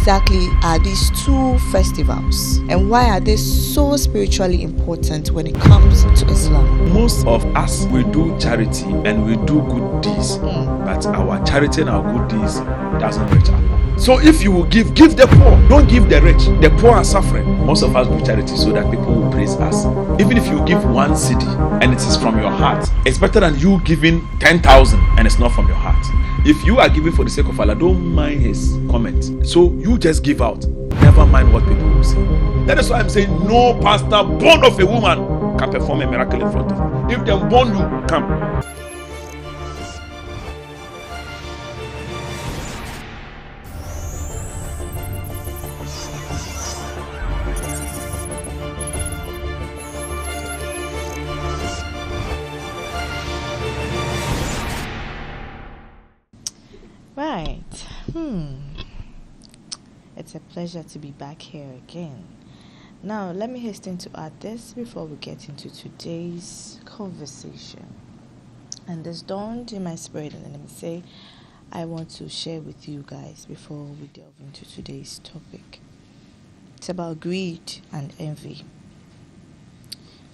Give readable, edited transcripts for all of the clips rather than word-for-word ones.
exactly are these two festivals, and why are they so spiritually important when it comes to Islam? Most of us, we do charity and we do good deeds, but our charity and our good deeds doesn't reach our poor. So if you will give the poor, don't give the rich. The poor are suffering. Most of us do charity so that people will praise us. Even if you give 1 cedi and it is from your heart, it's better than you giving 10,000 and it's not from your heart. If you are giving for the sake of Allah, don't mind his comment. So you just give out. Never mind what people will say. That is why I'm saying no pastor born of a woman can perform a miracle in front of you. If they born you, come. Right. It's a pleasure to be back here again. Now, let me hasten to add this before we get into today's conversation. And this dawned in my spirit, and let me say, I want to share with you guys before we delve into today's topic. It's about greed and envy.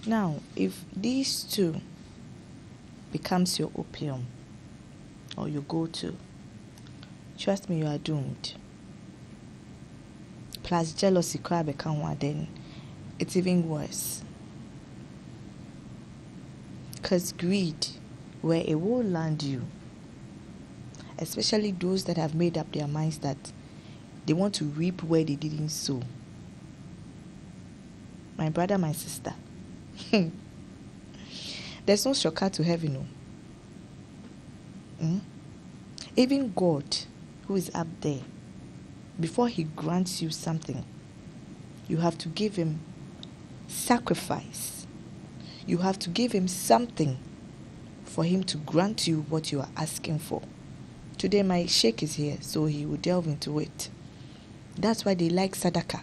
Now, if these two becomes your opium or your go-to, trust me, you are doomed. Plus jealousy, then it's even worse. Because greed, where it will land you, especially those that have made up their minds that they want to reap where they didn't sow. My brother, my sister, there's no shortcut to heaven. Even God, who is up there, before he grants you something, you have to give him sacrifice. You have to give him something for him to grant you what you are asking for. Today my sheikh is here, so he will delve into it. That's why they like sadaqah.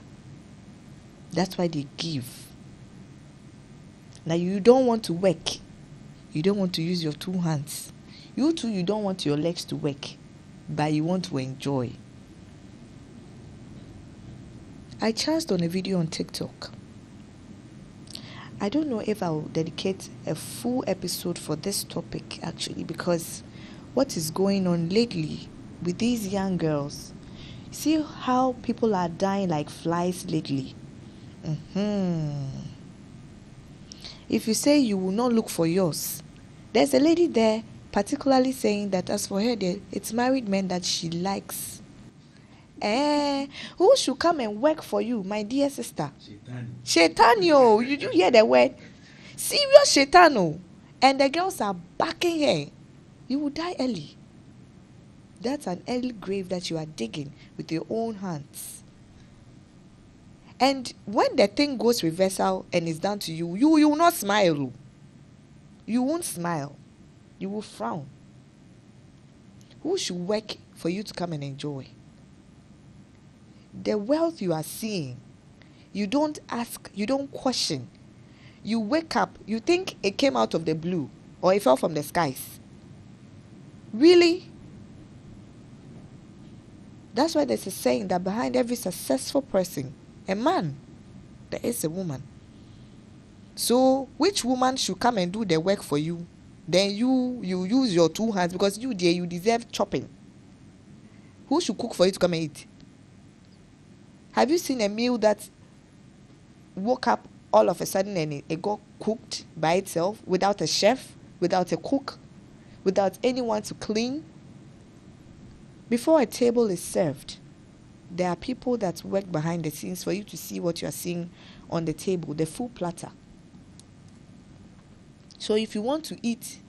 That's why they give. Now you don't want to work. You don't want to use your 2 hands. You too, you don't want your legs to work, but you want to enjoy. I chanced on a video on TikTok. I don't know if I'll dedicate a full episode for this topic actually, because what is going on lately with these young girls, see how people are dying like flies lately. If you say you will not look for yours, there's a lady there particularly saying that as for her, it's married men that she likes. Who should come and work for you, my dear sister? Shaitan, yo. You hear the word? Serious shaitan. And the girls are backing her. You will die early. That's an early grave that you are digging with your own hands. And when the thing goes reversal and is done to you, you will not smile. You won't smile. You will frown. Who should work for you to come and enjoy? The wealth you are seeing, you don't ask, you don't question. You wake up, you think it came out of the blue or it fell from the skies. Really? That's why there's a saying that behind every successful person, a man, there is a woman. So which woman should come and do the work for you? Then you use your 2 hands, because you dear, you deserve chopping. Who should cook for you to come and eat? Have you seen a meal that woke up all of a sudden and it got cooked by itself without a chef, without a cook, without anyone to clean? Before a table is served, there are people that work behind the scenes for you to see what you are seeing on the table, the full platter. So if you want to eat,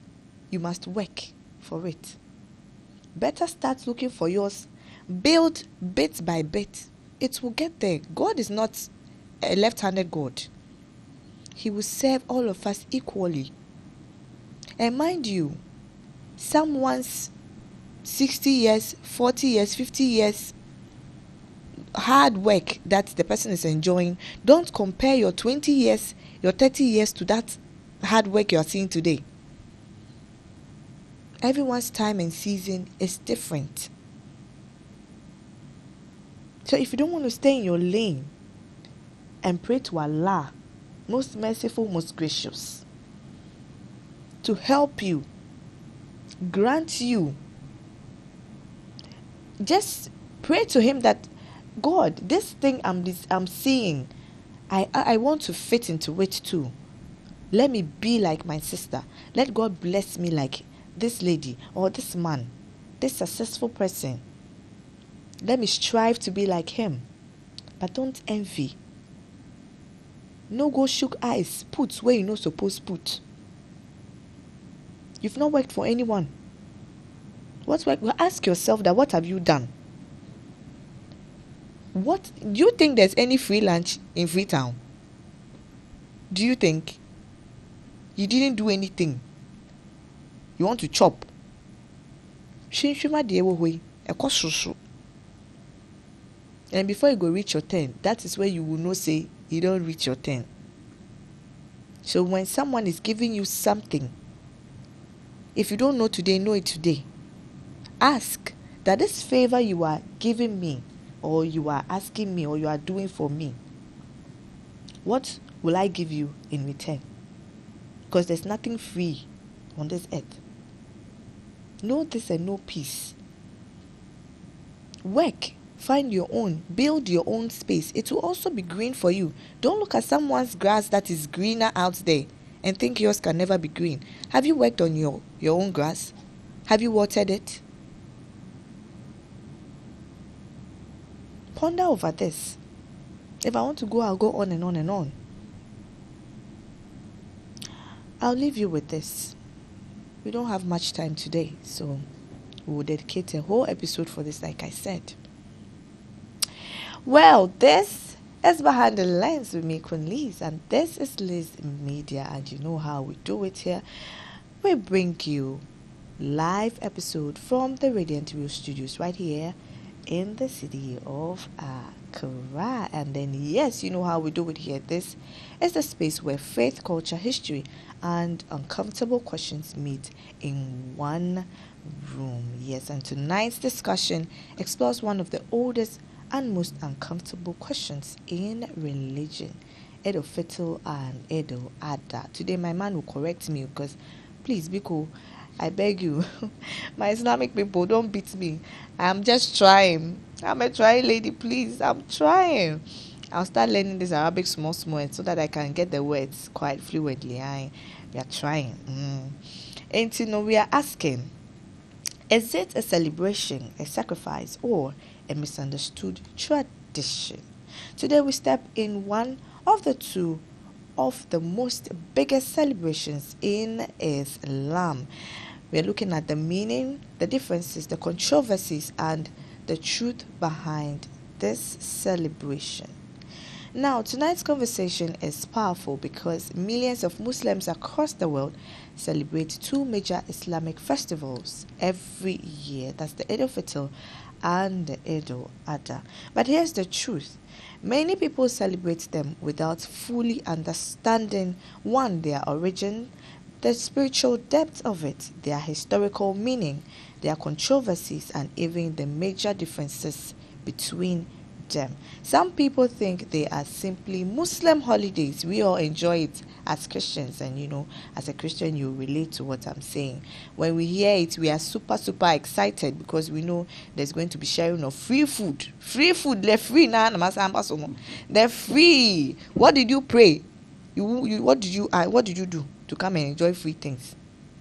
you must work for it. Better start looking for yours. Build bit by bit. It will get there. God is not a left-handed God. He will serve all of us equally. And mind you, someone's 60 years, 40 years, 50 years hard work that the person is enjoying, don't compare your 20 years, your 30 years to that hard work you are seeing today. Everyone's time and season is different. So if you don't want to stay in your lane and pray to Allah, most merciful, most gracious, to help you, grant you, just pray to him that, God, this thing I'm seeing, I want to fit into it too. Let me be like my sister. Let God bless me like this lady or this man, this successful person. Let me strive to be like him. But don't envy. No go shook eyes. Put where you no supposed put. You've not worked for anyone. What's work? Well, ask yourself that, what have you done? What do you think there's any free lunch in Freetown? Do you think? You didn't do anything. You want to chop. And before you go reach your turn, that is where you will know say you don't reach your turn. So when someone is giving you something, if you don't know today, know it today. Ask that this favor you are giving me, or you are asking me, or you are doing for me, what will I give you in return? Because there's nothing free on this earth. Know this and know peace. Work. Find your own. Build your own space. It will also be green for you. Don't look at someone's grass that is greener out there and think yours can never be green. Have you worked on your own grass? Have you watered it? Ponder over this. If I want to go, I'll go on and on and on. I'll leave you with this. We don't have much time today, so we'll dedicate a whole episode for this, like I said. Well, this is Behind the Lens with me, Queen Liz, and this is Lizmedia, and you know how we do it here. We bring you live episode from the Radiant Real Studios right here in the city of Accra. And then, yes, you know how we do it here. This is the space where faith, culture, history, and uncomfortable questions meet in one room. Yes, and tonight's discussion explores one of the oldest and most uncomfortable questions in religion, al-Fitr and al-Adha. Today my man will correct me, because please, Biko, I beg you, my Islamic people, don't beat me. I'm just trying. I'm a trying lady, please. I'm trying. I'll start learning this Arabic small so that I can get the words quite fluently. We are trying. And you know, we are asking, is it a celebration, a sacrifice, or a misunderstood tradition? Today we step in one of the two of the most biggest celebrations in Islam. We are looking at the meaning, the differences, the controversies, and the truth behind this celebration. Now, tonight's conversation is powerful because millions of Muslims across the world celebrate two major Islamic festivals every year. That's the al-Fitr and the al-Adha. But here's the truth. Many people celebrate them without fully understanding, one, their origin, the spiritual depth of it, their historical meaning, their controversies, and even the major differences between them. Some people think they are simply Muslim holidays. We all enjoy it as Christians, and you know, as a Christian you relate to what I'm saying. When we hear it, we are super excited because we know there's going to be sharing of free food. They're free now. They're free. What did you pray? What did you do to come and enjoy free things?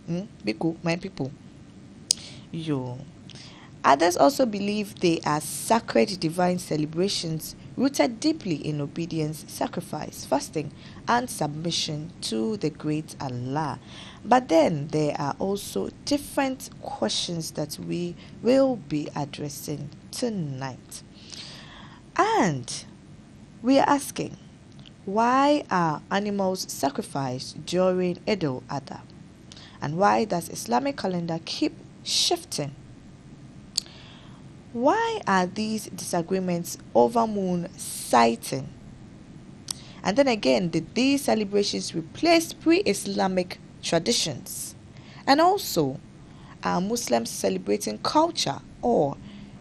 Biko, my people. Others also believe they are sacred divine celebrations rooted deeply in obedience, sacrifice, fasting, and submission to the great Allah. But then there are also different questions that we will be addressing tonight. And we are asking, why are animals sacrificed during al-Adha? And why does Islamic calendar keep shifting? Why are these disagreements over moon sighting? And then again, did these celebrations replace pre-Islamic traditions? And also, are Muslims celebrating culture, or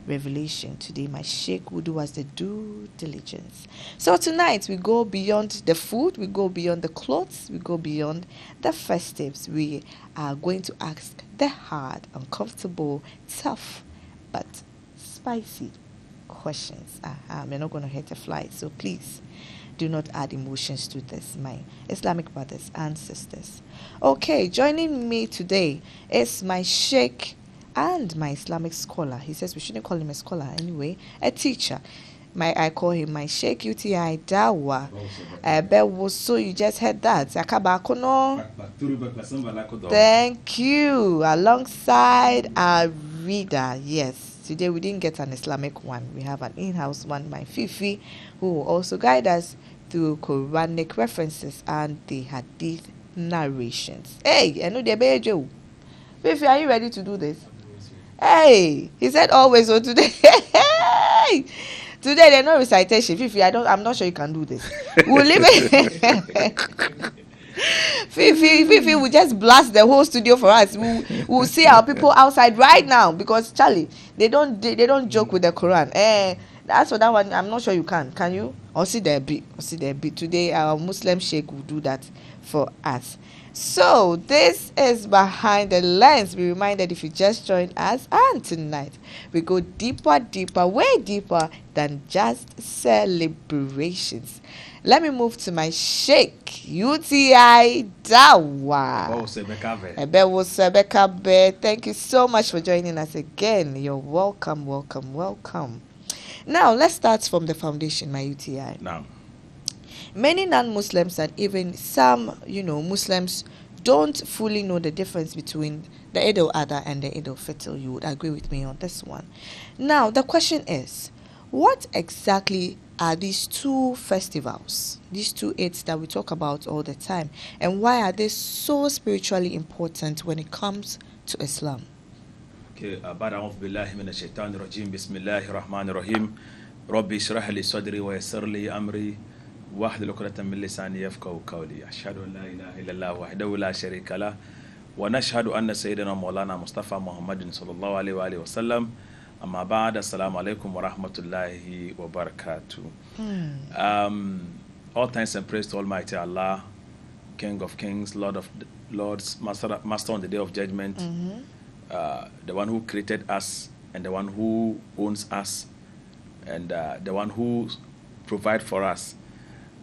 revelation. Today, my Sheikh will do us the due diligence. So tonight, we go beyond the food, we go beyond the clothes, we go beyond the festives. We are going to ask the hard, uncomfortable, tough, but spicy questions. We're not going to hurt a fly, so please do not add emotions to this, my Islamic brothers and sisters. Okay, joining me today is my Sheikh and my Islamic scholar. He says we shouldn't call him a scholar anyway, a teacher. I call him my Sheikh Uti Dawah. So you just heard that. Thank you. Alongside our reader, yes. Today we didn't get an Islamic one. We have an in-house one, my Fifi, who will also guide us through Quranic references and the Hadith narrations. Hey, I know the Bejo. Fifi, are you ready to do this? Hey, he said always. So today, hey, today there's no recitation. Fifi, I'm not sure you can do this. We'll leave it. Fifi will just blast the whole studio for us. We'll see our people outside right now because Charlie, they don't joke with the Quran. That's for that one. I'm not sure you can. Can you? Or see there be. Today our Muslim Sheikh will do that for us. So this is Behind the Lens. Be reminded if you just joined us, and tonight we go deeper, way deeper than just celebrations. Let me move to my Sheikh Uti Dawah. Thank you so much for joining us again. You're welcome. Now let's start from the foundation, my UTI. Now, many non-Muslims and even some, Muslims don't fully know the difference between the Eid al-Adha and the Eid al-Fitr. You would agree with me on this one. Now, the question is, what exactly are these two festivals, these two Eids that we talk about all the time, and why are they so spiritually important when it comes to Islam? Okay, أعوذ بالله من الشيطان الرجيم بسم الله الرحمن الرحيم ربي اشرح لي صدري ويسر لي أمري واحلل عقدة من لساني يفقهوا قولي أشهد أن لا إله إلا الله وحده لا شريك له ونشهد أن سيدنا مولانا مصطفى محمد صلى الله عليه وآله وسلم أما بعد السلام عليكم ورحمة الله وبركاته. All thanks and praise to Almighty Allah, King of Kings, Lord of Lords, Master on the Day of Judgment, the one who created us and the one who owns us and the one who provides for us.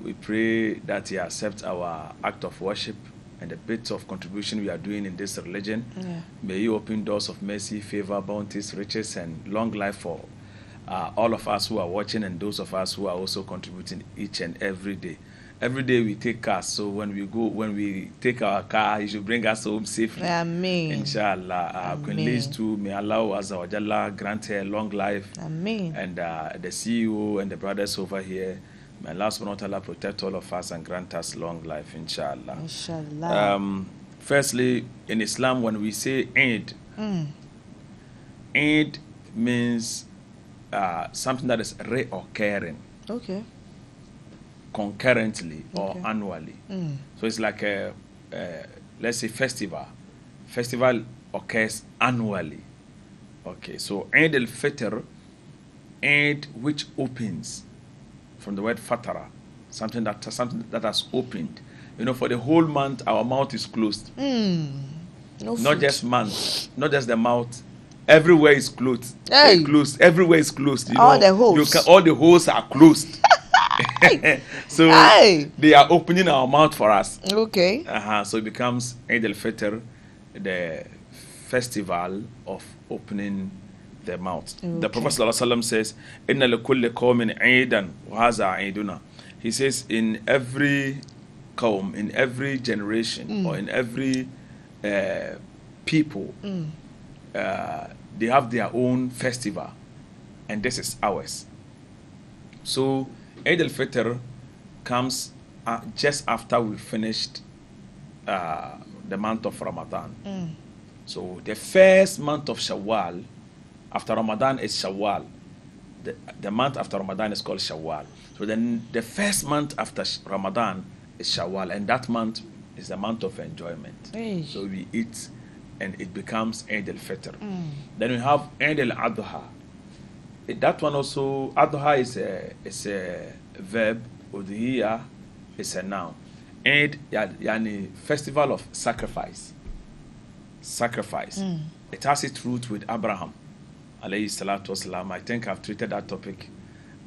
We pray that He accepts our act of worship and the bits of contribution we are doing in this religion. Yeah. May He open doors of mercy, favor, bounties, riches, and long life for all of us who are watching and those of us who are also contributing each and every day. Every day we take cars, so when we take our car, He should bring us home safely. Amen. Inshallah. Queen Liz too, may Allah Azza wa Jalla grant her long life. Amen. And the CEO and the brothers over here, may Allah subhanahu wa ta'ala protect all of us and grant us long life, inshallah. Inshallah. Firstly, in Islam, when we say Eid, Eid means something that is reoccurring. Okay. Concurrently or annually. So it's like a let's say festival. Festival occurs annually. Okay, so Eid al-Fitr, Eid which opens from the word fatara, something that has opened. For the whole month our mouth is closed. Not just month, not just the mouth. Everywhere is closed. Hey. Closed. Everywhere is closed. All the holes. All the holes are closed. So they are opening our mouth for us. Okay. So it becomes Eid al-Fitr, the festival of opening the mouth. Okay. The Prophet ﷺ says, "Inna likulli qawmin eidan wa hadha eiduna." He says, in every qawm, in every generation, or in every people, they have their own festival, and this is ours. So Eid al-Fitr comes just after we finished the month of Ramadan. So the first month of Shawwal, after Ramadan is Shawwal. The month after Ramadan is called Shawwal. So then the first month after Ramadan is Shawwal, and that month is the month of enjoyment. Hey. So we eat, and it becomes Eid al-Fitr. Then we have Eid al-Adha. that one also, Adha is a verb, Udhiya is a noun. And yani festival of sacrifice. Sacrifice. It has its root with Abraham, alayhi salatu wasalam. I think I've treated that topic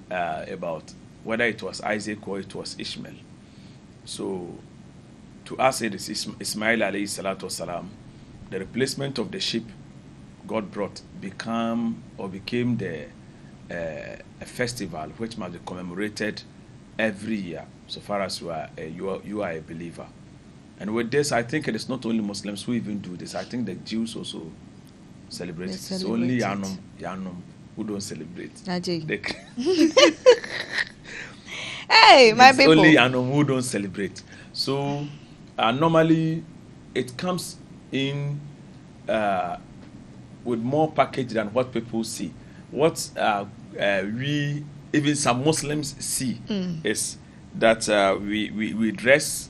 about whether it was Isaac or it was Ishmael. So, to us it is Ismail alayhi salatu wasalam. The replacement of the sheep God brought became the a festival which must be commemorated every year, so far as you are a believer. And with this, I think it is not only Muslims who even do this. I think the Jews also celebrate it. It's only Yanum who don't celebrate. Hey, my people. Only Yanum who don't celebrate. So normally it comes in with more package than what people see. What we, even some Muslims, see is that we dress,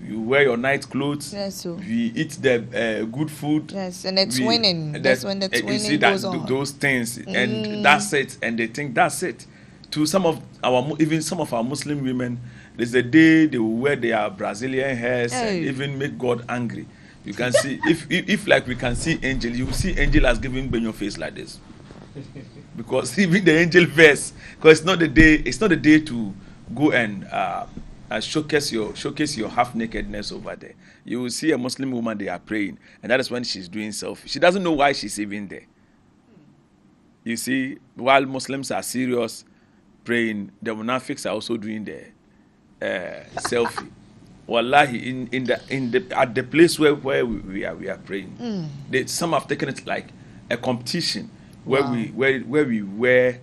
you wear your night clothes, we eat the good food. Yes, and it's winning. That's when the twinning you see that, goes on. Those things, and that's it. And they think that's it. To some of our Muslim women, there's a day they will wear their Brazilian hairs and even make God angry. You can see if like we can see angel, you see angel as giving Ben your face like this, because even the angel verse, because it's not the day to go and showcase your half nakedness over there. You will see a Muslim woman, they are praying, and that is when she's doing selfie. She doesn't know why she's even there. You see, while Muslims are serious praying, the munafiqs are also doing the selfie. Wallahi, at the place where we are praying, some have taken it like a competition where we wear.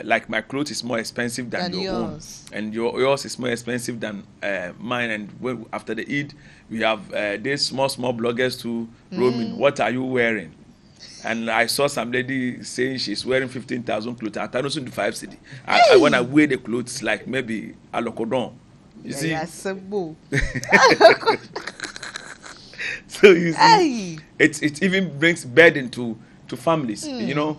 Like my clothes is more expensive than your yours. Own, and yours is more expensive than mine. And after the Eid, we have these small bloggers too roaming. What are you wearing? And I saw some lady saying she's wearing 15,000 clothes. I thought also do 5 cedi. I want to wear the clothes like maybe alokodon. You see? So you see, it even brings burden to families. You know,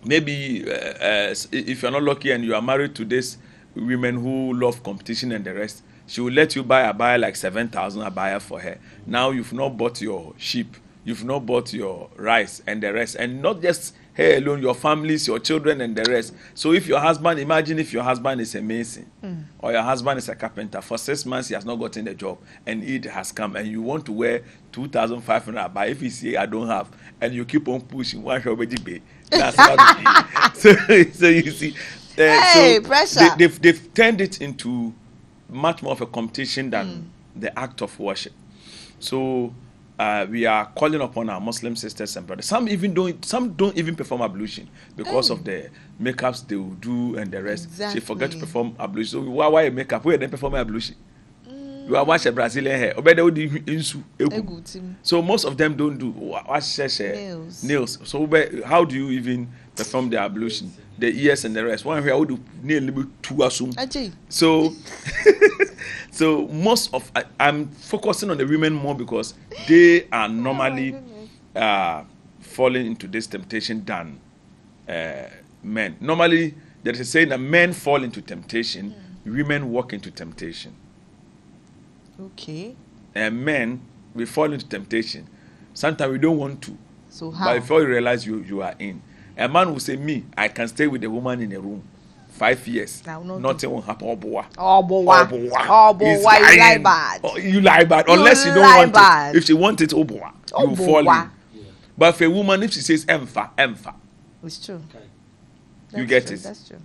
maybe if you're not lucky and you are married to this women who love competition and the rest, she will let you buy a buyer like 7,000 a buyer for her. Now you've not bought your sheep, you've not bought your rice and the rest, and not just her alone, your families, your children and the rest. So if your husband, imagine if your husband is a mason or your husband is a carpenter, for 6 months he has not gotten the job and Eid has come and you want to wear 2,500 a buy. If he say I don't have, and you keep on pushing, one shall be. That's how so you see, pressure. They've turned it into much more of a competition than the act of worship. So we are calling upon our Muslim sisters and brothers. Some don't even perform ablution because of the makeups they will do and the rest. Exactly. She forget to perform ablution. So why makeup? Where they perform ablution? You are watching Brazilian hair. So most of them don't do nails. So how do you even perform the ablution? The ears and the rest. One here, I would do nearly 2 assume. So, so most of I'm focusing on the women more because they are normally falling into this temptation than men. Normally, there is a saying that men fall into temptation, women walk into temptation. Okay. And men, we fall into temptation. Sometimes we don't want to. So how? But before you realize you are in. A man will say, me, I can stay with a woman in a room 5 years. Nothing will happen. Oh boy, you lie bad. You lie bad. Unless you don't want it. If she wants it, oh boy, you fall in. But for a woman, if she says emfa. It's true. You get it. That's true.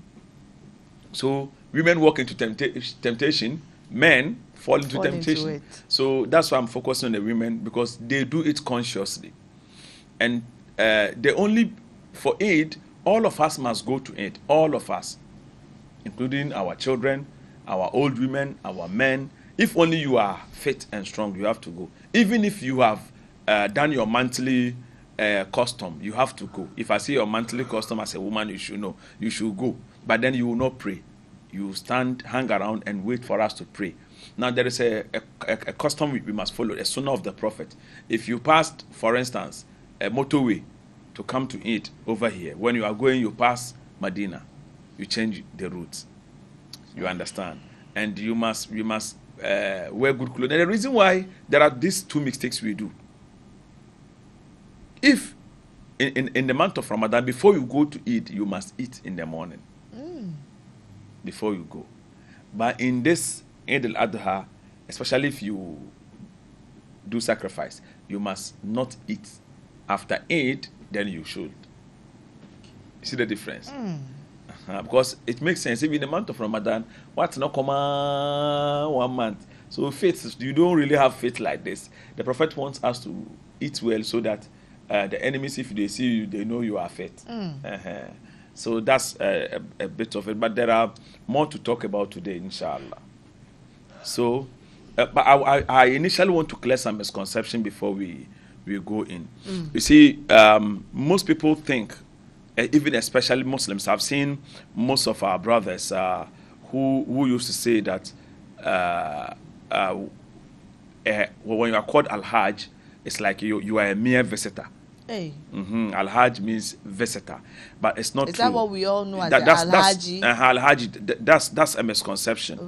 So women walk into temptation. Men fall into temptation. So that's why I'm focusing on the women, because they do it consciously. And they only, for Eid, all of us must go to Eid. All of us, including our children, our old women, our men. If only you are fit and strong, you have to go. Even if you have done your monthly custom, you have to go. If I see your monthly custom as a woman, you should know. You should go. But then you will not pray. You hang around and wait for us to pray. Now there is a custom we must follow, a sunnah of the Prophet. If you passed, for instance, a motorway to come to Eid over here. When you are going, you pass Medina, you change the route. You understand? And you must wear good clothes. And the reason why there are these two mistakes we do. If in the month of Ramadan, before you go to Eid, you must eat in the morning. Before you go. But in this Eid al-Adha, especially if you do sacrifice, you must not eat. After Eid, then you should. You see the difference? Because it makes sense. If in the month of Ramadan, what's not common 1 month? So faith, you don't really have faith like this. The Prophet wants us to eat well so that the enemies, if they see you, they know you are faith. So that's a bit of it. But there are more to talk about today, inshallah. So, but I initially want to clear some misconception before we go in. You see, most people think, even especially Muslims, I've seen most of our brothers who used to say that when you are called al-Hajj, it's like you are a mere visitor. Hey. Al-Hajj means visitor, but it's not Is true. that what we all know as Al-Hajj? Al-Hajj? That's a misconception.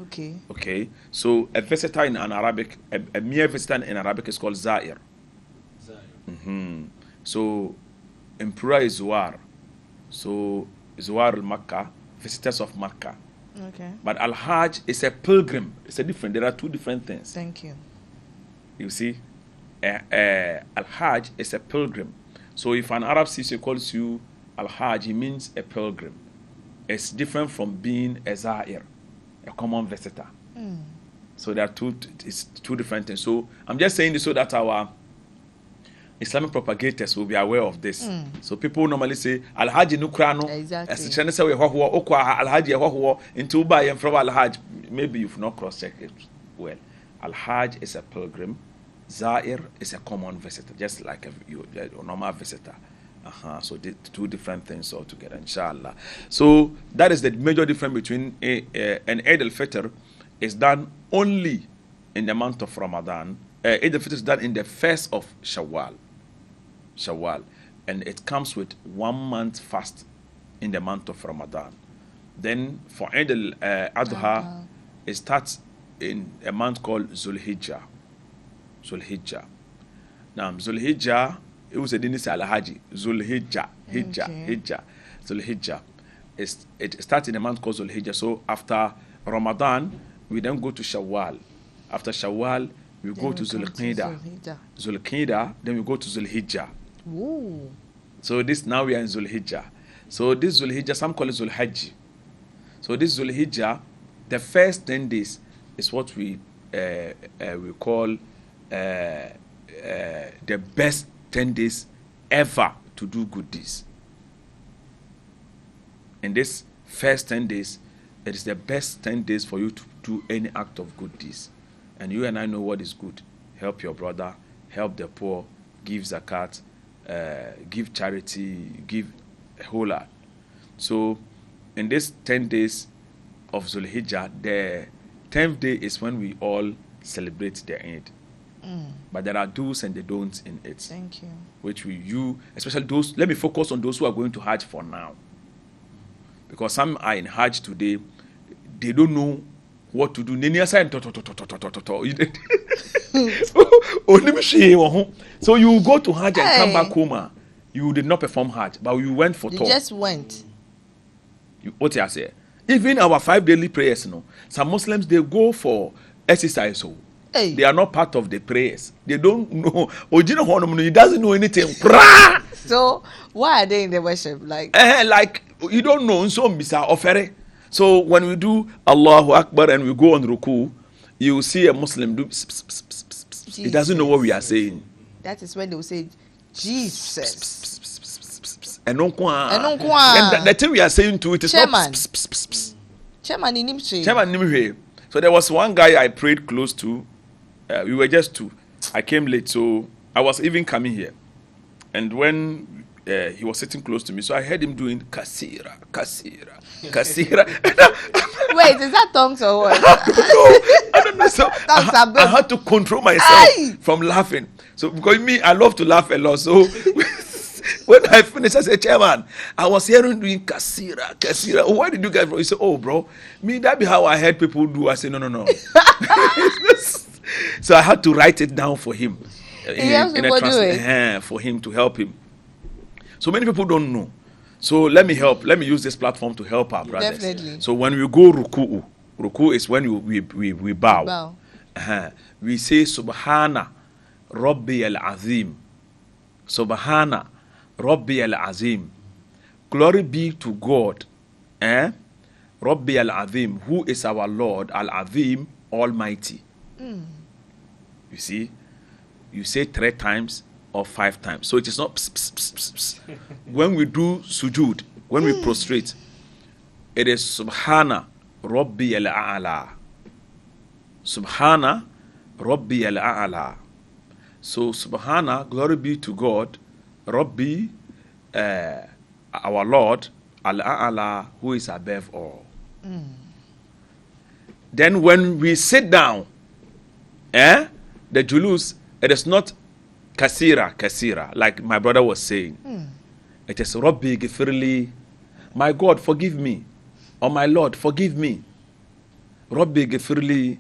Okay. So a visitor in an Arabic, a mere visitor in Arabic is called Zair. So in plural is Zuwar. So Zuwar al-Makkah, visitors of Makkah. Okay. But Al-Hajj is a pilgrim. It's a different. There are two different things. Thank you. You see, Al-Hajj is a pilgrim. So if an Arab sees you, calls you Al-Hajj, he means a pilgrim. It's different from being a Zair, a common visitor. So there are two different things. So I'm just saying this so that our Islamic propagators will be aware of this. So people normally say Al-Hajj nukrano. Exactly. Maybe you've not cross-checked it well. Al-Hajj is a pilgrim. Zair is a common visitor, just like a normal visitor. So the two different things altogether, inshallah. So that is the major difference between an Eid al-Fitr is done only in the month of Ramadan. Eid al-Fitr is done in the first of Shawwal, and it comes with 1 month fast in the month of Ramadan. Then for Eid al-Adha, it starts in a month called Zulhijjah. Now, Zulhijjah, it was a dinis al-Hajj. Zulhijjah. Zulhijjah. It starts in a month called Zulhijjah. So after Ramadan, we then go to Shawwal. After Shawwal, we go to Zulqa'dah. Then we go to Zulhijjah. Ooh. So now we are in Zulhijjah. So this Zulhijjah, some call it Zulhajj. So this Zulhijjah, the first 10 days is what we call the best 10 days ever to do good deeds. In this first 10 days, it is the best 10 days for you to do any act of good deeds. And you and I know what is good. Help your brother, help the poor, give zakat, give charity, give a whole lot. So in this 10 days of Zulhijjah, the 10th day is when we all celebrate the Eid. But there are do's and the don'ts in it. Thank you. Which especially those, let me focus on those who are going to Hajj for now. Because some are in Hajj today, they don't know what to do. So you go to Hajj and come back home. You did not perform Hajj, but you went for talk. You just went. What I say? Even our 5 daily prayers, some Muslims, they go for exercise. Hey. They are not part of the prayers. They don't know. He doesn't know anything. So why are they in the worship? Like you don't know. So when we do Allahu Akbar and we go on ruku, you see a Muslim do. He doesn't know what we are saying. That is when they will say Jesus. And the thing we are saying to it is not. Chairman. So there was one guy I prayed close to. We were just two. I came late, so I was even coming here. And when he was sitting close to me, so I heard him doing kasira. Wait, is that tongues or what? I don't know. So I had to control myself from laughing. So because me, I love to laugh a lot. So When I finished, I said, Chairman, I was hearing doing Kasira. Where did you guys from? He said, oh, bro, me, that be how I heard people do. I said, no. So I had to write it down for him. For him to help him. So many people don't know. So let me use this platform to help our brothers. Definitely. So when we go ruku is when we bow. We say Subhana Rabbi al-Azim. Subhana Rabbi al-Azim. Glory be to God. Rabbi al-Azim, who is our Lord, al-Azim, Almighty. You see? You say 3 times or 5 times. So it is not pss, pss, pss, pss, pss. When we do sujud, when we prostrate, it is Subhana Rabbi al-A'la. Subhana Rabbi al-A'la. So Subhana, glory be to God, Rabbi, our Lord, al-A'la, who is above all. Then when we sit down, the julus, it is not kasira, like my brother was saying. It is Rabbi gifirli, my God, forgive me. Or my Lord, forgive me. Rabbi gifirli.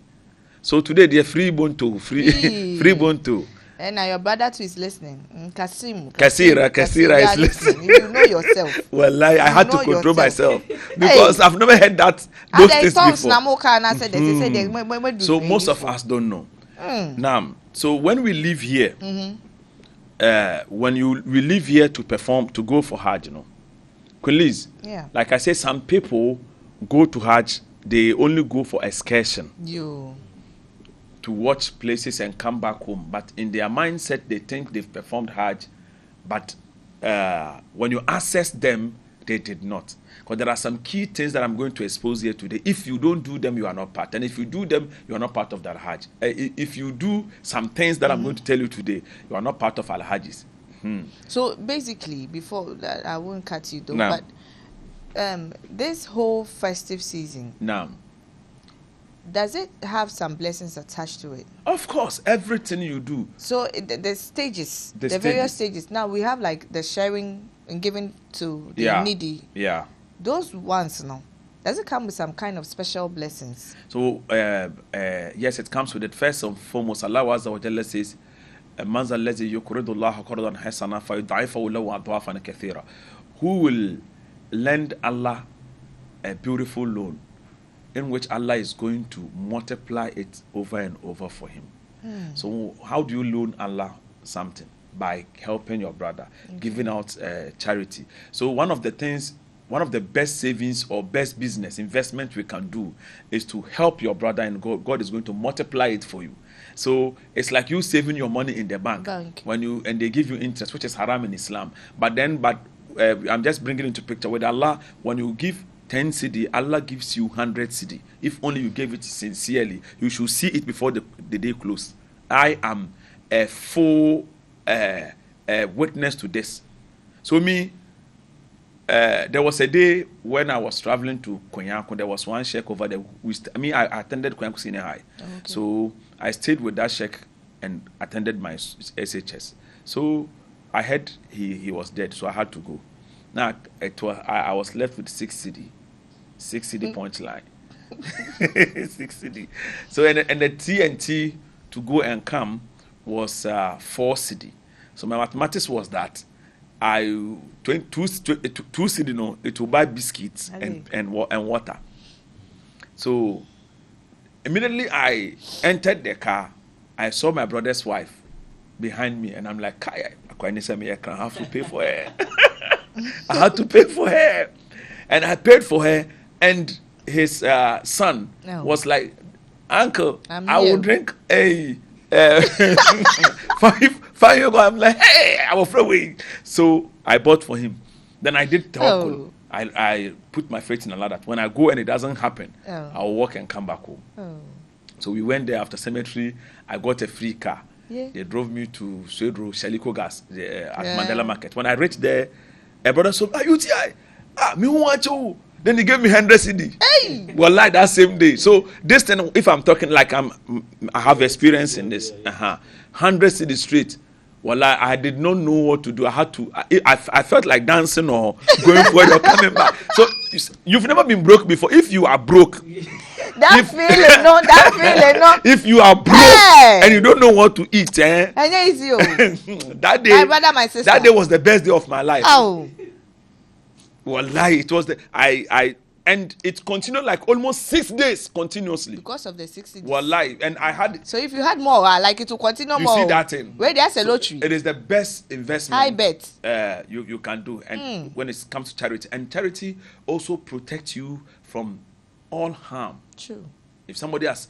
So today they are free bonto. And now your brother too is listening. Kasira is listening. You know yourself. Well, I had to control myself because I've never heard those things before. So most of us don't know. Now, so when we live here, we live here to perform, to go for Hajj, Queen Liz, like I said, some people go to Hajj, they only go for excursion. To watch places and come back home. But in their mindset, they think they've performed Hajj. But when you assess them, they did not. Because there are some key things that I'm going to expose here today. If you don't do them, you are not part. And if you do them, you are not part of that Hajj. If you do some things that I'm going to tell you today, you are not part of al-Hajjis. So basically, before that, I won't cut you though, but this whole festive season, does it have some blessings attached to it? Of course, everything you do. So the stages, the various stages. Now we have like the sharing and giving to the needy. Yeah. Those ones, does it come with some kind of special blessings? So yes, it comes with it. First and foremost, Allah Azza wa Jalla says, "Man zal ladzi yuqridu Allah qardan hasana fayud'ifahu lahu adwafan kathira." Who will lend Allah a beautiful loan, in which Allah is going to multiply it over and over for him. So how do you loan Allah something? By helping your brother, giving out charity. So one of the best savings or best business investment we can do is to help your brother, and God is going to multiply it for you. So it's like you saving your money in the bank. And they give you interest, which is haram in Islam. But I'm just bringing into picture with Allah, when you give 10 cedi, Allah gives you 100 cedi. If only you gave it sincerely, you should see it before the day close. I am a full witness to this. So there was a day when I was traveling to Konyanko. There was one sheikh over there. I attended Konyanko Senior High. So I stayed with that sheikh and attended my SHS. So I heard he was dead, so I had to go. Now I was left with 6 cedi point line. 6 cedi. So and the TNT to go and come was 4 cedi. So my mathematics was that 2 cedi, it will buy biscuits and water. So immediately I entered the car, I saw my brother's wife behind me, and I'm like, I have to pay for her. I had to pay for her. And I paid for her, and his son was like, Uncle, I will drink a 5 euro. I'm like, hey, I will throw away. So I bought for him. Then I did tawakkul. I put my faith in Allah that when I go and it doesn't happen, I'll walk and come back home. So we went there after cemetery. I got a free car. They drove me to Swedro, Shaliko Gas at Mandela Market. When I reached there, a brother said, Uti, me who want you? Then he gave me 100 cedi. Hey! Well, like that same day. So this thing, if I'm talking like I have experience in this, 100 cedi straight Well, I did not know what to do. I had to. I felt like dancing or going forward or coming back. So you've never been broke before. If you are broke, that feeling, no. If you are broke and you don't know what to eat, I know it's you. That day, my brother, my sister. That day was the best day of my life. Oh. Wallahi, it was and it continued like almost 6 days continuously. Because of the 60 days. Wallahi, and I had. So if you had more, like it will continue more. You see that thing? Where there's a lottery. It is the best investment. I bet. You can do, and when it comes to charity, and charity also protects you from all harm. True. If somebody is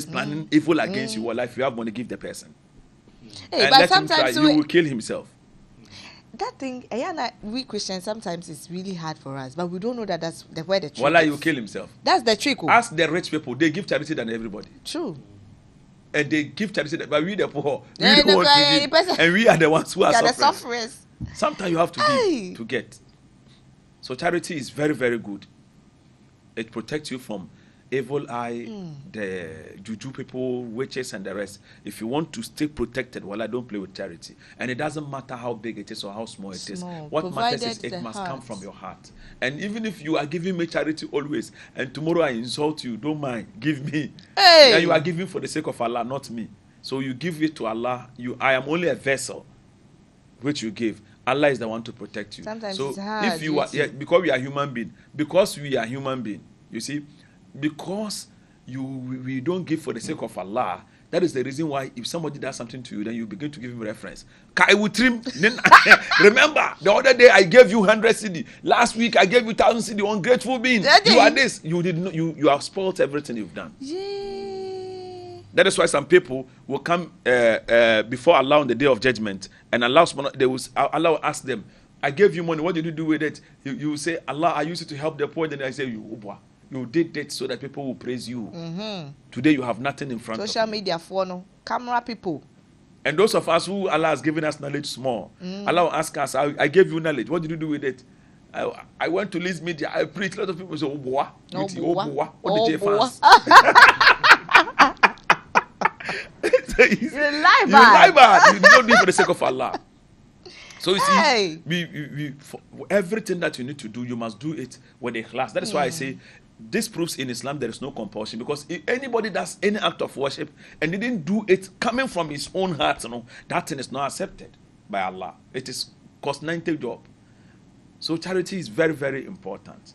planning evil against you, well, if you have money, give the person. Hey, and but let him sometimes try, he will kill himself. That thing, we Christians, sometimes it's really hard for us, but we don't know that that's where the trick Wallah, is. he will kill himself. That's the trick. Ask the rich people, they give charity than everybody. True. And they give charity, but we the poor, we Yeah, don't want to give. And we are the ones who are suffering. The sufferers. Sometimes you have to give to get. So charity is very, very good. It protects you from evil eye, the juju people, witches, and the rest. If you want to stay protected, well, I don't play with charity. And it doesn't matter how big it is or how small it is. What matters is it must come from your heart. And even if you are giving me charity always, and tomorrow I insult you, don't mind, give me. Hey. And you are giving for the sake of Allah, not me. So you give it to Allah. I am only a vessel which you give. Allah is the one to protect you. Sometimes so it's hard. If you are, because we are human being, you see, because we don't give for the sake of Allah. That is the reason why if somebody does something to you, then you begin to give him reference. Remember, the other day I gave you 100 CD. Last week I gave you 1,000 CD. Ungrateful being. You are this. You did not. You have spoiled everything you've done. Yeah. That is why some people will come before Allah on the day of judgment, and Allah will ask them, "I gave you money. What did you do with it?" You will say, "Allah, I used it to help the poor." Then I say, You did that so that people will praise you. Today you have nothing in front of you. Social media for camera people. And those of us who Allah has given us knowledge small, Allah will ask us, I gave you knowledge. What did you do with it? I went to Lizmedia. I preached. A lot of people say, what did you fast? You lie bad. You don't do it for the sake of Allah. So you see, we for everything that you need to do, you must do it with a class. That is why I say, this proves in Islam there is no compulsion, because if anybody does any act of worship and didn't do it coming from his own heart, that thing is not accepted by Allah. It is cost 90 job. So charity is very, very important.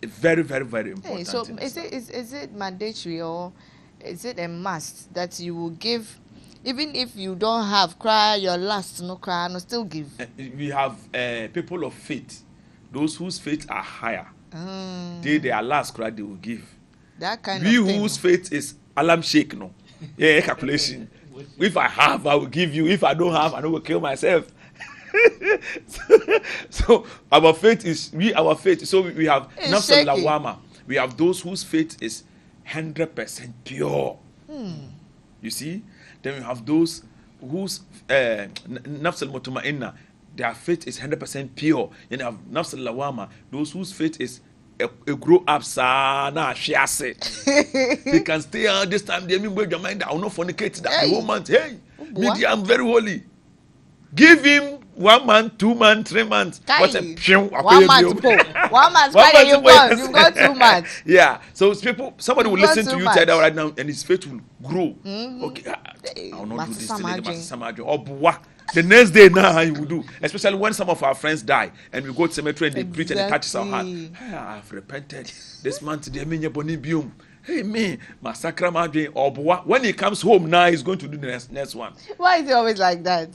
Very, very, very important. So is it mandatory or is it a must that you will give, even if you don't have cry your last, cry, still give? We have people of faith, those whose faith are higher. Their last cry they will give. That kind we of thing. Whose faith is alarm shake, calculation. If I have, I will give you. If I don't have, I will kill myself. So our faith is our faith. So we have nafs al-lawama. We have those whose faith is 100% pure. You see? Then we have those whose nafs al-mutma'inna, their faith is 100% pure. And you have nafs al-lawama, those whose faith is a grow up sana shiase. They can stay out this time. They mean your mind. I will not fornicate that the whole month. Hey, media, I'm very holy. Give him 1 month, 2 months, 3 months. What's a 1 month? 1 month. You've got 2 months. Yeah. So somebody will listen to you tell that right now, and his faith will grow. Okay, I will not do this today. Oh, the next day now you will do. Especially when some of our friends die and we go to cemetery and they preach and it touches our heart. Hey, I've repented. This month they mean your boni bium. Hey me, massacre my dream. When he comes home now, he's going to do the next one. Why is it always like that?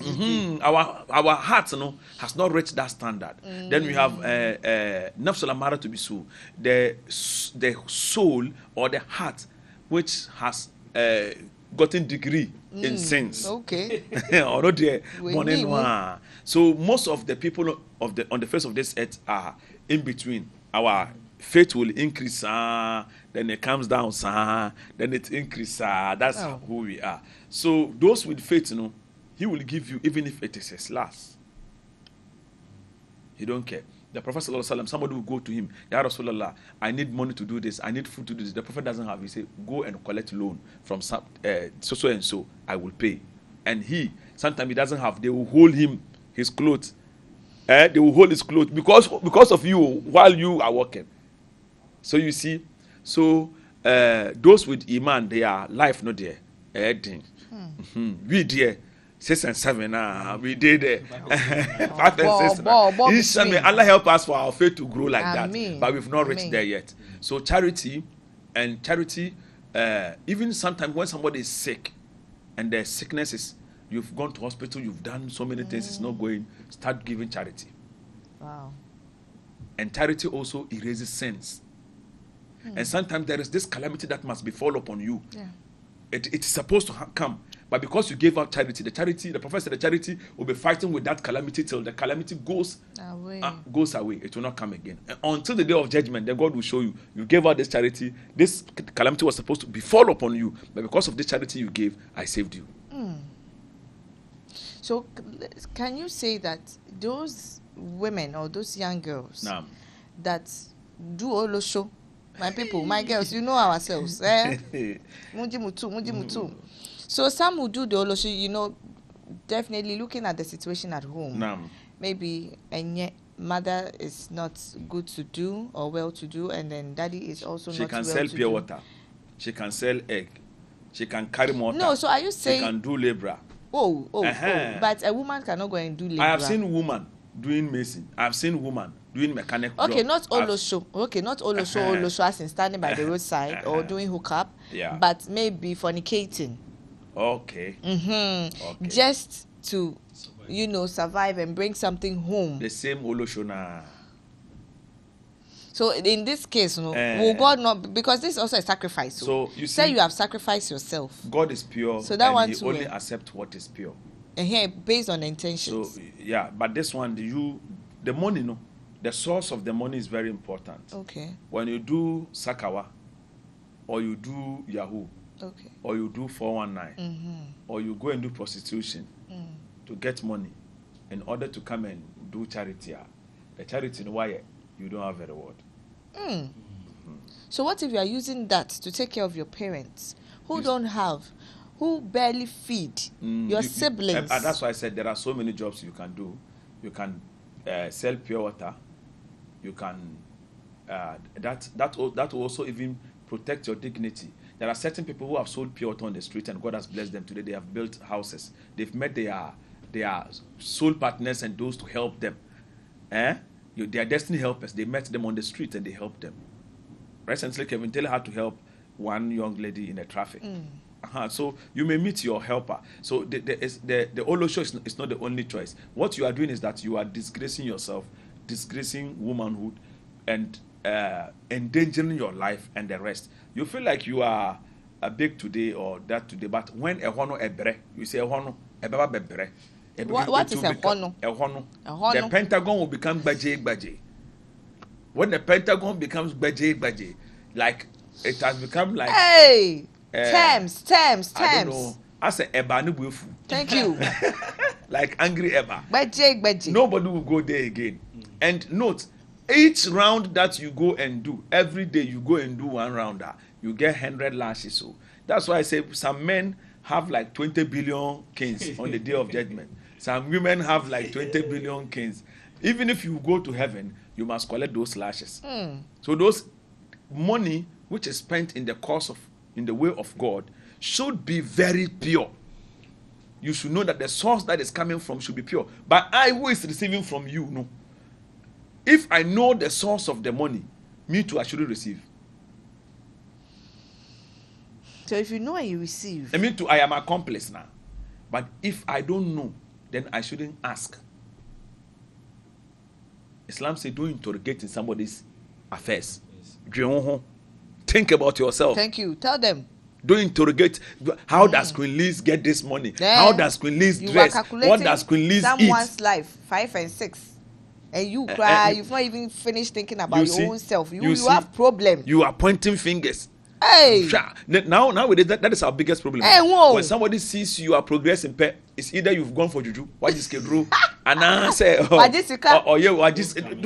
Our heart, has not reached that standard. Then we have nafs al-amara to be so, the soul or the heart, which has gotten degree in sins. Okay. So most of the people on the face of this earth are in between. Our faith will increase, then it comes down, then it increases. That's who we are. So those with faith, he will give you even if it is his last. He don't care. The Prophet ﷺ, somebody will go to him, Ya Rasulallah, I need money to do this, I need food to do this. The Prophet doesn't have. He say, go and collect loan from so and so, I will pay. And he Sometimes he doesn't have. They will hold him his clothes. They will hold his clothes because of you while you are working. So you see, those with iman, their life not there. We there 6 and 7. We did 5 and 6. Inshallah, Allah help us for our faith to grow like that. But we've not reached there yet. So charity, even sometimes when somebody is sick, and their sickness is, you've gone to hospital, you've done so many things, it's not going, start giving charity. Wow. And charity also erases sins. And sometimes there is this calamity that must befall upon you. Yeah. It's supposed to come. But because you gave out charity, the prophet said the charity will be fighting with that calamity till the calamity goes away. It will not come again. And until the day of judgment, then God will show you. You gave out this charity. This calamity was supposed to befall upon you. But because of this charity you gave, I saved you. So can you say that those women or those young girls that do olosho, my people, my girls, you know ourselves. Muji. So some who do the olosho, definitely looking at the situation at home. Maybe mother is not good to do or well to do, and then daddy is also not well to do. She can sell pure water. She can sell egg. She can carry mortar. No, so are you saying she can do labor? Oh. But a woman cannot go and do labor. I have seen women doing mason. I have seen women doing mechanic job. Okay, not olosho. Olosho as in standing by the roadside or doing hookup. Yeah. But maybe fornicating. Okay. Okay. Just to, survive and bring something home. The same olosho na. So in this case, will God not, because this is also a sacrifice. So you say you have sacrificed yourself. God is pure, so that and He only accepts what is pure. And here, based on the intentions. So yeah, but this one, the money, the source of the money is very important. Okay. When you do sakawa, or you do Yahoo, or you do 419, or you go and do prostitution to get money, in order to come and do charity, the charity why you don't have a reward. So what if you are using that to take care of your parents who don't have, who barely feed your siblings? And that's why I said there are so many jobs you can do. You can sell pure water. You can that will also even protect your dignity. There are certain people who have sold pure water on the street, and God has blessed them today. They have built houses. They've met their soul partners and those to help them. They are destiny helpers. They met them on the street and they helped them. Recently, Kevin Taylor had to help one young lady in the traffic. So you may meet your helper. So the olosho is not the only choice. What you are doing is that you are disgracing yourself, disgracing womanhood, and endangering your life and the rest. You feel like you are big today or that today, but when you say ebebre. What is a hono? The Pentagon will become baje. When the Pentagon becomes baje, like it has become like terms. I don't know. I say eba no buefu. Thank you. Like angry eba. Baje. Nobody will go there again. And note, each round that you go and do, every day you go and do one rounder, you get 100 lashes. So that's why I say some men have like 20 billion kings on the day of judgment. Some women have like 20 billion kings. Even if you go to heaven, you must collect those lashes. So those money which is spent in the way of God should be very pure. You should know that the source that is coming from should be pure. But I who is receiving from you, no. If I know the source of the money, me too, I shouldn't receive. So if you know and you receive. Me too, I am accomplice now. But if I don't know, then I shouldn't ask. Islam says don't interrogate in somebody's affairs. Yes. Think about yourself. Thank you. Tell them. Don't interrogate. How does Queen Liz get this money? How does Queen Liz dress? What does Queen Liz eat? Someone's life, 5 and 6. And you cry, you've not even finished thinking about your own self. You have problems. You are pointing fingers. Hey. Nowadays, that is our biggest problem. Hey, whoa. When somebody sees you are progressing, it's either you've gone for juju, what is kedru, and I say,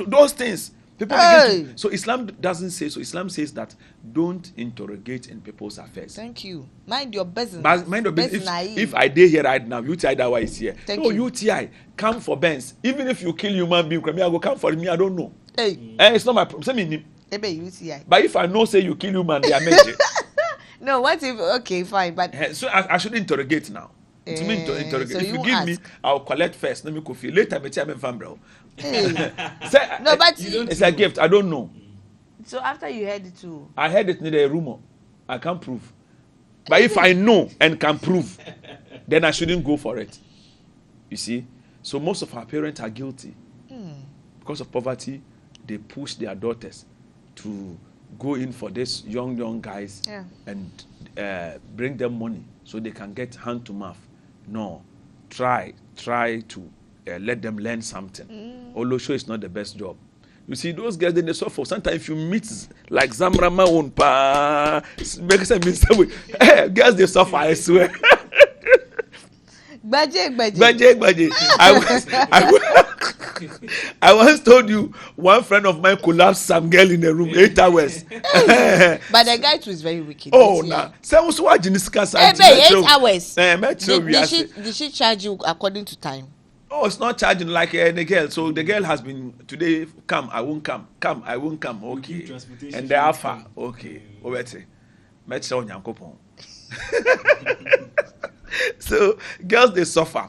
those things. People Hey! begin to, so Islam doesn't say so. Islam says that don't interrogate in people's affairs. Thank you. Mind your business. But mind your business. Naive. If I did here right now, UTI Dawah is here. Thank no, you. UTI, come for Benz. Even if you kill human being, I go come for me. I don't know. Hey, It's not my problem. Say me. maybe UTI. But if I know, say you kill human, they are major. No, what if? Okay, fine, but So I should interrogate now. To me, to interrogate. so If you you give me, ask. I'll collect first. Let me go feel. Later, me tell me fan bro. hey. Say, No, but it's a gift. I don't know. so after you heard it too. I heard it in a rumor. I can't prove. But if I know and can prove, then I shouldn't go for it. You see? So most of our parents are guilty. Because of poverty, they push their daughters to go in for these young guys and bring them money so they can get hand to mouth. No. Try to let them learn something. Although sure it's not the best job. You see, those guys, then they suffer. Sometimes if you meet like Zamrama on pa, girls, they suffer, I swear. Baje. I once told you one friend of mine collapsed some girl in the room 8 hours. But the guy too is very wicked. Oh, nah. Say what's what you discuss? 8 hours. Did she charge you according to time? Oh, it's not charging like the girl. So the girl has been today. Come, I won't come. Come, I won't come. Okay. And the alpha. Okay. Obeti. Metro Nyankopon. So girls they suffer,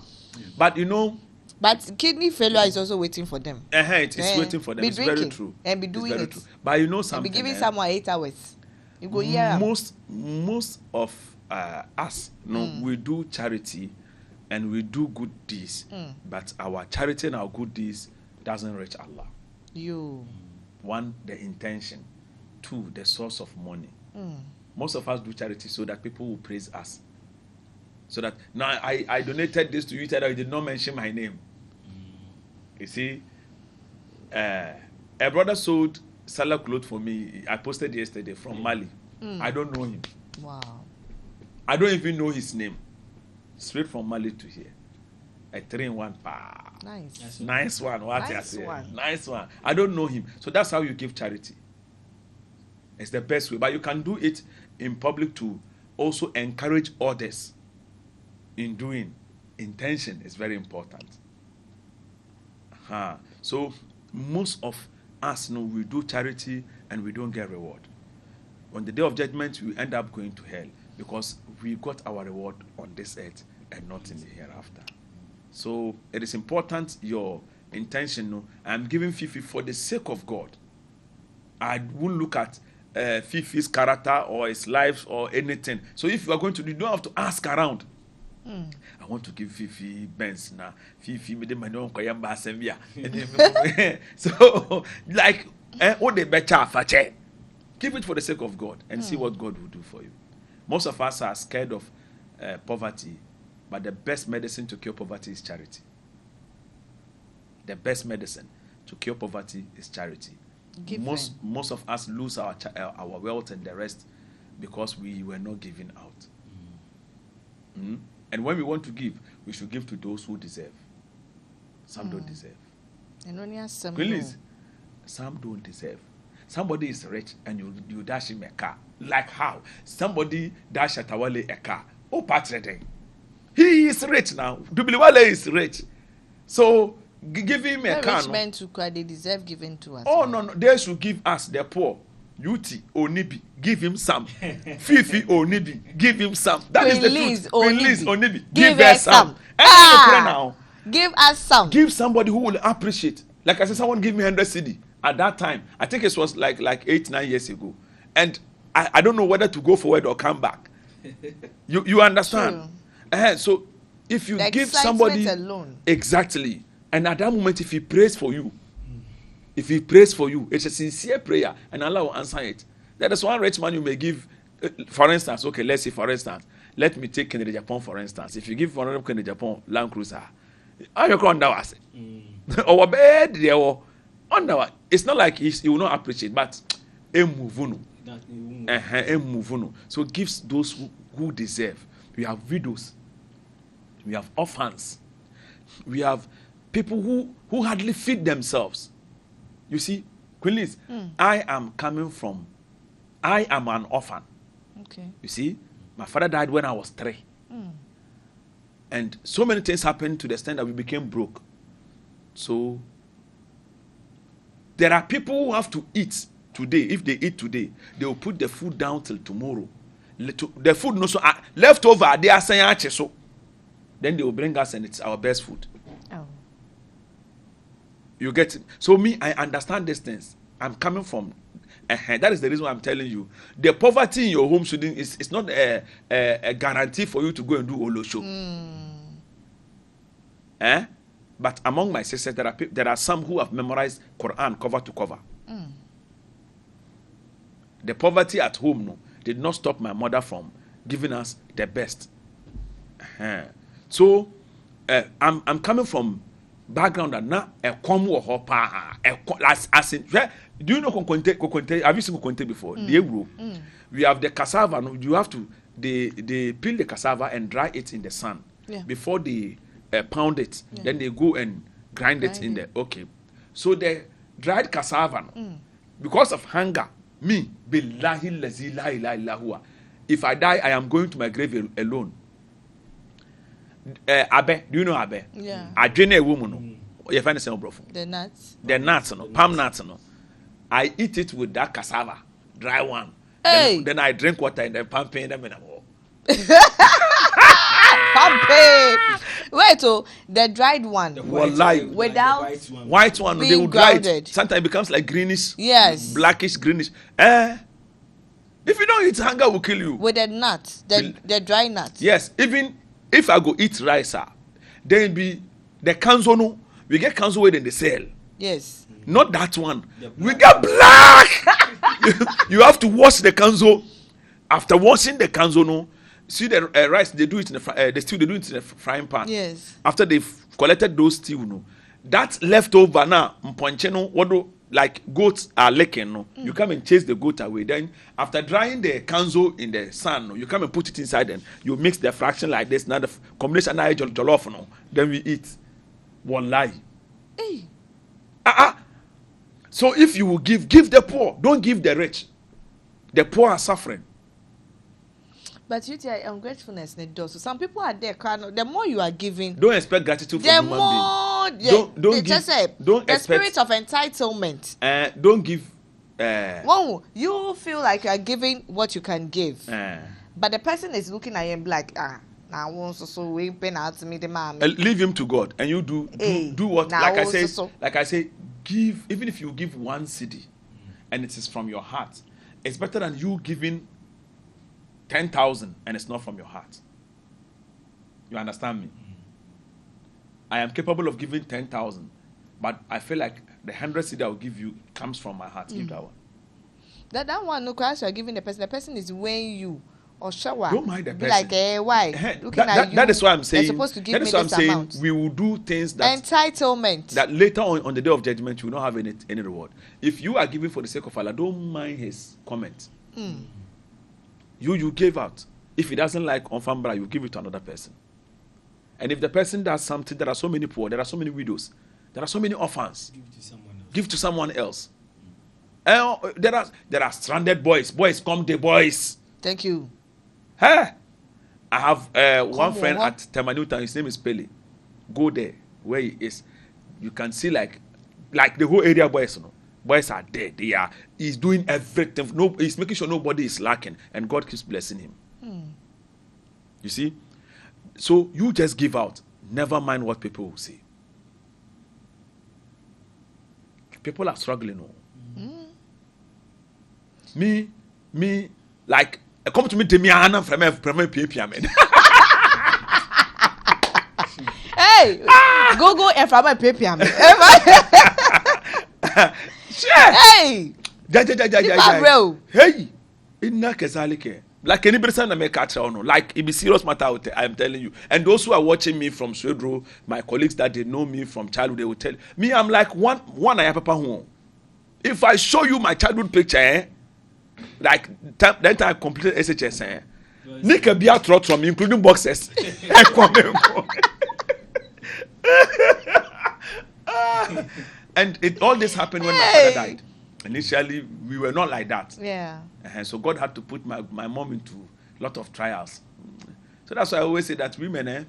but you know. But kidney failure is also waiting for them. It is waiting for them. It's very true. And be doing it. True. But you know something. And be giving someone 8 hours. You go here. Most of us, we do charity. And we do good deeds, but our charity and our good deeds doesn't reach Allah. One, the intention. Two, the source of money. Most of us do charity so that people will praise us. So that now I donated this to you, that I did not mention my name. You see, a brother sold Salah clothes for me. I posted yesterday from Mali. I don't know him. Wow. I don't even know his name. Straight from Mali to here. A 3-in-1. Nice one. Nice one. I don't know him. So that's how you give charity. It's the best way. But you can do it in public to also encourage others in doing. Intention is very important. So most of us know we do charity and we don't get reward. On the day of judgment, we end up going to hell because we got our reward on this earth and not in the hereafter. So it is important your intention. No, I'm giving Fifi for the sake of God. I won't look at Fifi's character or his life or anything. So if you are going to do, you don't have to ask around. I want to give Fifi Benz now. Fifi made my own Koyamba Assembly. So like what the better give it for the sake of God and see what God will do for you. Most of us are scared of poverty, but the best medicine to cure poverty is charity. The best medicine to cure poverty is charity. Most of us lose our wealth and the rest because we were not giving out. And when we want to give, we should give to those who deserve. Some don't deserve. And only has some. Please, some don't deserve. Somebody is rich and you dash him a car. Like how? Somebody dash Atawale a car. Oh, Patrick. He is rich now. Dubiliwale is rich. So give him a car. Rich men too, they deserve giving to us. Oh, no. They should give us, the poor. Uti Onibi, give him some. Fifi Onibi, give him some. That is the truth. Liz Onibi, give her some. Now. Give us some. Give somebody who will appreciate. Like I said, someone give me 100 CD at that time. I think it was like 8-9 years ago. And I don't know whether to go forward or come back. You understand? So if you give somebody alone. Exactly, and at that moment if he prays for you, it's a sincere prayer and Allah will answer it. There is one rich man you may give, for instance, okay, let's say for instance, let me take Kennedy Japan for instance. If you give one Kennedy Japan Land Cruiser, how you can that or bed there it's not like he will not appreciate, but so gives those who deserve. We have widows, we have orphans, we have people who hardly feed themselves. You see, Queen Liz, I am an orphan. Okay. You see, my father died when I was 3. And so many things happened to the extent that we became broke. So there are people who have to eat today. If they eat today, they will put the food down till tomorrow. The food no so left over, they are saying so. Then they will bring us and it's our best food. Oh. You get it? So me, I understand these things. I'm coming from that is the reason why I'm telling you. The poverty in your home shouldn't it's not a guarantee for you to go and do Olo show. But among my sisters, there are some who have memorized Quran cover to cover. The poverty at home did not stop my mother from giving us the best. So I'm coming from background that now a come or hopa as in do you know kokonte? Have you seen kokonte before? We have the cassava. You have to they peel the cassava and dry it in the sun before they pound it. Then they go and grind it in the So the dried cassava, because of hunger, me billahi lazi la ilaha illa huwa. If I die, I am going to my grave alone. Abe, do you know abe? Yeah. I drink a woman. You find the same bro. The nuts. The nuts, palm nuts, I eat it with that cassava, dry one. Hey. Then I drink water and then pumping them in a wall. Wait, the dried one. Without white one, they will dry it. Sometimes it becomes like greenish. Yes. Blackish, greenish. If you don't eat, hunger will kill you. With the nuts, the dry nuts. Yes, even if I go eat rice, then be the kanzo no. We get kanzo weight in the sale. Yes. Not that one. We get black. You have to wash the kanzo. After washing the kanzo no, see the rice they do it in the stew they do it in a frying pan. Yes. After they've collected those stew no, that leftover now mponche no what do like goats are licking no, you come and chase the goat away. Then after drying the kanzo in the sun no, you come and put it inside and you mix the fraction like this. Now the combination now jollof no, then we eat. Wallahi. Hey. So if you will give the poor. Don't give the rich. The poor are suffering. But you tell ungratefulness does. So some people are there. The more you are giving, don't expect gratitude from human being. The spirit of entitlement. Don't give. You feel like you are giving what you can give, but the person is looking at you and be like, now also we pay out to me the man. Leave him to God, and you do what? Like I say, give. Even if you give 1 cedi, and it is from your heart, it's better than you giving 10,000 and it's not from your heart. You understand me? I am capable of giving 10,000, but I feel like the 100 cedi I will give you comes from my heart. Give that one. That one, no question you are giving the person. The person is weighing you or shower. Don't mind the person. Like, why? That is why I'm saying. You're supposed to give that me is why I'm this saying amount. we will do things that entitlement. That later on the day of judgment you will not have any reward. If you are giving for the sake of Allah, don't mind his comment. You gave out. If he doesn't like Onfambra, you give it to another person. And if the person does something, there are so many poor, there are so many widows, there are so many orphans. Give to someone else. There are stranded boys. Boys, come the boys. Thank you. Hey, I have one friend at Temanuta. His name is Pele. Go there where he is. You can see like the whole area boys. You know, boys are dead. He's doing everything. No, he's making sure nobody is lacking, and God keeps blessing him. You see, so you just give out. Never mind what people will say. People are struggling. Me, like. Come to me, Demiana from PPM. Hey, go and from my PPM. Hey, hey, inna kezalike. Like any person that make catch on, like it be serious matter out there, I am telling you. And those who are watching me from Swedro, my colleagues that they know me from childhood, they will tell me I'm like one I have papa home. If I show you my childhood picture, like that I completed SHS. Nika be out from me, including boxes. And all this happened when my father died. Initially, we were not like that. Yeah. So God had to put my mom into a lot of trials. So that's why I always say that women,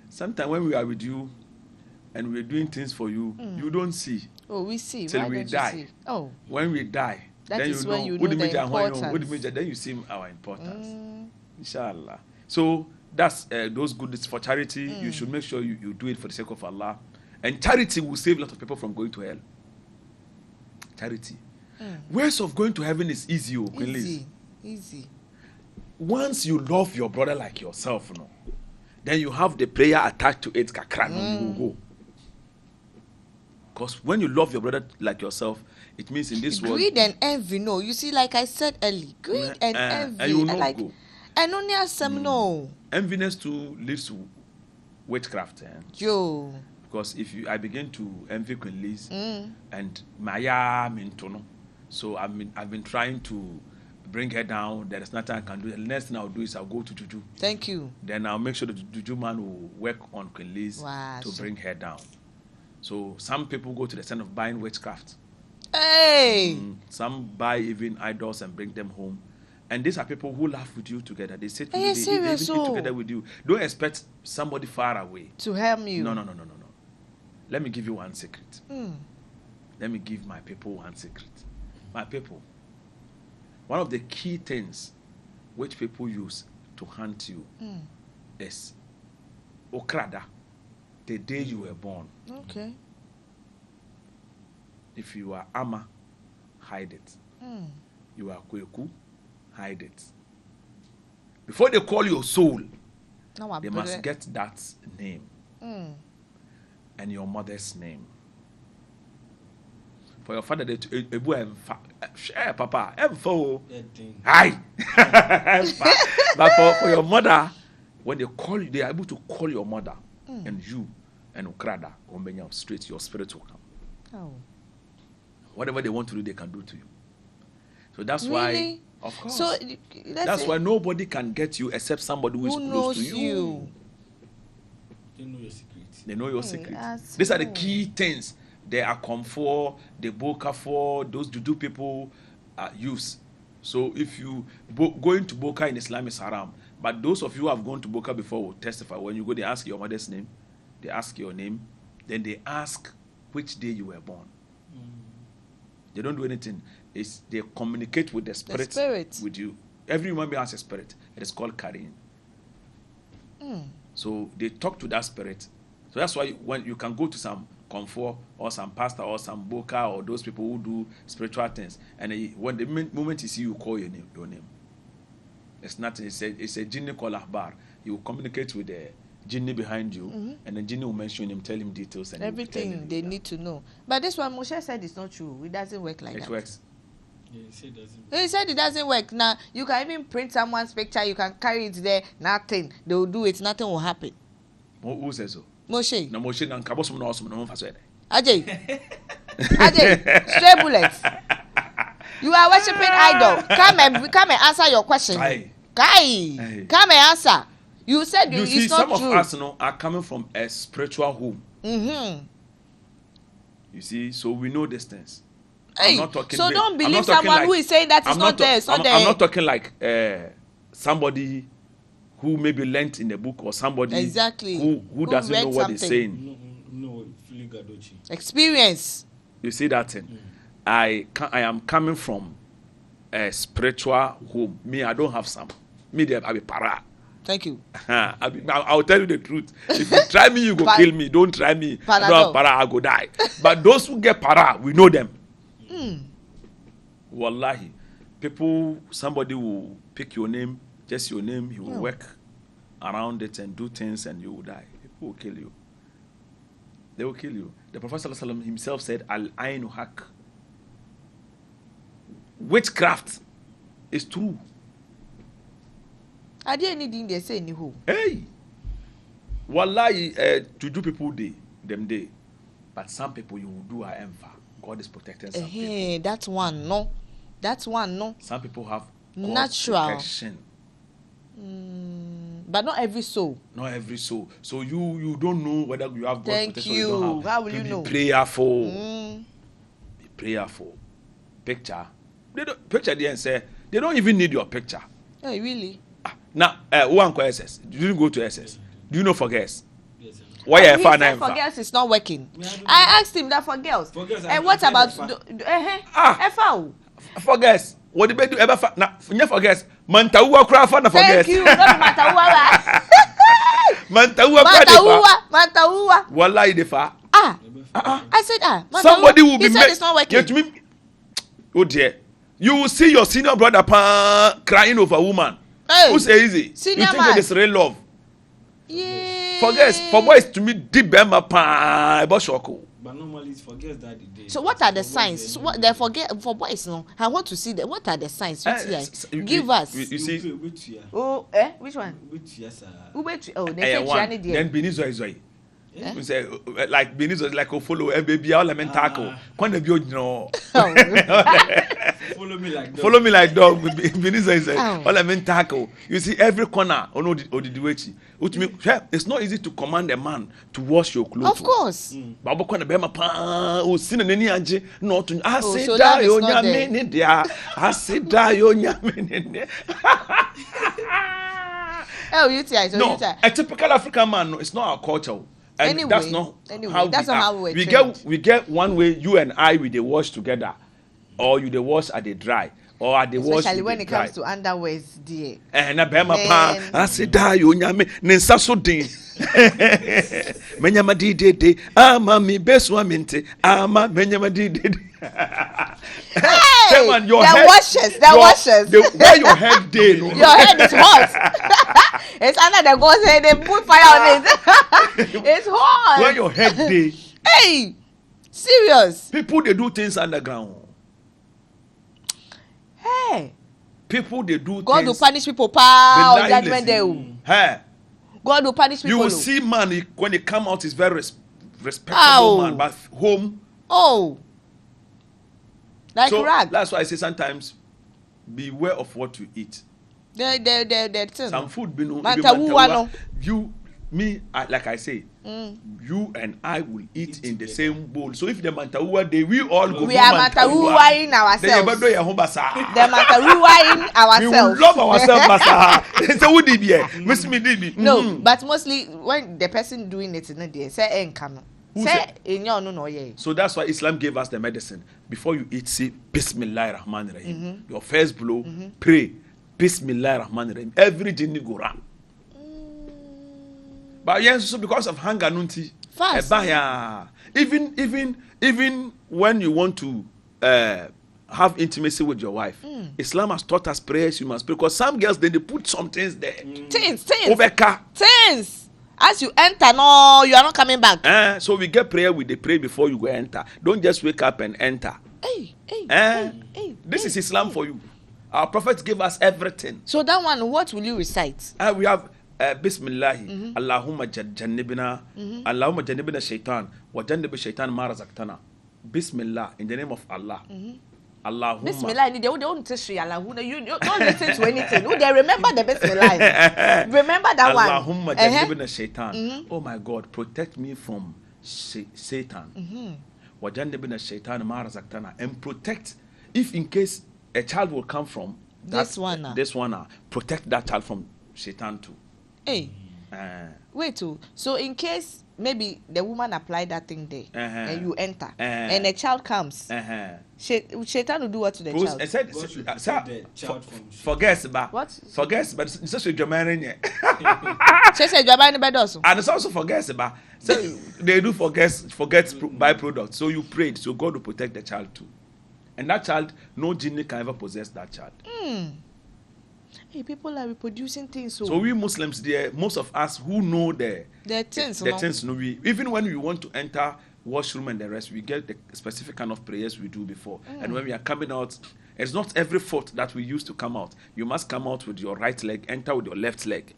sometimes when we are with you and we're doing things for you, you don't see. Oh, we see. Till Why we don't die. you see? Oh. When we die, That then is you when know, you know the importance. then you see our importance. Inshallah. So that's those goodies for charity. You should make sure you do it for the sake of Allah. And charity will save a lot of people from going to hell. Charity. Ways of going to heaven is easy, Queen Liz. Easy. Once you love your brother like yourself, then you have the prayer attached to it, you will go. Because when you love your brother like yourself, it means in this world. Greed and envy, no. You see, like I said early, greed and envy. And you will not like, go. and only some no. Enviness too leads to witchcraft. Joe. Because if I begin to envy Queen Liz and Maya Mintono, so I've been trying to bring her down. There is nothing I can do. The next thing I'll do is I'll go to Juju. Thank you. Then I'll make sure that the Juju man will work on Queen Liz to bring her down. So some people go to the extent of buying witchcraft. Hey! Some buy even idols and bring them home. And these are people who laugh with you together. They sit with you, they even eat together with you. Don't expect somebody far away to help you. No. Let me give you one secret. Let me give my people one secret. My people, one of the key things which people use to hunt you is Okrada, the day you were born. Okay. If you are Ama, hide it. You are Kweku, hide it. Before they call your soul, they must get that name and your mother's name. For your father, Papa, hi. But for your mother, when they call you, they are able to call your mother and you and Ukrada, straight, your spirit will come. Oh. Whatever they want to do, they can do to you. So that's why, of course. So that's why nobody can get you except somebody who is close to you. They know your secret. They know your secret. These are the key things. They are for the Boka for those Juju people use. So if you going to Boka in Islam is haram. But those of you who have gone to Boka before will testify. When you go, they ask your mother's name, they ask your name, then they ask which day you were born. They don't do anything. They communicate with the spirit with you. Every human being has a spirit. It is called Karin. So they talk to that spirit. So that's why when you can go to some comfort or some pastor or some boka or those people who do spiritual things, and when the moment you see you call your name. It's nothing. It's a jinni called Ahbar. He will communicate with the jinni behind you, and the jinni will mention him, tell him details and everything they need to know. But this one Moshe said it's not true. It doesn't work like that. It works. Yeah, he said it doesn't work. Now you can even print someone's picture, you can carry it there, nothing. They will do it, nothing will happen. Who says so? Moshe. No Moshe na nkabosum na osum na mfa Ajay. Stray bullets. You are worshiping idol. Come and answer your question. Kai. Come and answer. You said you see, it's not some true. of us are coming from a spiritual home. You see, so we know this things. Hey, I'm not talking so don't believe someone who is saying that it's not there. It's not there. I'm not talking like somebody who maybe learnt in the book or somebody who doesn't know what he's saying. No, experience. You see that thing? I am coming from a spiritual home. Me, I don't have some. Me, I be para. Thank you. I'll tell you the truth. If you try me, you go kill me. Don't try me. I don't have para, I go die. But those who get para, we know them. Wallahi. People, somebody will pick your name, just your name, he will work around it and do things and you will die. People will kill you. They will kill you. The Prophet ﷺ himself said, Al-Ainu Haq. Witchcraft is true. I didn't need they say anyhow. Hey! Wallahi, to do people them day. But some people you will do a enfa. God is protecting some people. That's one, no. That's one, no. Some people have natural protection. But not every soul. Not every soul. So you don't know whether you have God's protection or you don't have. How will you know? Be prayerful. Be prayerful. picture. They don't picture there and say they don't even need your picture. Oh, really? Now, one for SS. You didn't go to SS. Do you know for girls? Yes, sir. Why He are said you for girls it's not working. Me, I don't I asked him that for girls. For girls, And what I about Ah. For girls? What did you ever now? For girls, Mantaua craft for girls. Thank you. Not Mataua. Mantaua Mataua. Wallahi defa. I said Mataua. Somebody will be He said it's not working. To me, oh dear. You will see your senior brother crying over a woman. Hey. Who say easy? Senior You think man. that is real love? Yeah. For girls, for boys to me, deep bema pa about shoko. But normally it's for girls that they. So what are the For boys, signs? they So know. what they forget for boys? No, I want to see that. What are the signs? Give us. You see, Which year? Oh, which one? Which year, sir? Wait. Oh, they eh, say one. Chiani Then Benizo is right. We say like Benizo is like a follow baby all I'm tackle. When the build no. Follow me like that. Follow me like dog. Benizo is Oh. all I'm tackle. You see every corner. Oh no, the which means it's not easy to command a man to wash your clothes. Of course. Babo kwana bema pa o sina nani anje no to so that is yo not nyame there. ne dia asida yo nyame ne. Oh, UTI. So No, UTI. a typical African man, no, it's not our culture. And Anyway, that's not how that's we not are. how we were we trained. get one way. You and I we dey wash together, or you dey wash at the dry, or at the wash. Especially when the it comes dry. to underwears, dear. Na bema pa Man. asida yo nyame ne nsa so din. Menyama di ama mi beswa minti ama menyama di. Hey, Man, your the head, washes. where your head day, no? Your head is hot. It's under the ghost head. They put fire on it. It's hot. Where your head day. Hey, serious. People they do things underground. Hey, People they do God will things. punish people. Pow, Blindness. judgment day. Hey, God will punish people. you will see man when he come out is very respectable Ow. man, but home. Oh, like So rag. that's why I say sometimes beware of what you eat. The thing. Some food be no. Mantawa no. You, me, like I say, you and I will eat in the same bowl. So if the mantawa they we all go. We do are Matawa in Then ourselves. you better your home basa. The Matawa in We will ourselves. love ourselves basa. So who did be? Miss me did be. No, but mostly when the person doing it in the say enkano. Who Say said? in your no yeah. So that's why Islam gave us the medicine. Before you eat, say Bismillah Rahman Rahim. Your first blow, pray Bismillah Rahman Rahim. Every jinni go round. But yes, so because of hunger, nunti. Fast. Even when you want to have intimacy with your wife, Islam has taught us prayers. You must pray because some girls then they put some things there. Things. Obeka. Things. As you enter, no, you are not coming back. So we get prayer. We they pray before you go enter. Don't just wake up and enter. Hey. This is Islam for you. Our prophets gave us everything. So that one, what will you recite? We have Bismillah, Allahumma jannibna, Allahumma jannibna shaitan, wa jannib shaitan ma razaqtana. Bismillah, in the name of Allah. Allahumma. Bismillah, they don't teach you Allah. You don't listen to anything. They remember the Bismillah. Remember that one. Allahumma jannibna shaitan. Oh my God, protect me from Satan. Wa jannibna shaitan ma razaqtana. And protect, if in case a child will come from This one. protect that child from Satan too. Hey. Wait, so in case maybe the woman applied that thing there and you enter and a child comes, Shaitan will do what to the child? I said, God should protect the child from forget about What? Forget, but it's just your man. She said, "You're buying the bed also." And it's also forget about. So they do forget byproduct. So you prayed, so God will protect the child too, and that child, no genie can ever possess that child. Hey, people are reproducing things. So we Muslims, there, most of us who know the things, things, no, we even when we want to enter washroom and the rest, we get the specific kind of prayers we do before. And when we are coming out, it's not every foot that we use to come out. You must come out with your right leg, enter with your left leg.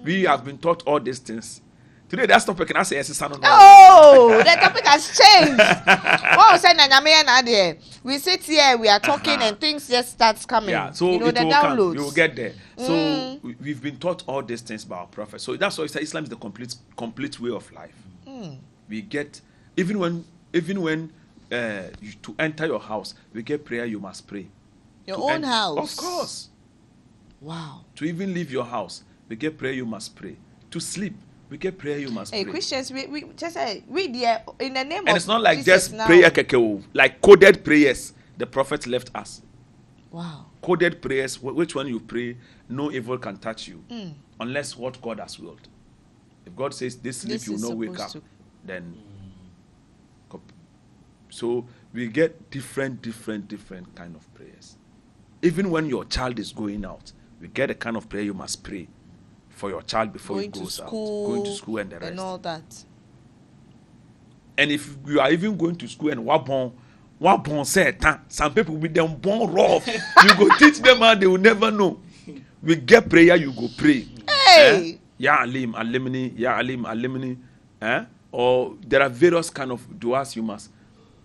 We have been taught all these things. Today, that's topic, and I say, yes, oh, the topic has changed. What was saying, we sit here, we are talking, and things just starts coming. Yeah, so you know, it the will downloads. come. You will get there. So we've been taught all these things by our prophet. So that's why Islam is the complete way of life. We get even when to enter your house, we get prayer you must pray. Your To own house. Of course. Wow. To even leave your house, we get prayer you must pray. To sleep, we get prayer you must Hey, pray. Christians, we just say, we there in the name of And it's not like Jesus just now. prayer kekeo, like coded prayers the prophet left us. Wow. Coded prayers, which one you pray, no evil can touch you, unless what God has willed. If God says this sleep, This you will is not wake up, supposed to. then. So we get different kind of prayers. Even when your child is going out, we get a kind of prayer you must pray for your child before he goes out. Going to school and the rest. And all that. And if you are even going to school and wabon say some people with them born rough, you go teach them how they will never know. We get prayer, you go pray. Hey! Ya alim, alimni, ya alim, alimni. Or there are various kind of duas you must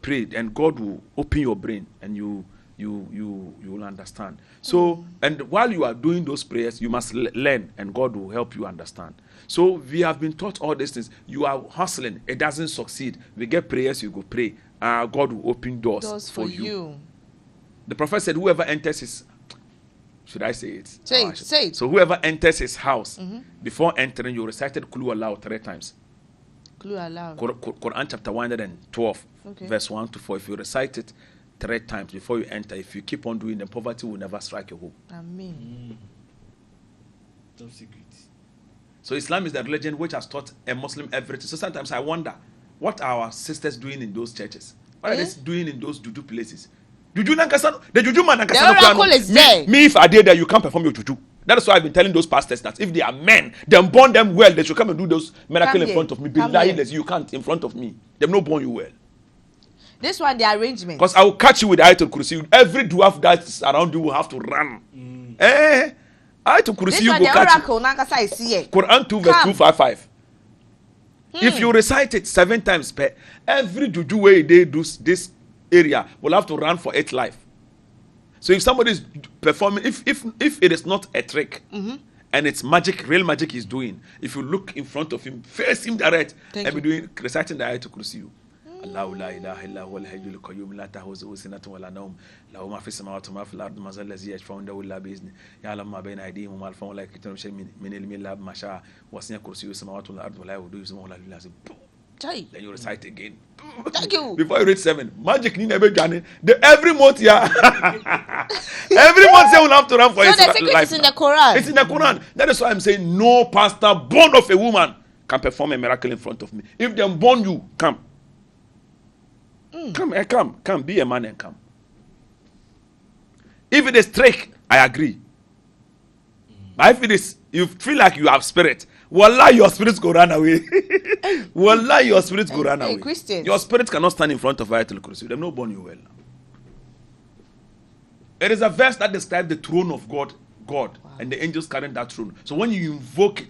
pray, and God will open your brain and you will understand. So, and while you are doing those prayers, you must learn, and God will help you understand. So we have been taught all these things. You are hustling, it doesn't succeed. We get prayers, you go pray. God will open doors for you. The prophet said, whoever enters his, should I say it? Say it. So whoever enters his house, before entering, you recited Kulu Allah 3 times. Clue aloud. Quran chapter 112, Okay. verse 1 to 4. If you recite it 3 times before you enter, if you keep on doing, then poverty will never strike your home. Amen. Top secret. So Islam is the religion which has taught a Muslim everything. So sometimes I wonder, what are our sisters doing in those churches? What are they doing in those juju places? Juju nankasa, the juju man nankasa. The oracle is there. Me, if I did that, you can't perform your juju. That is why I've been telling those pastors that if they are men, then born them well, they should come and do those miracles in front of me. Be lying, you can't in front of me. They've not born you well. This one, the arrangement. Because I will catch you with Ayatul Kursi. Every dwarf that is around you will have to run. Ayatul Kursi, This you one, go the catch oracle, Nankasa is here. Quran 2 verse 255. If you recite it 7 times per, every juju way they do this area will have to run for its life. So if somebody is performing, if it is not a trick and it's magic, real magic he's doing, if you look in front of him, face him direct, and be doing reciting the Ayatul Kursi. Allahu la ilaha illa huwa al-hayyul qayyum la ta'khuzuhu sinatun wa la nawm lahu ma fi samawati wa ma fi al-ardi man zal ladzi yashfa'u indahu illa bi idhnihi ya'lamu ma bayna aydihim wa ma khalfahum wa la yakituna shay'an min ilmihi illa bima sha'a wasi'a kursiyyuhu samawati wal ardi wa la yahuduhu hifdhuhuma wa huwa al-'aliyyul Then you recite again. Thank you. Before you reach 7, magic ni never done. Every month, yeah. Every month, they will have to run for So his the secret life. is in the Quran. It's in the Quran. That is why I'm saying no pastor born of a woman can perform a miracle in front of me. If they born you, come. Come. Be a man and come. If it is trick, I agree. But if it is, you feel like you have spirit, wallah, your spirits go run away. Wallah, your spirits go run away. Christians. Your spirit cannot stand in front of Ayatul Kursi. They've not born you well. It is a verse that describes the throne of God, and the angels carrying that throne. So when you invoke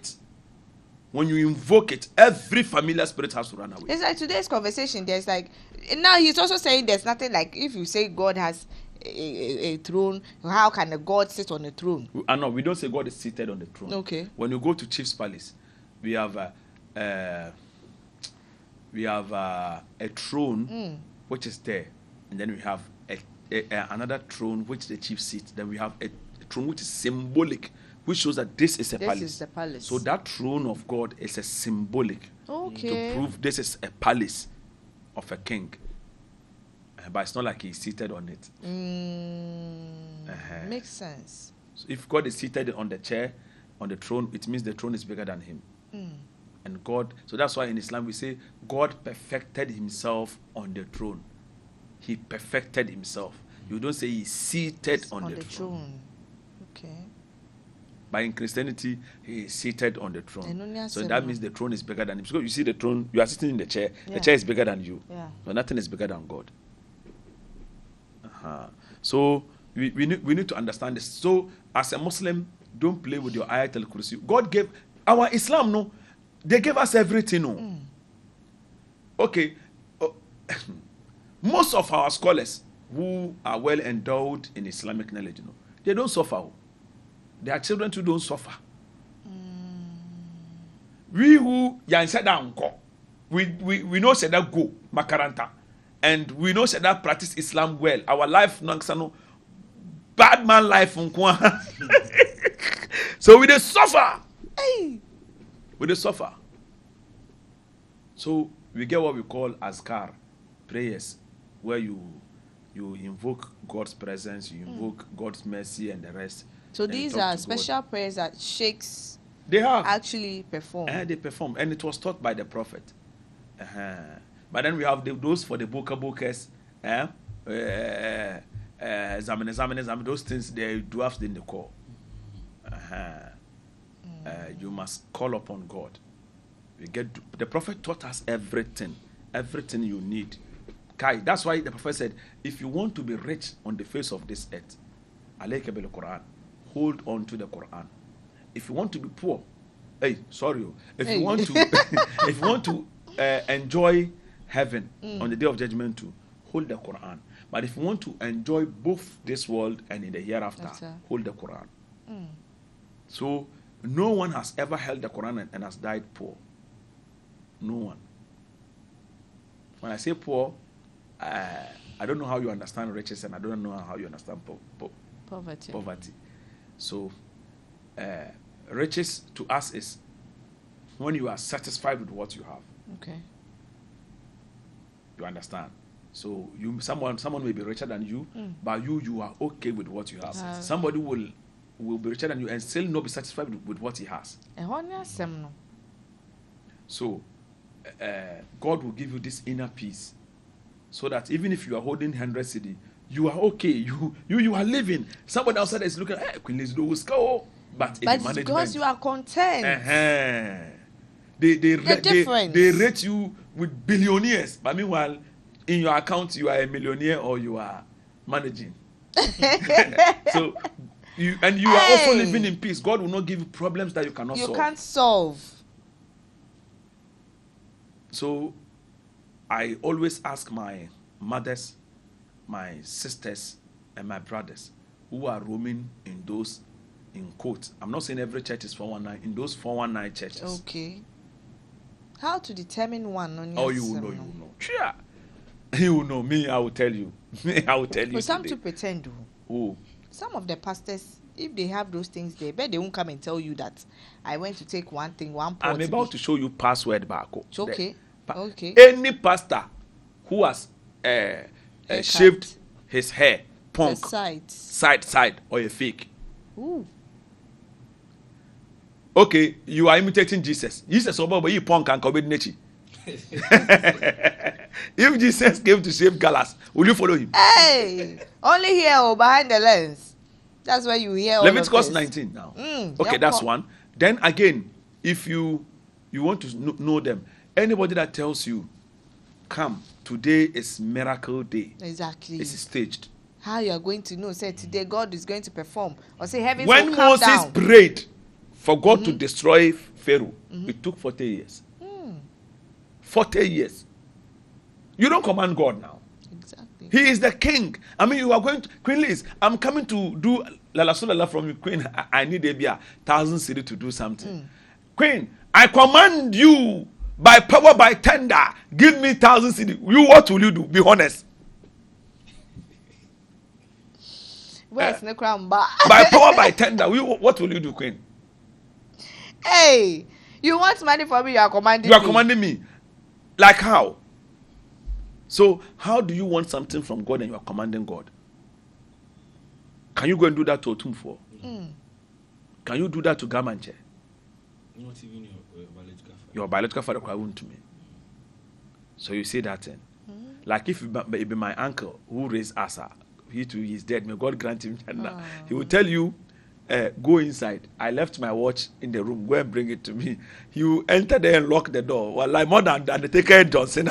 it, every familiar spirit has to run away. It's like today's conversation. There's like, now he's also saying there's nothing like, if you say God has a throne, how can a God sit on a throne? No, we don't say God is seated on the throne. Okay. When you go to Chief's Palace, we have a throne which is there, and then we have another throne which the chief sits. Then we have a throne which is symbolic, which shows that this is a palace. This is the palace. So that throne of God is a symbolic Okay. to prove this is a palace of a king. But it's not like he's seated on it. Makes sense. So if God is seated on the chair, on the throne, it means the throne is bigger than him. And God, so that's why in Islam we say God perfected himself on the throne. He perfected himself. You don't say he's seated on the throne. Okay. But in Christianity, he is seated on the throne. So Seven. that means the throne is bigger than him. Because you see the throne, you are sitting in the chair. The chair is bigger than you. Yeah. So nothing is bigger than God. So we need to understand this. So as a Muslim, don't play with your Ayatul Kursi. God gave our Islam, no, they gave us everything, no. Okay. Most of our scholars who are well endowed in Islamic knowledge, you know, they don't suffer. Their children too don't suffer. We who we know said that go makaranta. and we know that practice Islam well. Our life, no bad man life, so we dey suffer. Hey. We dey suffer. So we get what we call azkar, prayers, where you invoke God's presence, you invoke God's mercy and the rest. So these are special prayers that sheikhs they have actually perform. They perform, and it was taught by the prophet. But then we have those for the bokers, examine, those things they do after in the call. You must call upon God. The prophet taught us everything you need. That's why the prophet said, if you want to be rich on the face of this earth, alayka bil Quran, hold on to the Quran. If you want to be poor, if you want to enjoy heaven on the day of judgment too, hold the Quran. But if you want to enjoy both this world and in the hereafter, hold the Quran. So no one has ever held the Quran and has died poor. No one. When I say poor, I don't know how you understand riches, and I don't know how you understand poverty. So riches to us is when you are satisfied with what you have. Okay. You understand? So someone may be richer than you, but you are okay with what you have. Somebody will be richer than you and still not be satisfied with what he has. So God will give you this inner peace, so that even if you are holding 100 cedi, you are okay. You are living. Somebody outside is looking, hey, Queen Liz, but it's because you are content. They rate you with billionaires, but meanwhile, in your account, you are a millionaire or you are managing. So you are also living in peace. God will not give you problems that you cannot solve. You can't solve. So I always ask my mothers, my sisters, and my brothers who are roaming in those, in quotes, I'm not saying every church is 419, in those 419 churches. Okay. How to determine one on your Oh, you will know. Sure. You will know. Me, I will tell you. I will tell you. For some to pretend. Oh. Some of the pastors, if they have those things there, but they won't come and tell you that I went to take one thing, one part. I'm about to show you password back. It's okay. Okay. Any pastor who has shaved his hair, punk, side, or a fake. Ooh. Okay, you are imitating Jesus. Jesus, but you punk and commit nature. If Jesus came to save Gallas, will you follow him? Hey, only here or behind the lens. That's where you hear. Leviticus 19 now. Okay, that's one. Then again, if you want to know them, anybody that tells you, come, today is miracle day. Exactly. It's staged. How you are going to know? Say today God is going to perform, or say heaven will when come Moses down. prayed for God to destroy Pharaoh, it took 40 years. 40 years. You don't command God now. Exactly. He is the king. I mean, you are going to, Queen Liz, I'm coming to do la from you, Queen. I need a 1,000 cedi to do something. Queen, I command you by power, by tender, give me 1,000 cedi. What will you do? Be honest. Where's the crown? By power, by tender, what will you do, Queen? Hey, you want money from me? You are commanding me. You are commanding me. Like how? So how do you want something from God and you are commanding God? Can you go and do that to Otumfo? Can you do that to Gamanche? Not even your biological father. Your biological father won't to me. So you say that thing. Like if it be my uncle who raised Asa, he too is dead. May God grant him Jannah. He will tell you, go inside. I left my watch in the room. Go and bring it to me. You enter there and lock the door. Well, like more than the taker Johnson.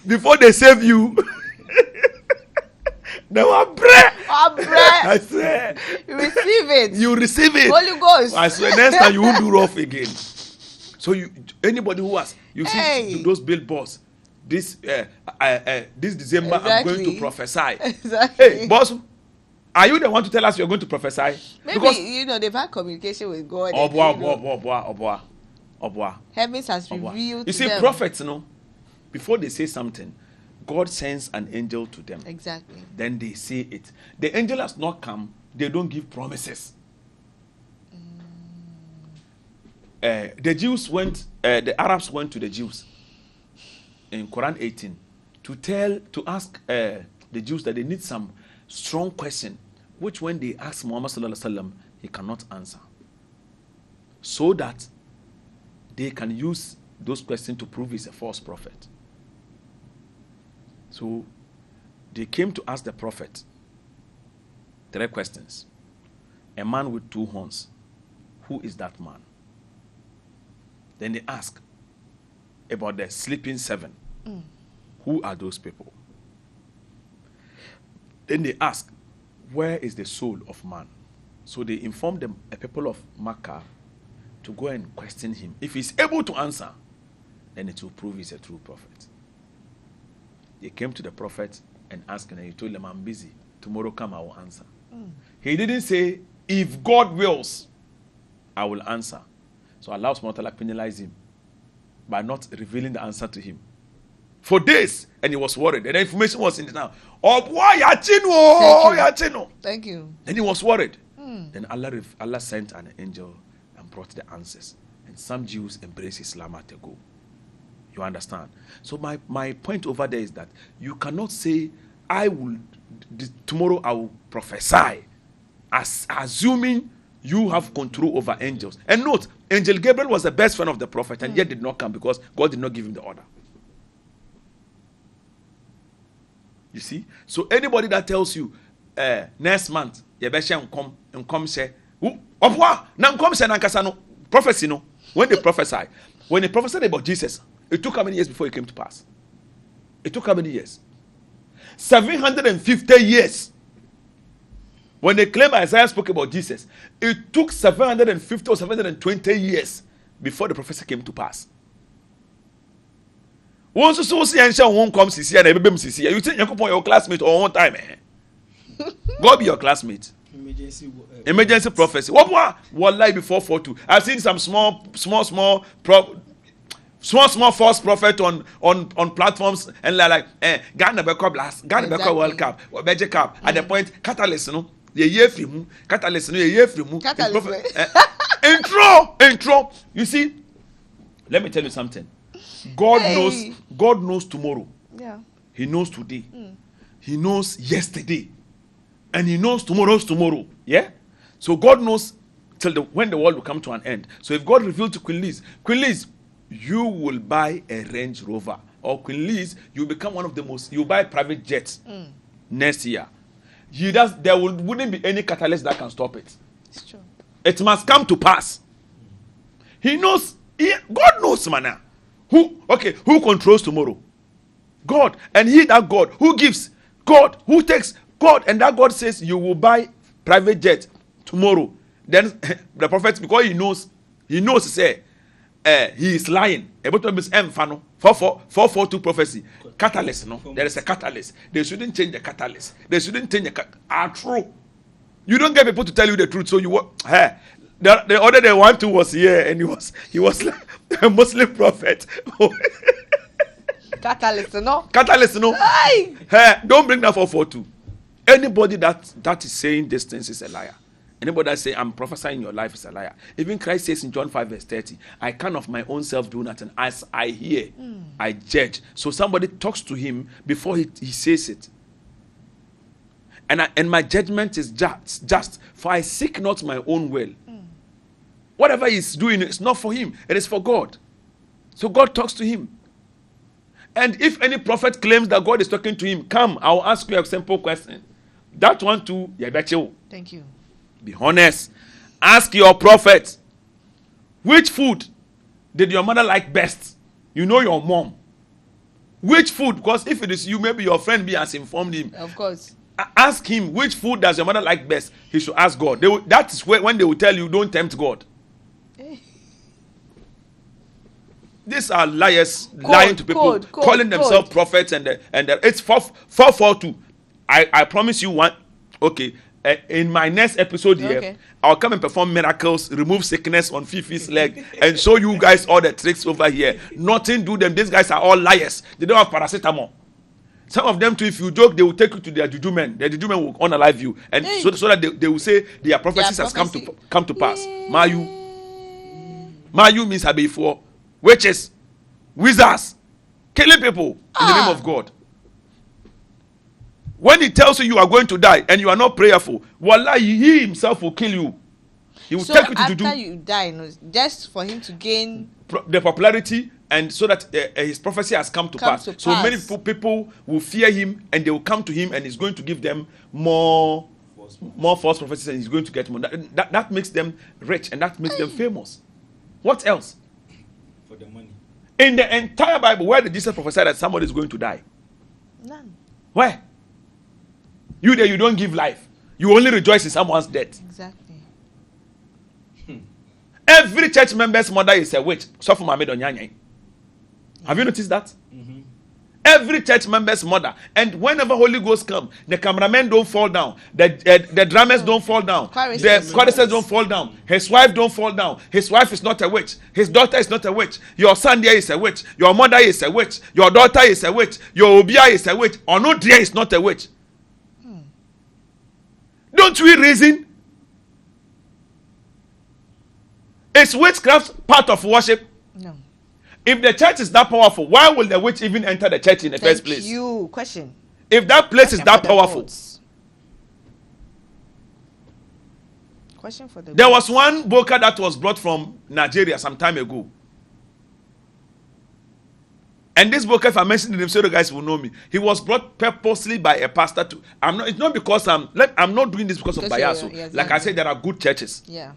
Before they save you, they will pray. I swear. You receive it. You receive it. Holy Ghost. I swear. Next time you won't do rough again. So anybody who has see those billboards. This December I'm going to prophesy. Exactly. Hey, boss. Are you the one to tell us you're going to prophesy? Maybe, because they've had communication with God. Obwa. Heavens has revealed You see, them. prophets, before they say something, God sends an angel to them. Exactly. Then they say it. The angel has not come. They don't give promises. The Jews went, the Arabs went to the Jews in Quran 18 to ask the Jews that they need some strong question, which when they ask Muhammad sallallahu alaihi wasallam, he cannot answer, so that they can use those questions to prove he's a false prophet. So they came to ask the prophet 3 questions. A man with 2 horns, who is that man? Then they ask about the sleeping 7. Who are those people? Then they ask, where is the soul of man? So they inform them, a people of Makkah, to go and question him. If he's able to answer, then it will prove he's a true prophet. They came to the prophet and asked him, and he told them, I'm busy. Tomorrow come, I will answer. He didn't say, if God wills, I will answer. So Allah subhanahu wa ta'ala penalized him by not revealing the answer to him for days, and he was worried. And the information was in the now. Oh boy, Yachino. Thank you. Then he was worried. Then Allah sent an angel and brought the answers. And some Jews embraced Islam at a go. You understand? So my point over there is that you cannot say, tomorrow I will prophesy, as assuming you have control over angels. And note, Angel Gabriel was the best friend of the prophet and yet did not come because God did not give him the order. You see? So anybody that tells you, next month, prophecy, no. When they prophesied about Jesus, it took how many years before it came to pass? It took how many years? 750 years. When they claim Isaiah spoke about Jesus, it took 750 or 720 years before the prophecy came to pass. Once you see and won't come see and you think you your classmate or one time, go be your classmate. Emergency prophecy. What lie before 42? I've seen some small false prophet on platforms and like Ghana Beko Blast, Ghana Beko World Cup, or Beje Cup. At the point, catalyst, no. Catalyst. Intro. You see, let me tell you something. God knows tomorrow. Yeah. He knows today. He knows yesterday. And he knows tomorrow's tomorrow. Yeah? So God knows when the world will come to an end. So if God revealed to Queen Liz, you will buy a Range Rover. Or Queen Liz, you become one of the most, you buy private jets next year. There wouldn't be any catalyst that can stop it. It's true. It must come to pass. He knows, God knows, man. Who controls tomorrow? God. And that God, who gives? God. Who takes? God. And that God says, you will buy private jet tomorrow. Then the prophet, because he knows, say, he is lying. About to miss 442 prophecy. Catalyst, no? There is a catalyst. They shouldn't change the catalyst. They shouldn't change the true. You don't get people to tell you the truth, so you work. The other day, one too was here, and he was like a Muslim prophet. Catalyst, no? Catalyst, no? Don't bring that 442. Anybody that is saying these things is a liar. Anybody that say I'm prophesying your life is a liar. Even Christ says in John 5 verse 30, I can of my own self do nothing. As I hear, I judge. So somebody talks to him before he says it. And my judgment is just, for I seek not my own will. Whatever he's doing, it's not for him. It is for God. So God talks to him. And if any prophet claims that God is talking to him, come, I'll ask you a simple question. That one too, thank you. Be honest. Ask your prophet, which food did your mother like best? You know your mom. Which food? Because if it is you, maybe your friend has informed him. Of course. Ask him, which food does your mother like best? He should ask God. That is when they will tell you, don't tempt God. These are liars, lying to people, calling themselves prophets, and it's 442. I promise you one. Okay, in my next episode here, Okay. I'll come and perform miracles, remove sickness on Fifi's leg, and show you guys all the tricks over here. Nothing do them. These guys are all liars. They don't have paracetamol. Some of them too, if you joke, they will take you to their juju men. Their juju men will unalive you, and so that they will say their prophecies has come to pass. Mayu means before witches, wizards, killing people in the name of God. When he tells you are going to die and you are not prayerful, wallahi, he himself will kill you. He will take you to juju. After you die, no, just for him to gain the popularity, and so that his prophecy has come to pass. So many people will fear him, and they will come to him, and he's going to give them more false prophecies, and he's going to get more. That makes them rich, and that makes them famous. What else? For the money. In the entire Bible, where did Jesus prophesy that somebody is going to die? none. Where? You there, you don't give life. You only rejoice in someone's death. Exactly. Every church member's mother is a witch. Have you noticed that? Mm-hmm. Every church member's mother. And whenever Holy Ghost come, the cameramen don't fall down. The drummers don't fall down. The choristers don't fall down. His wife don't fall down. His wife is not a witch. His daughter is not a witch. Your son there is a witch. Your mother is a witch. Your daughter is a witch. Your obia is a witch. Or no dear is not a witch. Don't we reason? Is witchcraft part of worship? No. If the church is that powerful, why will the witch even enter the church in the first place? You question. If that place is that powerful. Question for the There was one boka that was brought from Nigeria some time ago. And this boka, if I mention him, so the guys will know me. He was brought purposely by a pastor to. It's not because I'm not doing this because of bias. Like I said, there are good churches. Yeah.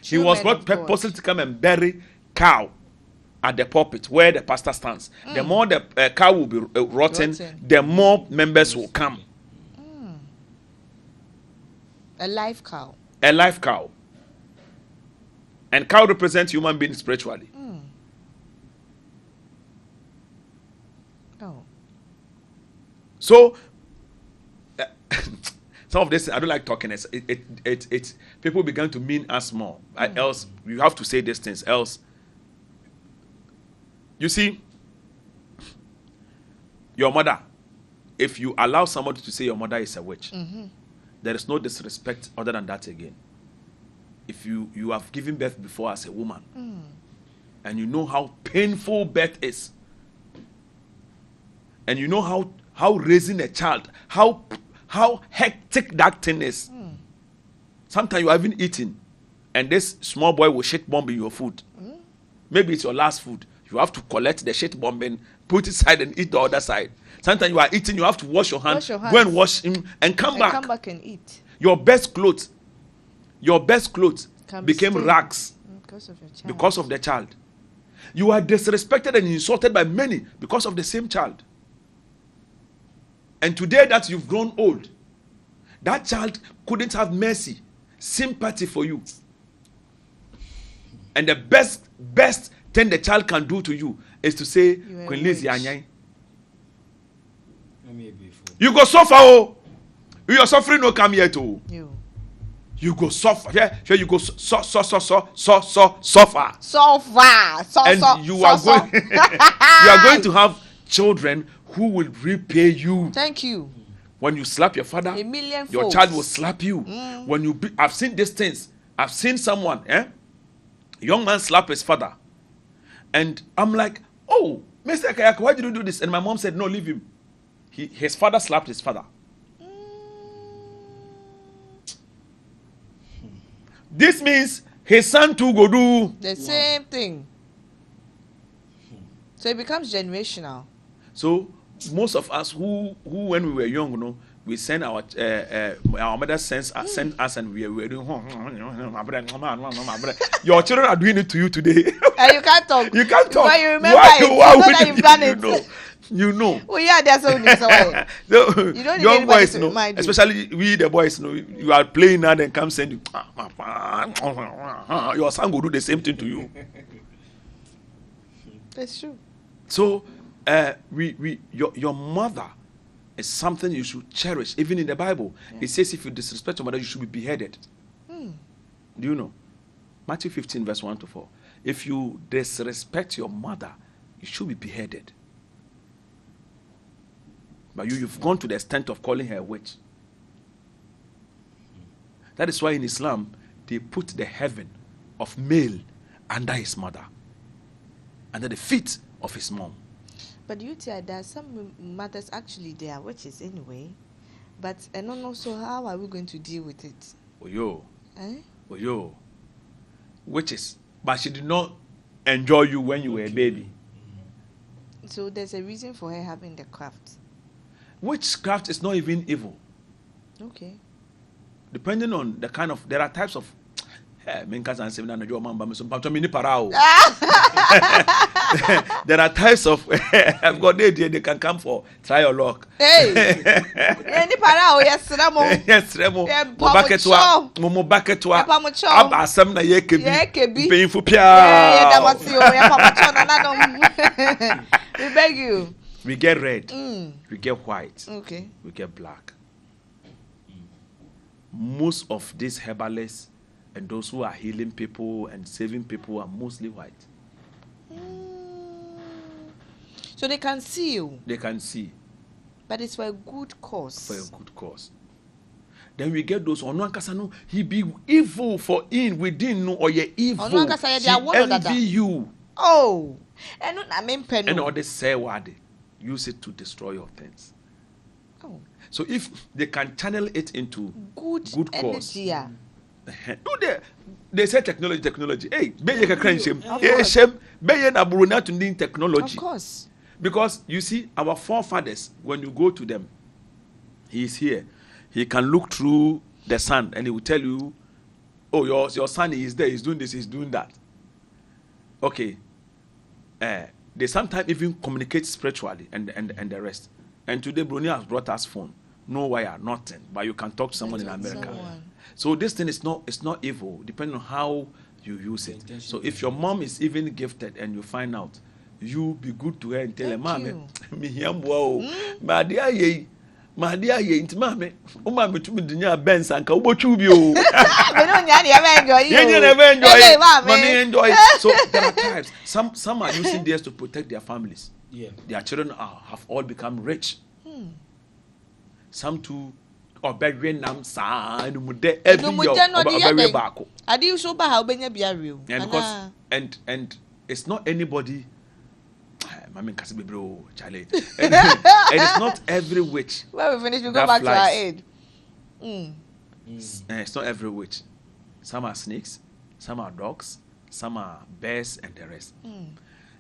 He was brought purposely to come and bury cow at the pulpit where the pastor stands. The more the cow will be rotten, the more members will come. A live cow. A live cow. And cow represents human beings spiritually. Oh. So some of this I don't like talking. It people began to mean us more. Else you have to say these things. Else, you see, your mother. If you allow somebody to say your mother is a witch, there is no disrespect other than that again. If you have given birth before as a woman, and you know how painful birth is, and you know how raising a child, how hectic that thing is. Sometimes you haven't eaten, and this small boy will shit bomb in your food. Maybe it's your last food. You have to collect the shit bomb and put it aside and eat the other side. Sometimes you are eating, you have to wash your hands. Go and wash him and come back. Come back and eat. Your best clothes became rags because of the child. You are disrespected and insulted by many because of the same child. And today that you've grown old, that child couldn't have mercy, sympathy for you. And the best thing the child can do to you is to say, Queen Liz, you go suffer, oh. You are suffering, no come here too. You go suffer. Yeah, you go suffer. And you are going to have children who will repay you. Thank you. When you slap your father, your child will slap you. When I've seen these things. I've seen someone, young man slap his father. And I'm like, oh, Mr. Kayaka, why did you do this? And my mom said, no, leave him. His father slapped his father. This means his son too go do the same thing. So it becomes generational. So most of us who when we were young, we send our mother sent us and we were doing. Your children are doing it to you today. And you can't talk. You can't talk. But you remember why you've done it. You know. Well, yeah, there's so you don't need young boys, to remind you. especially we the boys, you are playing now, then come send you. Your son will do the same thing to you. That's true. So, your mother is something you should cherish. Even in the Bible, it says if you disrespect your mother, you should be beheaded. Do you know? Matthew 15, verse 1 to 4. If you disrespect your mother, you should be beheaded. But you've gone to the extent of calling her a witch. That is why in Islam, they put the heaven of male under his mother, under the feet of his mom. But you tell that some mothers actually they are witches anyway. But I don't know, so how are we going to deal with it? Witches. But she did not enjoy you when you were a baby. So there's a reason for her having the craft. Witchcraft is not even evil. Okay. Depending on the kind of, there are types of there are types of I've got the idea they can come for try your luck. Hey, any parao yes remo. Yes remo. Mo bucket wa abasam na ye kebi painful pia. Yeah, that was you. We beg you. We get red. We get white. Okay. We get black. Most of these herbalists and those who are healing people and saving people are mostly white. So they can see you. They can see. But it's for a good cause. For a good cause. Then we get those no, he be evil for in within no or ye evil. He envy you. Oh. And not I mean pen. And all they say word use it to destroy your things. Oh. So if they can channel it into good cause. Energy, yeah. They say technology. Hey, be ye kakran shem. Eh shem, be ye na buruna to need technology. Of course. Because you see, our forefathers, when you go to them, he is here. He can look through the sun and he will tell you, oh, your son is there, he's doing this, he's doing that. Okay. They sometimes even communicate spiritually and the rest. And today, Bruni has brought us phone. No wire, nothing. But you can talk to someone in America. So this thing is not evil, depending on how you use it. So if your mom is even gifted and you find out, you be good to her and tell her, Mommy, me yambo, my dear ye, into Mammy, oh, Mammy, to me, the Benz and Cowbochubio. You never enjoy it. So there are times, some are using this to protect their families. Yeah. Their children have all become rich. Some too. Or bedroom nam sa and mude every year back. I do so by how benya biario. And because and it's not anybody. Mami Kasibi bro, Charlie. And it's not every witch. When we finish, we go back to our aid. It's not every witch. Some are snakes, some are dogs, some are bears, and the rest.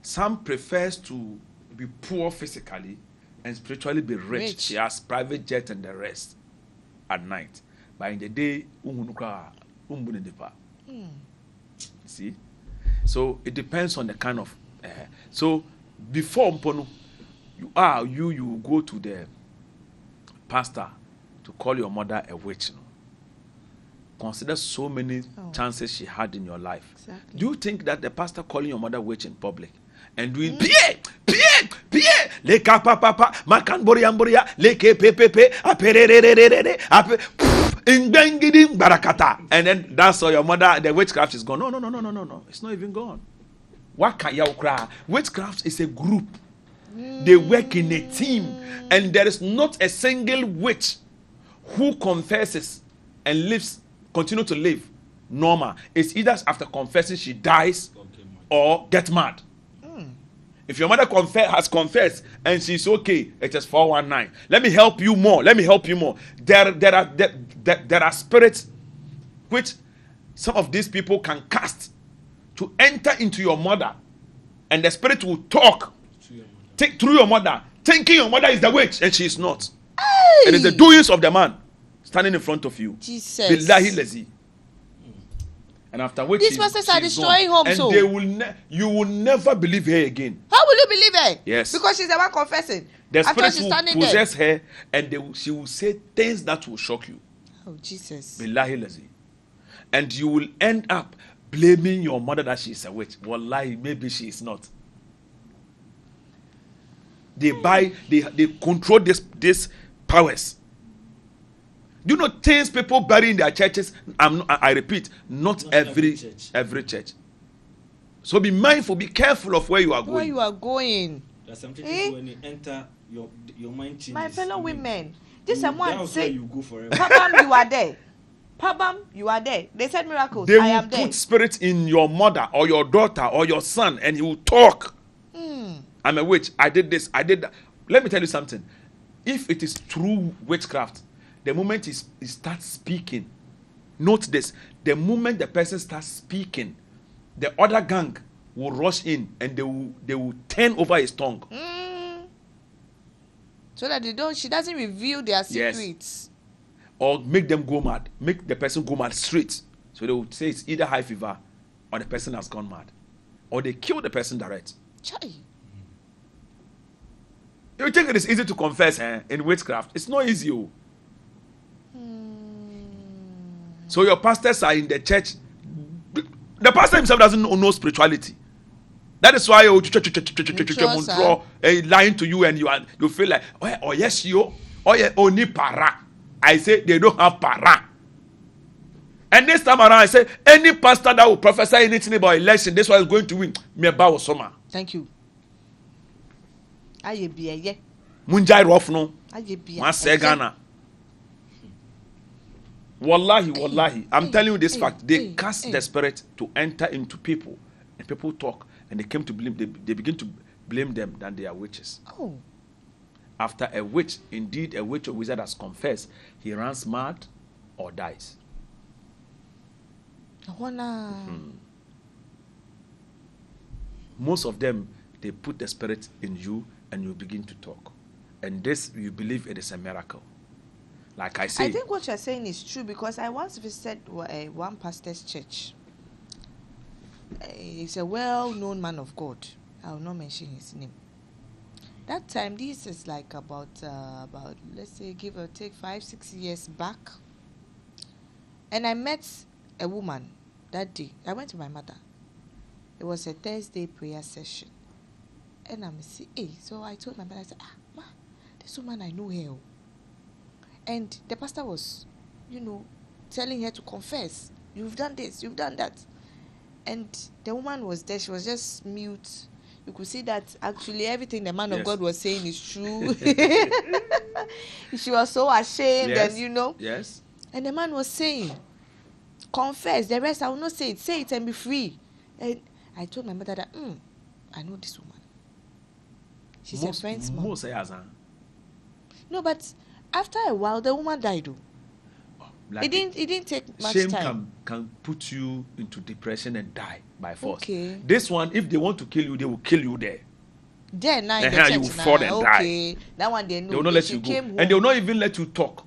Some prefers to be poor physically and spiritually be rich. She has private jet and the rest. At night, but in the day, see, so it depends on the kind of. So before Mpono, you go to the pastor to call your mother a witch. Consider so many chances she had in your life. Exactly. Do you think that the pastor calling your mother witch in public and doing leka papa makan boria leke pepe aperere ingbengidim barakata, and then that's all your mother, the witchcraft is gone? No, it's not even gone. What can you cry? Witchcraft is a group. They work in a team, and there is not a single witch who confesses and continue to live normal. It's either after confessing she dies or get mad. If your mother has confessed and she's okay, it is 419. Let me help you more. There are spirits which some of these people can cast to enter into your mother, and the spirit will talk through your mother, thinking your mother is the witch, and she is not. Hey! It is the doings of the man standing in front of you. Jesus. Billahi lazi. And after which these pastors are destroying homes, and they will you will never believe her again. How will you believe her? Yes, because she's the one confessing. The spirit will possess her, and she will say things that will shock you. Oh Jesus! Billahi lazi. And you will end up blaming your mother that she is a witch. Wallahi, maybe she is not. They control this powers. Do you know things people bury in their churches? I repeat, not every church. So be mindful, be careful of where you are going. Where you are going. There's something when you enter, your mind changes. My fellow women, this someone say, you go forever. Pabam, you are there. Pabam, you are there. They said miracles. They I will am put there. spirit in your mother or your daughter or your son, and he will talk. I'm a witch. I did this. I did that. Let me tell you something. If it is true witchcraft, the moment he starts speaking, note this: the moment the person starts speaking, the other gang will rush in and they will turn over his tongue. So that she doesn't reveal their secrets. Yes. Or make them go mad. Make the person go mad straight. So they will say it's either high fever or the person has gone mad. Or they kill the person direct. Chai. You think it is easy to confess in witchcraft? It's not easy. So your pastors are in the church. The pastor himself doesn't know spirituality. That is why lying to you and you feel like, oh yes, you, oh yeah, only para. I say they don't have para. And this time around, I say any pastor that will prophesy anything about election, this one is going to win. Thank you. Munjai Rofno. Masegana. Wallahi. I'm telling you this fact. They cast the spirit to enter into people, and people talk, and they came to blame. They begin to blame them that they are witches. Oh. After a witch, indeed a witch or wizard has confessed, he runs mad or dies. Most of them, they put the spirit in you and you begin to talk. And this, you believe it is a miracle. Like I say. I think what you're saying is true, because I once visited one pastor's church. He's a well-known man of God. I will not mention his name. That time, this is like about let's say, give or take 5-6 years back. And I met a woman that day. I went to my mother. It was a Thursday prayer session. And I'm saying, so I told my mother, I said, ma, this woman, I know her. And the pastor was, telling her to confess. You've done this, you've done that. And the woman was there. She was just mute. You could see that actually everything the man of God was saying is true. She was so ashamed, and Yes. And the man was saying, confess. The rest I will not say it. Say it and be free. And I told my mother that, I know this woman. She's a friend's mom. No, but after a while, the woman died. It didn't take much time. Shame can put you into depression and die by force. Okay. This one, if they want to kill you, they will kill you there. Then now And you will fall and die. That one they know. They will not let you go. And they will not even let you talk.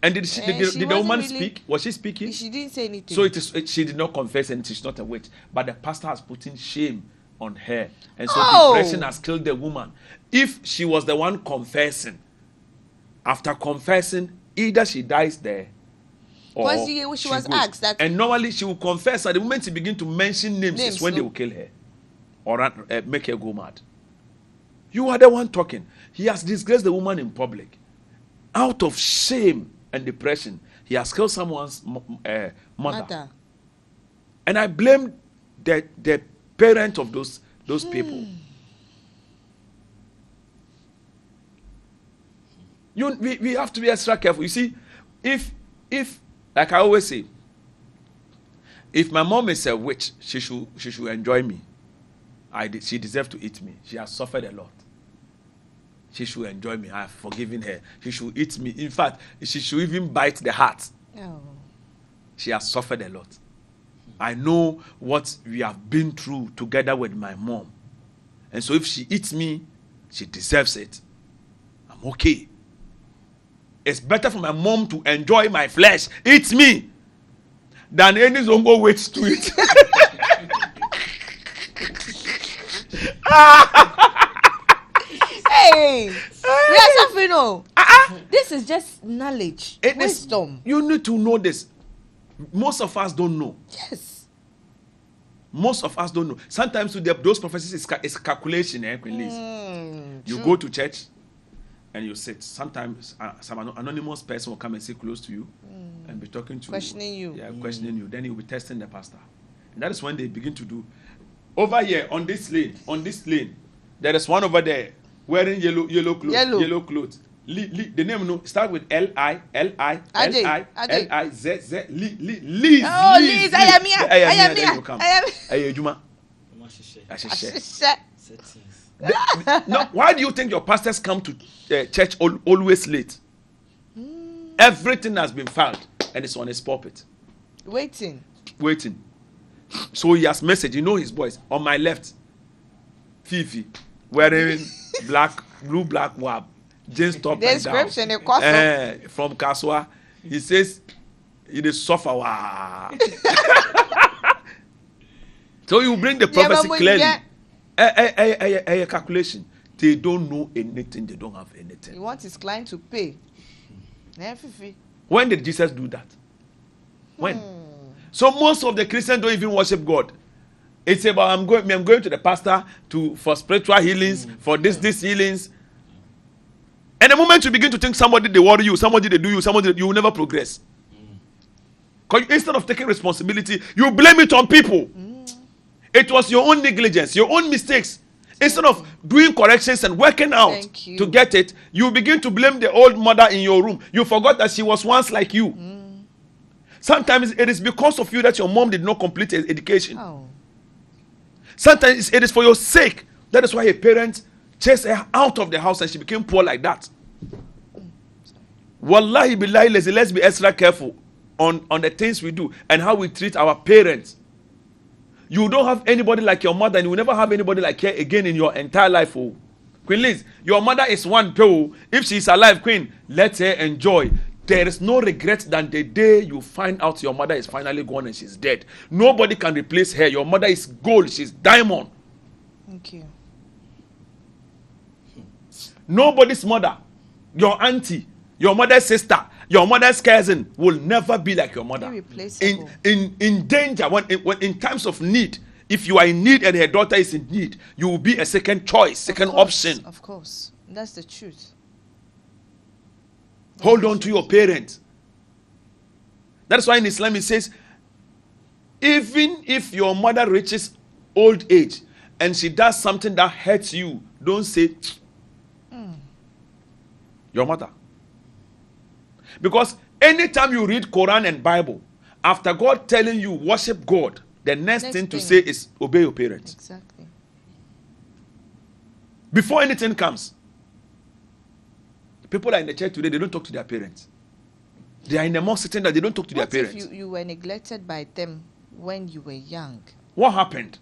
And did the woman speak? Was she speaking? She didn't say anything. So she did not confess, and she's not a witch. But the pastor has put in shame on her. And so depression has killed the woman. If she was the one confessing, after confessing, either she dies there, or she was asked that. And normally she will confess at the moment she begins to mention names is when they will kill her or make her go mad. You are the one talking. He has disgraced the woman in public. Out of shame and depression, he has killed someone's mother. And I blame the parent of those people. We have to be extra careful. You see, if like I always say, if my mom is a witch, she should enjoy me. She deserves to eat me. She has suffered a lot. She should enjoy me. I have forgiven her. She should eat me. In fact, she should even bite the heart. Oh. She has suffered a lot. I know what we have been through together with my mom. And so if she eats me, she deserves it. I'm okay. It's better for my mom to enjoy my flesh, eat me, than any zongo waits to eat. Hey, we are suffering. This is just knowledge, wisdom. You need to know this. Most of us don't know. Yes. Most of us don't know. Sometimes those prophecies is calculation, Queen Liz. You go to church, and you sit. Sometimes some anonymous person will come and sit close to you and be talking to Questioning you. Yeah, questioning you. Then you'll be testing the pastor. And that is when they begin to do. Over here, on this lane, there is one over there wearing yellow clothes. The name no start with L-I Z Liz. Oh, Liz, Then you come. Juma. No, why do you think your pastors come to church always late? Everything has been filed and it's on his pulpit. Waiting. So he has message. You know his voice. On my left, Fifi, wearing blue black wab, jeans top The and down. description From Kaswa, he says, "It is suffer." So you bring the prophecy clearly. A calculation. They don't know anything. They don't have anything. He wants his client to pay. When did Jesus do that? When? So most of the Christians don't even worship God. It's about I'm going to the pastor for spiritual healings, for this healings. And the moment you begin to think somebody they worry you, somebody they do you, you will never progress. Because instead of taking responsibility, you blame it on people. It was your own negligence, your own mistakes. Instead of doing corrections and working out to get it, you begin to blame the old mother in your room. You forgot that she was once like you. Sometimes it is because of you that your mom did not complete her education. Sometimes it is for your sake. That is why her parents chased her out of the house and she became poor like that. Wallahi billahi, let's be extra careful on the things we do and how we treat our parents. You don't have anybody like your mother and you will never have anybody like her again in your entire life. Oh. Queen Liz, your mother is one too. If she is alive, Queen, let her enjoy. There is no regret than the day you find out your mother is finally gone and she's dead. Nobody can replace her. Your mother is gold. She's diamond. Thank you. Nobody's mother, your auntie, your mother's sister, your mother's cousin will never be like your mother. In danger, when in times of need, if you are in need and her daughter is in need, you will be a second choice, second option. Of course. That's the truth. Hold on to your parents. That's why in Islam it says, even if your mother reaches old age and she does something that hurts you, don't say your mother. Because anytime you read Quran and Bible, after God telling you worship God, the next thing to say is obey your parents. Exactly. Before anything comes. People are in the church today, they don't talk to their parents. They are in the mosque sitting that they don't talk to their parents. If you were neglected by them when you were young? What happened?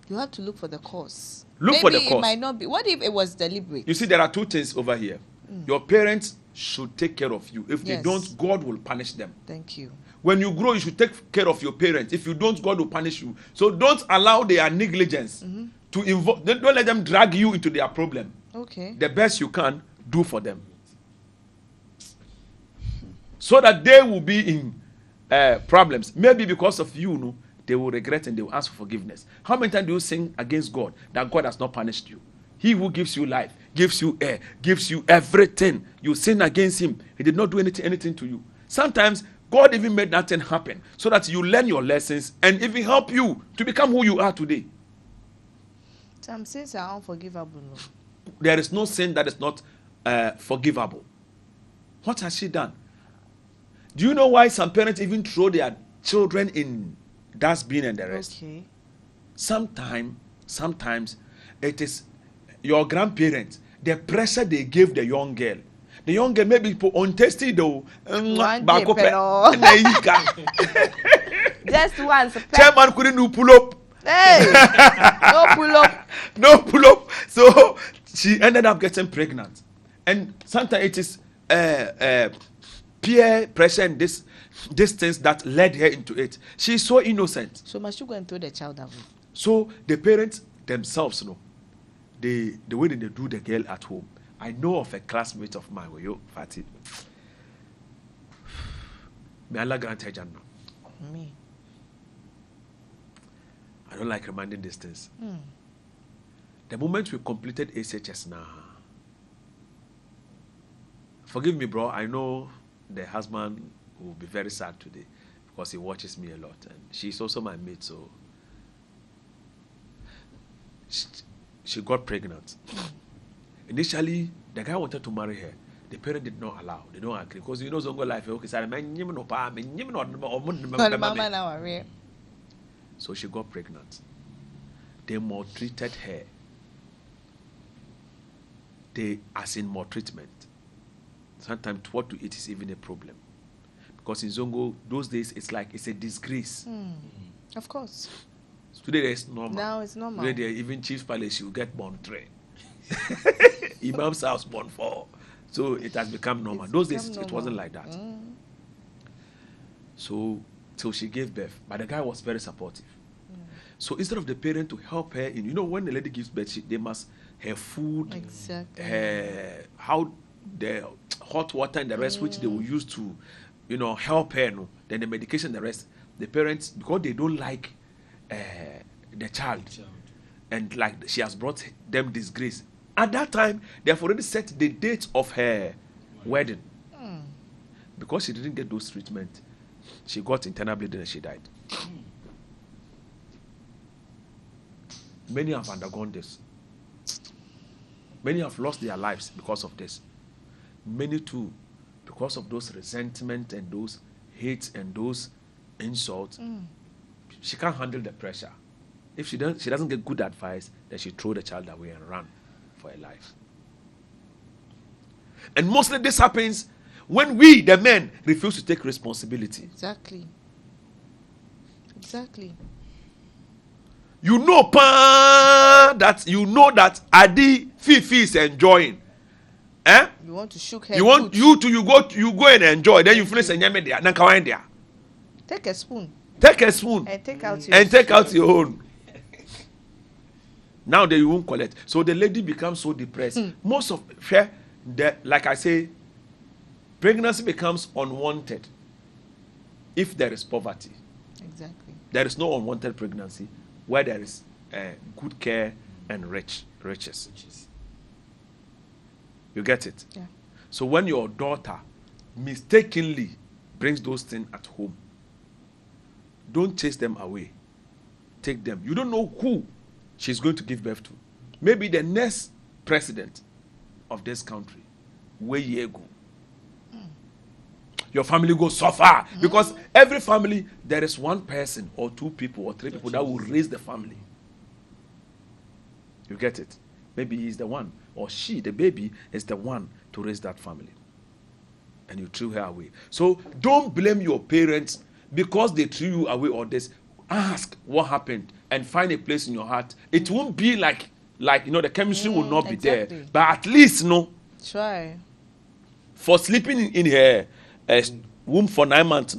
You have to look for the cause. Look for the cause. Maybe it might not be. What if it was deliberate? You see, there are two things over here. Your parents should take care of you. If they don't, God will punish them. Thank you. When you grow, you should take care of your parents. If you don't, God will punish you. So don't allow their negligence to involve. Don't let them drag you into their problem. Okay. The best you can do for them, so that they will be in problems. Maybe because of you, they will regret and they will ask for forgiveness. How many times do you sin against God that God has not punished you? He who gives you life, gives you air, gives you everything. You sin against him. He did not do anything to you. Sometimes God even made that thing happen so that you learn your lessons and even help you to become who you are today. Some sins are unforgivable. There is no sin that is not forgivable. What has she done? Do you know why some parents even throw their children in dustbin and the rest? Okay. Sometimes it is your grandparents, the pressure they gave the young girl. The young girl maybe untasty though. Just once. Chairman couldn't pull up. Hey, no pull up. No pull up. So she ended up getting pregnant. And sometimes it is peer pressure and this things that led her into it. She's so innocent. So must you go and throw the child away? So the parents themselves, the way that they do the girl at home. I know of a classmate of mine, Fatih. May Allah grant her Jannah. Me. I don't like reminding these things. The moment we completed ACHS now, Forgive me, bro. I know the husband will be very sad today because he watches me a lot, and she's also my mate. So she got pregnant. Initially, the guy wanted to marry her. The parent did not allow. They don't agree because Zongo life. Okay, sorry, so she got pregnant. They maltreated her. They, as in maltreatment. Sometimes what to eat is even a problem. Because in Zongo, those days, it's like it's a disgrace. Of course. Today, it's normal. Now it's normal. Today, even Chief's Palace, you get born 3. Imam's house, born 4. So it has become normal. Those days, it wasn't like that. So she gave birth. But the guy was very supportive. So instead of the parent to help her in, when the lady gives birth, they must have food, how the hot water and the rest, which they will use to, help her. No? Then the medication, the rest. The parents, because they don't like the child, and like she has brought them disgrace. At that time, they have already set the date of her wedding. Because she didn't get those treatment, she got internal bleeding and she died. Many have undergone this. Many have lost their lives because of this. Many too, because of those resentment and those hates and those insults. She can't handle the pressure. If she doesn't get good advice, then she throw the child away and run for her life. And mostly this happens when we, the men, refuse to take responsibility. Exactly. You know that Adi Fifi is enjoying. You want to shook her. You go and enjoy. Then you finish and there. Take a spoon. Take a spoon. And take out your own. Now they won't collect. So the lady becomes so depressed. Most of her, like I say, pregnancy becomes unwanted if there is poverty. Exactly. There is no unwanted pregnancy where there is good care and riches. You get it? Yeah. So when your daughter mistakenly brings those things at home, don't chase them away. Take them. You don't know who she's going to give birth to. Maybe the next president of this country. Where you go. Your family goes suffer. Because every family, there is one person or 2 people or 3 people that will raise the family. You get it? Maybe he's the one, or she, the baby, is the one to raise that family. And you threw her away. So don't blame your parents because they threw you away or this. Ask what happened and find a place in your heart. It won't be like the chemistry will not be there. But at least, try. For sleeping in her womb for 9 months,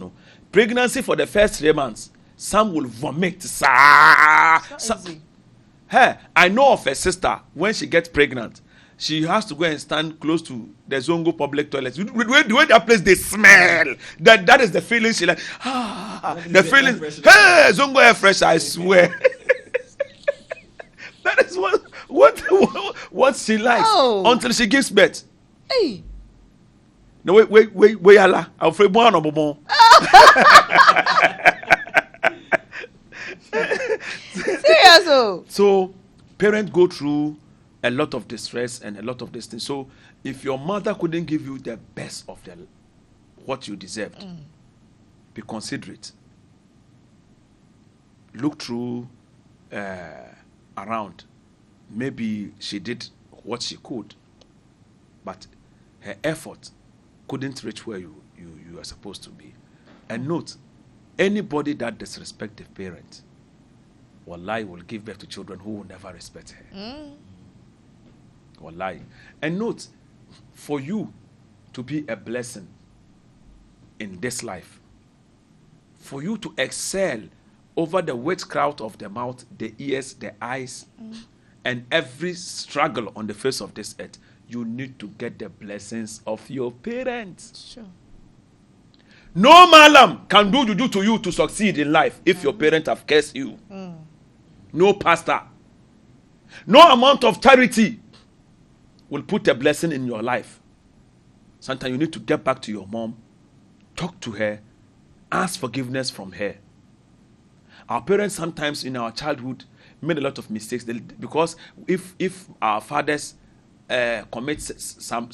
pregnancy for the first 3 months, some will vomit. Hey, I know of a sister, when she gets pregnant, she has to go and stand close to the Zongo public toilets. The way that place, they smell. That is the feeling she like. The feeling. Hey, Zongo air fresh, I swear. That is what she likes until she gives birth. Hey. No, wait, Allah. I'm afraid one or bon. Serious? So, parents go through a lot of distress and a lot of this thing. So, if your mother couldn't give you the best of what you deserved, be considerate. Look through around. Maybe she did what she could, but her effort couldn't reach where you are supposed to be. And note, anybody that disrespects the parent, wallahi, will give birth to children who will never respect her. Wallahi. And note, for you to be a blessing in this life, for you to excel over the witchcraft of the mouth, the ears, the eyes, and every struggle on the face of this earth, you need to get the blessings of your parents. Sure. No malam can do juju to you to succeed in life if your parents have cursed you. No pastor. No amount of charity will put a blessing in your life. Sometimes you need to get back to your mom, talk to her, ask forgiveness from her. Our parents sometimes in our childhood made a lot of mistakes because if our fathers commit some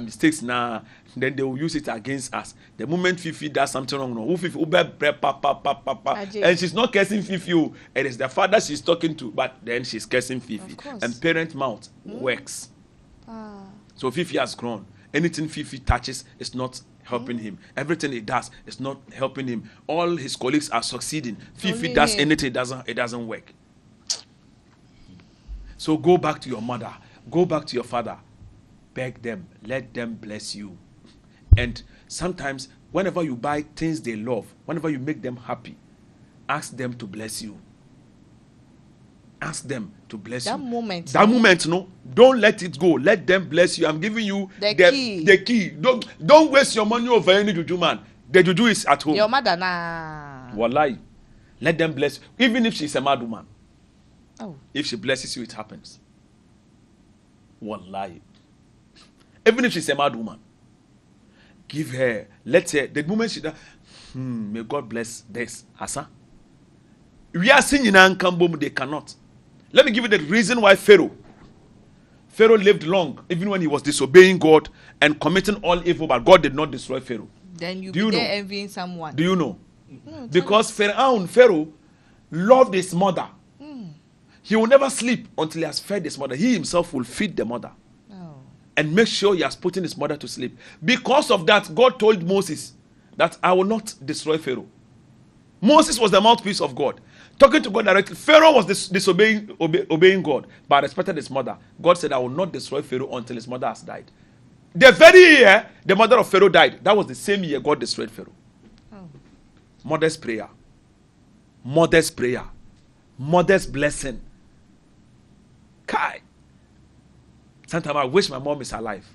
mistakes now, then they will use it against us. The moment Fifi does something wrong, and she's not cursing Fifi, it is the father she's talking to, but then she's cursing Fifi. And parent mouth works. So Fifi has grown. Anything Fifi touches is not helping him. Everything he does is not helping him. All his colleagues are succeeding. Fifi does anything, it doesn't work. So go back to your mother. Go back to your father. Beg them. Let them bless you. And sometimes, whenever you buy things they love, whenever you make them happy, ask them to bless you. Ask them to bless you. That moment, no. Don't let it go. Let them bless you. I'm giving you the key. Don't waste your money over any juju man. The juju is at home. Your mother nah. Wallahi. Let them bless you. Even if she's a mad woman. Oh. If she blesses you, it happens. Wallahi. Even if she's a mad woman, give her, let her, the moment she does, may God bless this. Asa. We are singing in Kambom, they cannot. Let me give you the reason why Pharaoh lived long, even when he was disobeying God and committing all evil, but God did not destroy Pharaoh. Then you be there envying someone. Do you know? No, because Pharaoh loved his mother. He will never sleep until he has fed his mother. He himself will feed the mother. And make sure he has put in his mother to sleep. Because of that, God told Moses that I will not destroy Pharaoh. Moses was the mouthpiece of God, talking to God directly. Pharaoh was obeying God, but respected his mother. God said, I will not destroy Pharaoh until his mother has died. The very year the mother of Pharaoh died, that was the same year God destroyed Pharaoh. Mother's prayer. Mother's prayer. Mother's blessing. Kai. Sometimes I wish my mom is alive.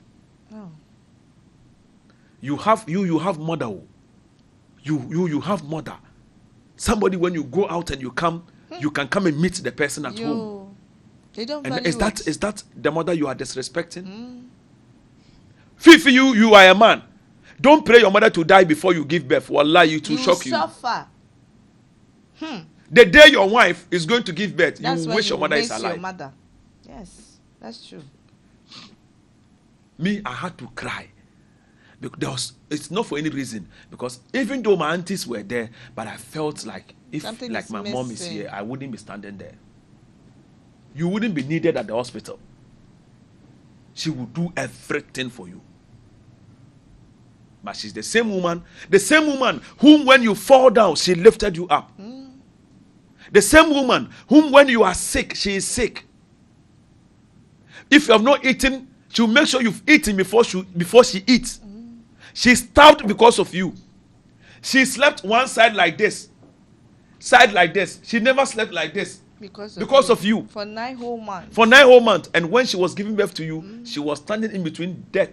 You have mother. You have mother. Somebody, when you go out and you come, you can come and meet the person at home. They don't and value is that the mother you are disrespecting? Fifi, you are a man. Don't pray your mother to die before you give birth. Wallah, you to shock you. Suffer. The day your wife is going to give birth, That's you wish your mother is alive. Your mother. Yes, that's true. Me, I had to cry. Because it's not for any reason. Because even though my aunties were there, but I felt like if my mom is here, I wouldn't be standing there. You wouldn't be needed at the hospital. She would do everything for you. But she's the same woman whom when you fall down, she lifted you up. The same woman whom when you are sick, she is sick. If you have not eaten, she'll make sure you've eaten before she eats. She starved because of you. She slept one side like this. She never slept like this. Because of you. For 9 whole months. For 9 whole months. And when she was giving birth to you, she was standing in between death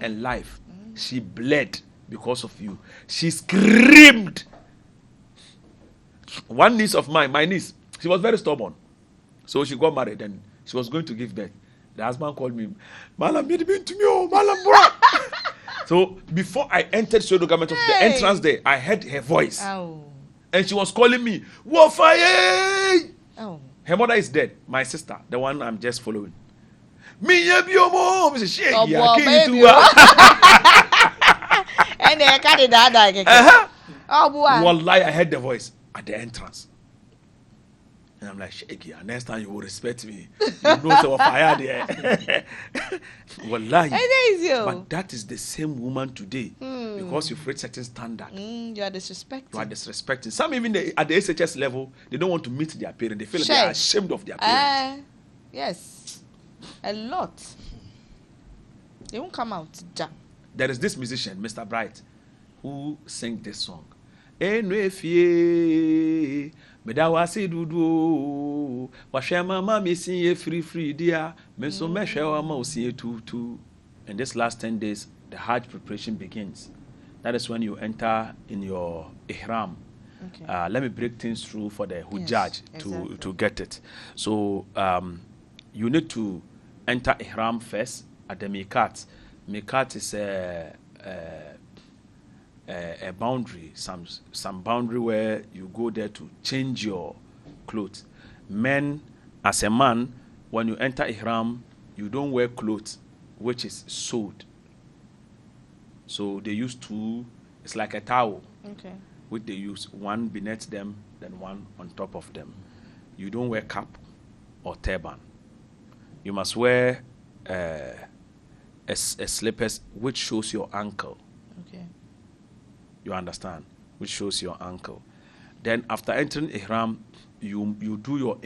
and life. She bled because of you. She screamed. One niece of mine, my niece, she was very stubborn. So she got married and she was going to give birth. The husband called me, Malam, you've been to me, oh, Malam, bro. So before I entered the government of the entrance there, I heard her voice. Oh. And she was calling me, Wofaye! Oh. Her mother is dead, my sister, the one I'm just following. Me, your mom, she And they carry that. Oh, boy. Wallahi, I heard the voice at the entrance. And I'm like, Shaky, next time you will respect me. You know so fire there. Wallahi. But that is the same woman today. Because you've reached certain standard. You are disrespecting. Some even at the SHS level, they don't want to meet their parents. They feel like they are ashamed of their parents. Yes. A lot. They won't come out. There is this musician, Mr. Bright, who sang this song. Medawasi dudu washema mama siye free dia meso meshewa ma usiye tu. And this last 10 days the Hajj preparation begins. That is when you enter in your ihram. Okay. Let me break things through for the Hujjaj to get it. So you need to enter ihram first at the miqat. Miqat is a boundary, some boundary where you go there to change your clothes. Men, as a man, when you enter ihram, you don't wear clothes which is sewed. So they use two. It's like a towel. Okay. Which they use one beneath them, then one on top of them. You don't wear cap or turban. You must wear a slippers which shows your ankle. Okay. You understand? Which shows your ankle. Then after entering ihram, you do your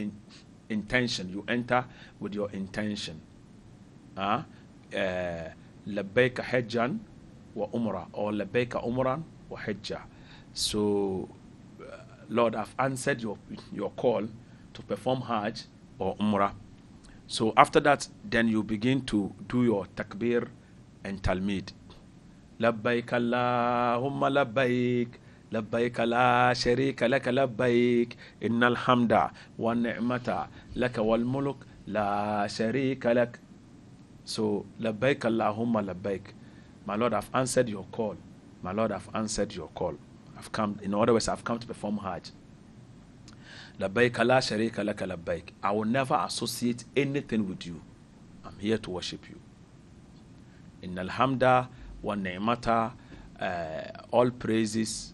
intention. You enter with your intention. Labbaika hajjan wa umrah, or labbaika umran wa hajja. So, Lord, I've answered your call to perform hajj or umrah. So after that, then you begin to do your takbir and talmid. Labbaik Allahumma labbaik, labbaik la sharika laka labbaik, innal hamda wa ni'mata laka wal mulk la sharika lak. So labbaik Allahumma labbaik. My Lord, I've answered your call. My Lord, I've answered your call. I've come, in other words, I've come to perform hajj. Labbaik la sharika laka labbaik. I will never associate anything with you. I'm here to worship you. Innal hamda wa ni'mata, all praises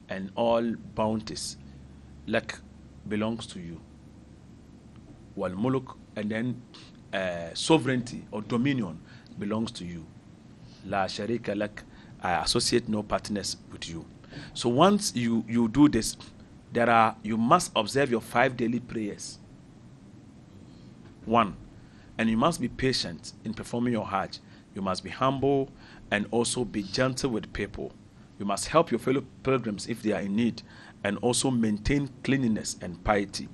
and all bounties like belongs to you. Wal muluk, and then sovereignty or dominion belongs to you. La sharika lak, I associate no partners with you. So once you do this, you must observe your 5 daily prayers. 1, and you must be patient in performing your hajj. You must be humble and also be gentle with people. You must help your fellow pilgrims if they are in need, and also maintain cleanliness and piety.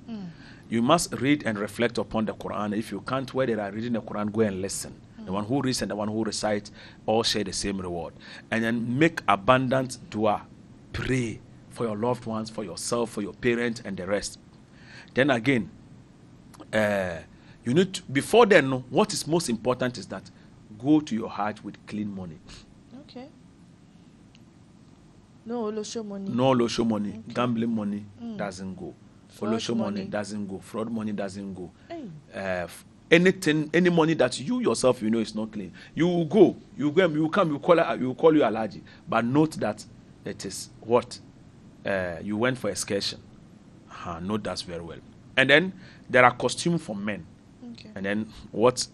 You must read and reflect upon the Quran. If you can't, where they are reading the Quran, go and listen. The one who reads and the one who recites all share the same reward. And then make abundant dua. Pray for your loved ones, for yourself, for your parents, and the rest. Then again, you need to, before then, what is most important is that go to your hajj with clean money. Okay. No olosho money. No olosho money. Okay. Gambling money doesn't go. Fraud Olosho money money doesn't go. Fraud money doesn't go. Hey. Anything, any money that you yourself you know is not clean, you will go, you come, you call you al-Adha, but note that it is what you went for excursion. Note that very well. And then there are costumes for men. Okay. And then what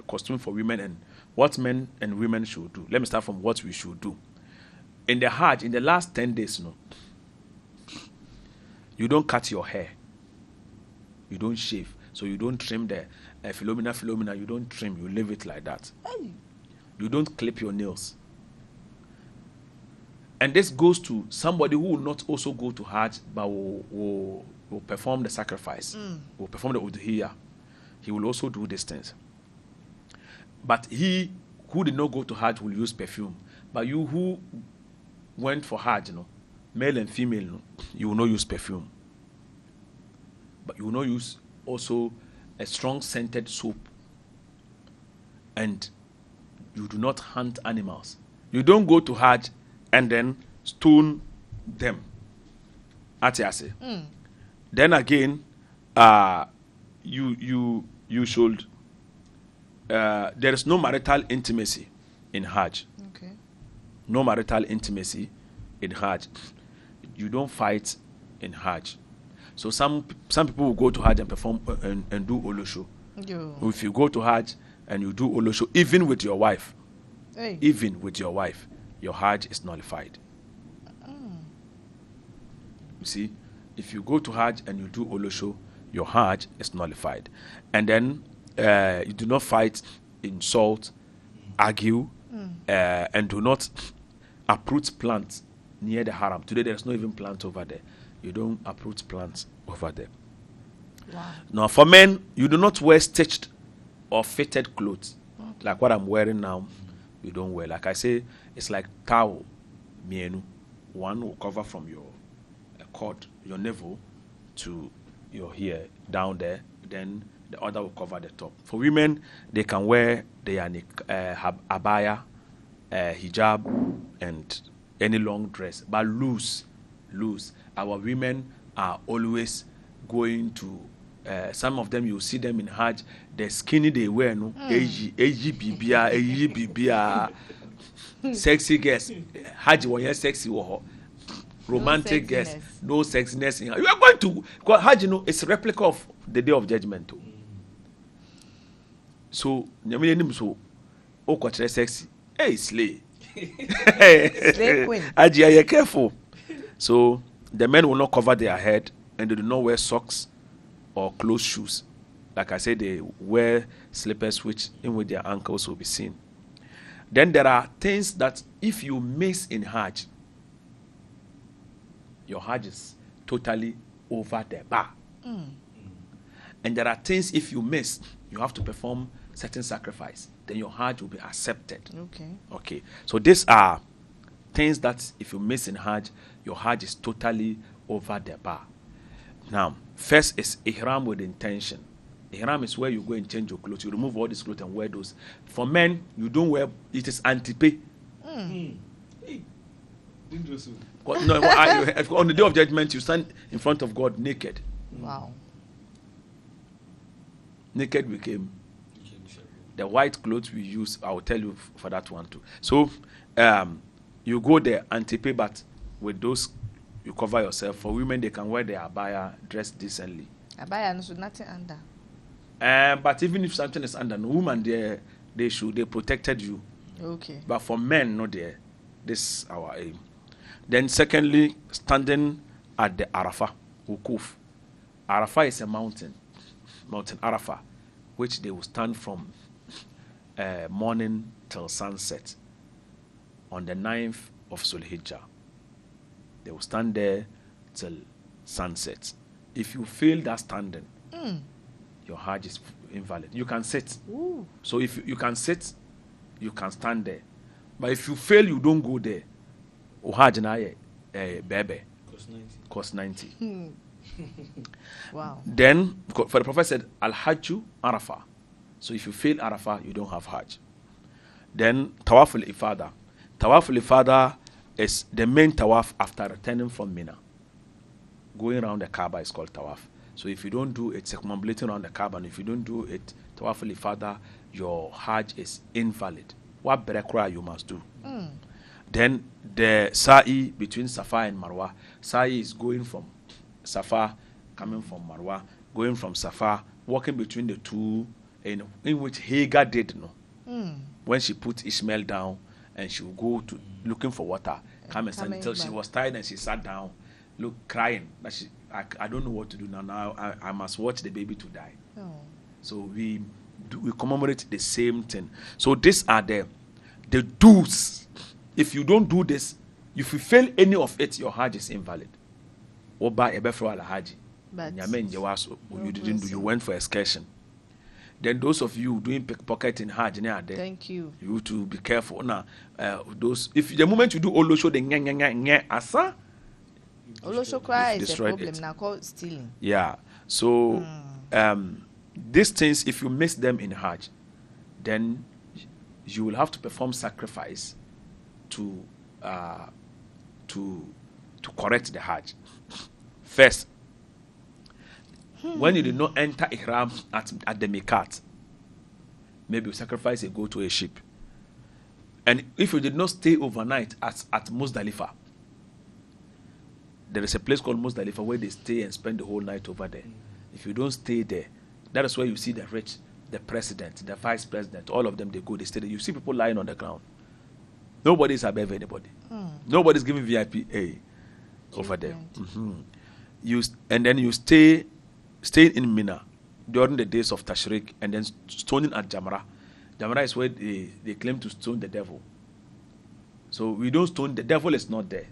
costume for women, and what men and women should do. Let me start from what we should do. In the Hajj, in the last 10 days, you don't cut your hair. You don't shave. So you don't trim the philomena, you don't trim. You leave it like that. Hey. You don't clip your nails. And this goes to somebody who will not also go to Hajj, but will perform the sacrifice, will perform the udhiyah. He will also do these things. But he who did not go to Hajj will use perfume. But you who went for Hajj, male and female, you will not use perfume. But you will not use also a strong scented soap. And you do not hunt animals. You don't go to Hajj and then stone them. Atiase. Then again, you should. There is no marital intimacy in Hajj. Okay. No marital intimacy in Hajj. You don't fight in Hajj. So some people will go to Hajj and perform and do olosho. Yo. If you go to Hajj and you do olosho, even with your wife, Hey. even with your wife, your Hajj is nullified. You see, if you go to Hajj and you do olosho, your Hajj is nullified. And then you do not fight, insult, argue, and do not uproot plants near the haram. Today there's no even plant over there. You don't uproot plants over there. Wow. Now for men, you do not wear stitched or fitted clothes. Like what I'm wearing now, you don't wear. Like I say, it's like towel, mienu. One will cover from your cord, your navel, to your hair down there. Then the other will cover the top. For women, they can wear the abaya hijab and any long dress, but loose. Our women are always going to. Some of them you see them in Hajj. The skinny they wear, no, AG, sexy girls. Hajj when sexy romantic girls, no sexiness. You are going to Hajj, it's a replica of the Day of Judgment too. So, so, sexy. Hey, slay. Slay queen. Hajj, you careful. So the men will not cover their head and they do not wear socks or closed shoes. Like I said, they wear slippers which in with their ankles will be seen. Then there are things that if you miss in Hajj, your Hajj is totally over the bar. And there are things if you miss, you have to perform certain sacrifice. Then your Hajj will be accepted. Okay. So these are things that if you miss in Hajj, your Hajj is totally over the bar. Now, first is ihram with intention. Ihram is where you go and change your clothes. You remove all these clothes and wear those. For men, you don't wear, it is anti-pay. Hey. No, on the Day of Judgment, you stand in front of God naked. Wow. Naked became the white clothes we use. I will tell you for that one too. So, you go there anti-pay, but with those, you cover yourself. For women, they can wear their abaya, dress decently. Abaya, so nothing under. But even if something is under, no woman they protected you. Okay. But for men, no there. This is our aim. Then secondly, standing at the Arafah, Wukuf. Arafah is a mountain Arafah, which they will stand from morning till sunset on the 9th of Zulhijjah. They will stand there till sunset. If you fail that standing, your Hajj is invalid. You can sit. Ooh. So if you can sit, you can stand there. But if you fail, you don't go there. Hajj na bebe. Cost 90. Wow. Then, for the Prophet said, Al-Hajju Arafah. So if you fail Arafah, you don't have Hajj. Then, Tawaf al-Ifada. Tawaf al-Ifada is the main tawaf after returning from Mina. Going around the Kaaba is called tawaf. So if you don't do it, circumambulating around the Kaaba, and if you don't do it, Tawaf al-Ifada, your Hajj is invalid. What berekra you must do. Then the Sa'i between Safa and Marwa. Sa'i is going from Safa, coming from Marwa, going from Safa, walking between the two, in which Hagar did, when she put Ishmael down and she would go to looking for water, come and stand until she was tired and she sat down, crying. That I don't know what to do now. Now I must watch the baby to die. Oh. So we commemorate the same thing. So these are the do's. If you don't do this, if you fail any of it, your Hajj is invalid. Oba ebefro ala Hajj. You didn't do. You went for excursion. Then those of you doing pickpocket in Hajj, thank you. You to be careful now. Those if the moment you do olosho the asa. Olosho cry is a problem now called stealing. Yeah. So these things, if you miss them in Hajj, then you will have to perform sacrifice to correct the Hajj. First, when you did not enter Ihram at the Mikat, maybe you sacrifice a goat to a sheep. And if you did not stay overnight at Muzdalifah, there is a place called Muzdalifah where they stay and spend the whole night over there. If you don't stay there, that is where you see the rich, the president, the vice president, all of them, they go, they stay there. You see people lying on the ground. Nobody is above anybody. Nobody's giving VIP over there. And then you stay in Mina during the days of Tashriq, and then stoning at Jamra. Jamra is where they claim to stone the devil. So we don't stone, the devil is not there.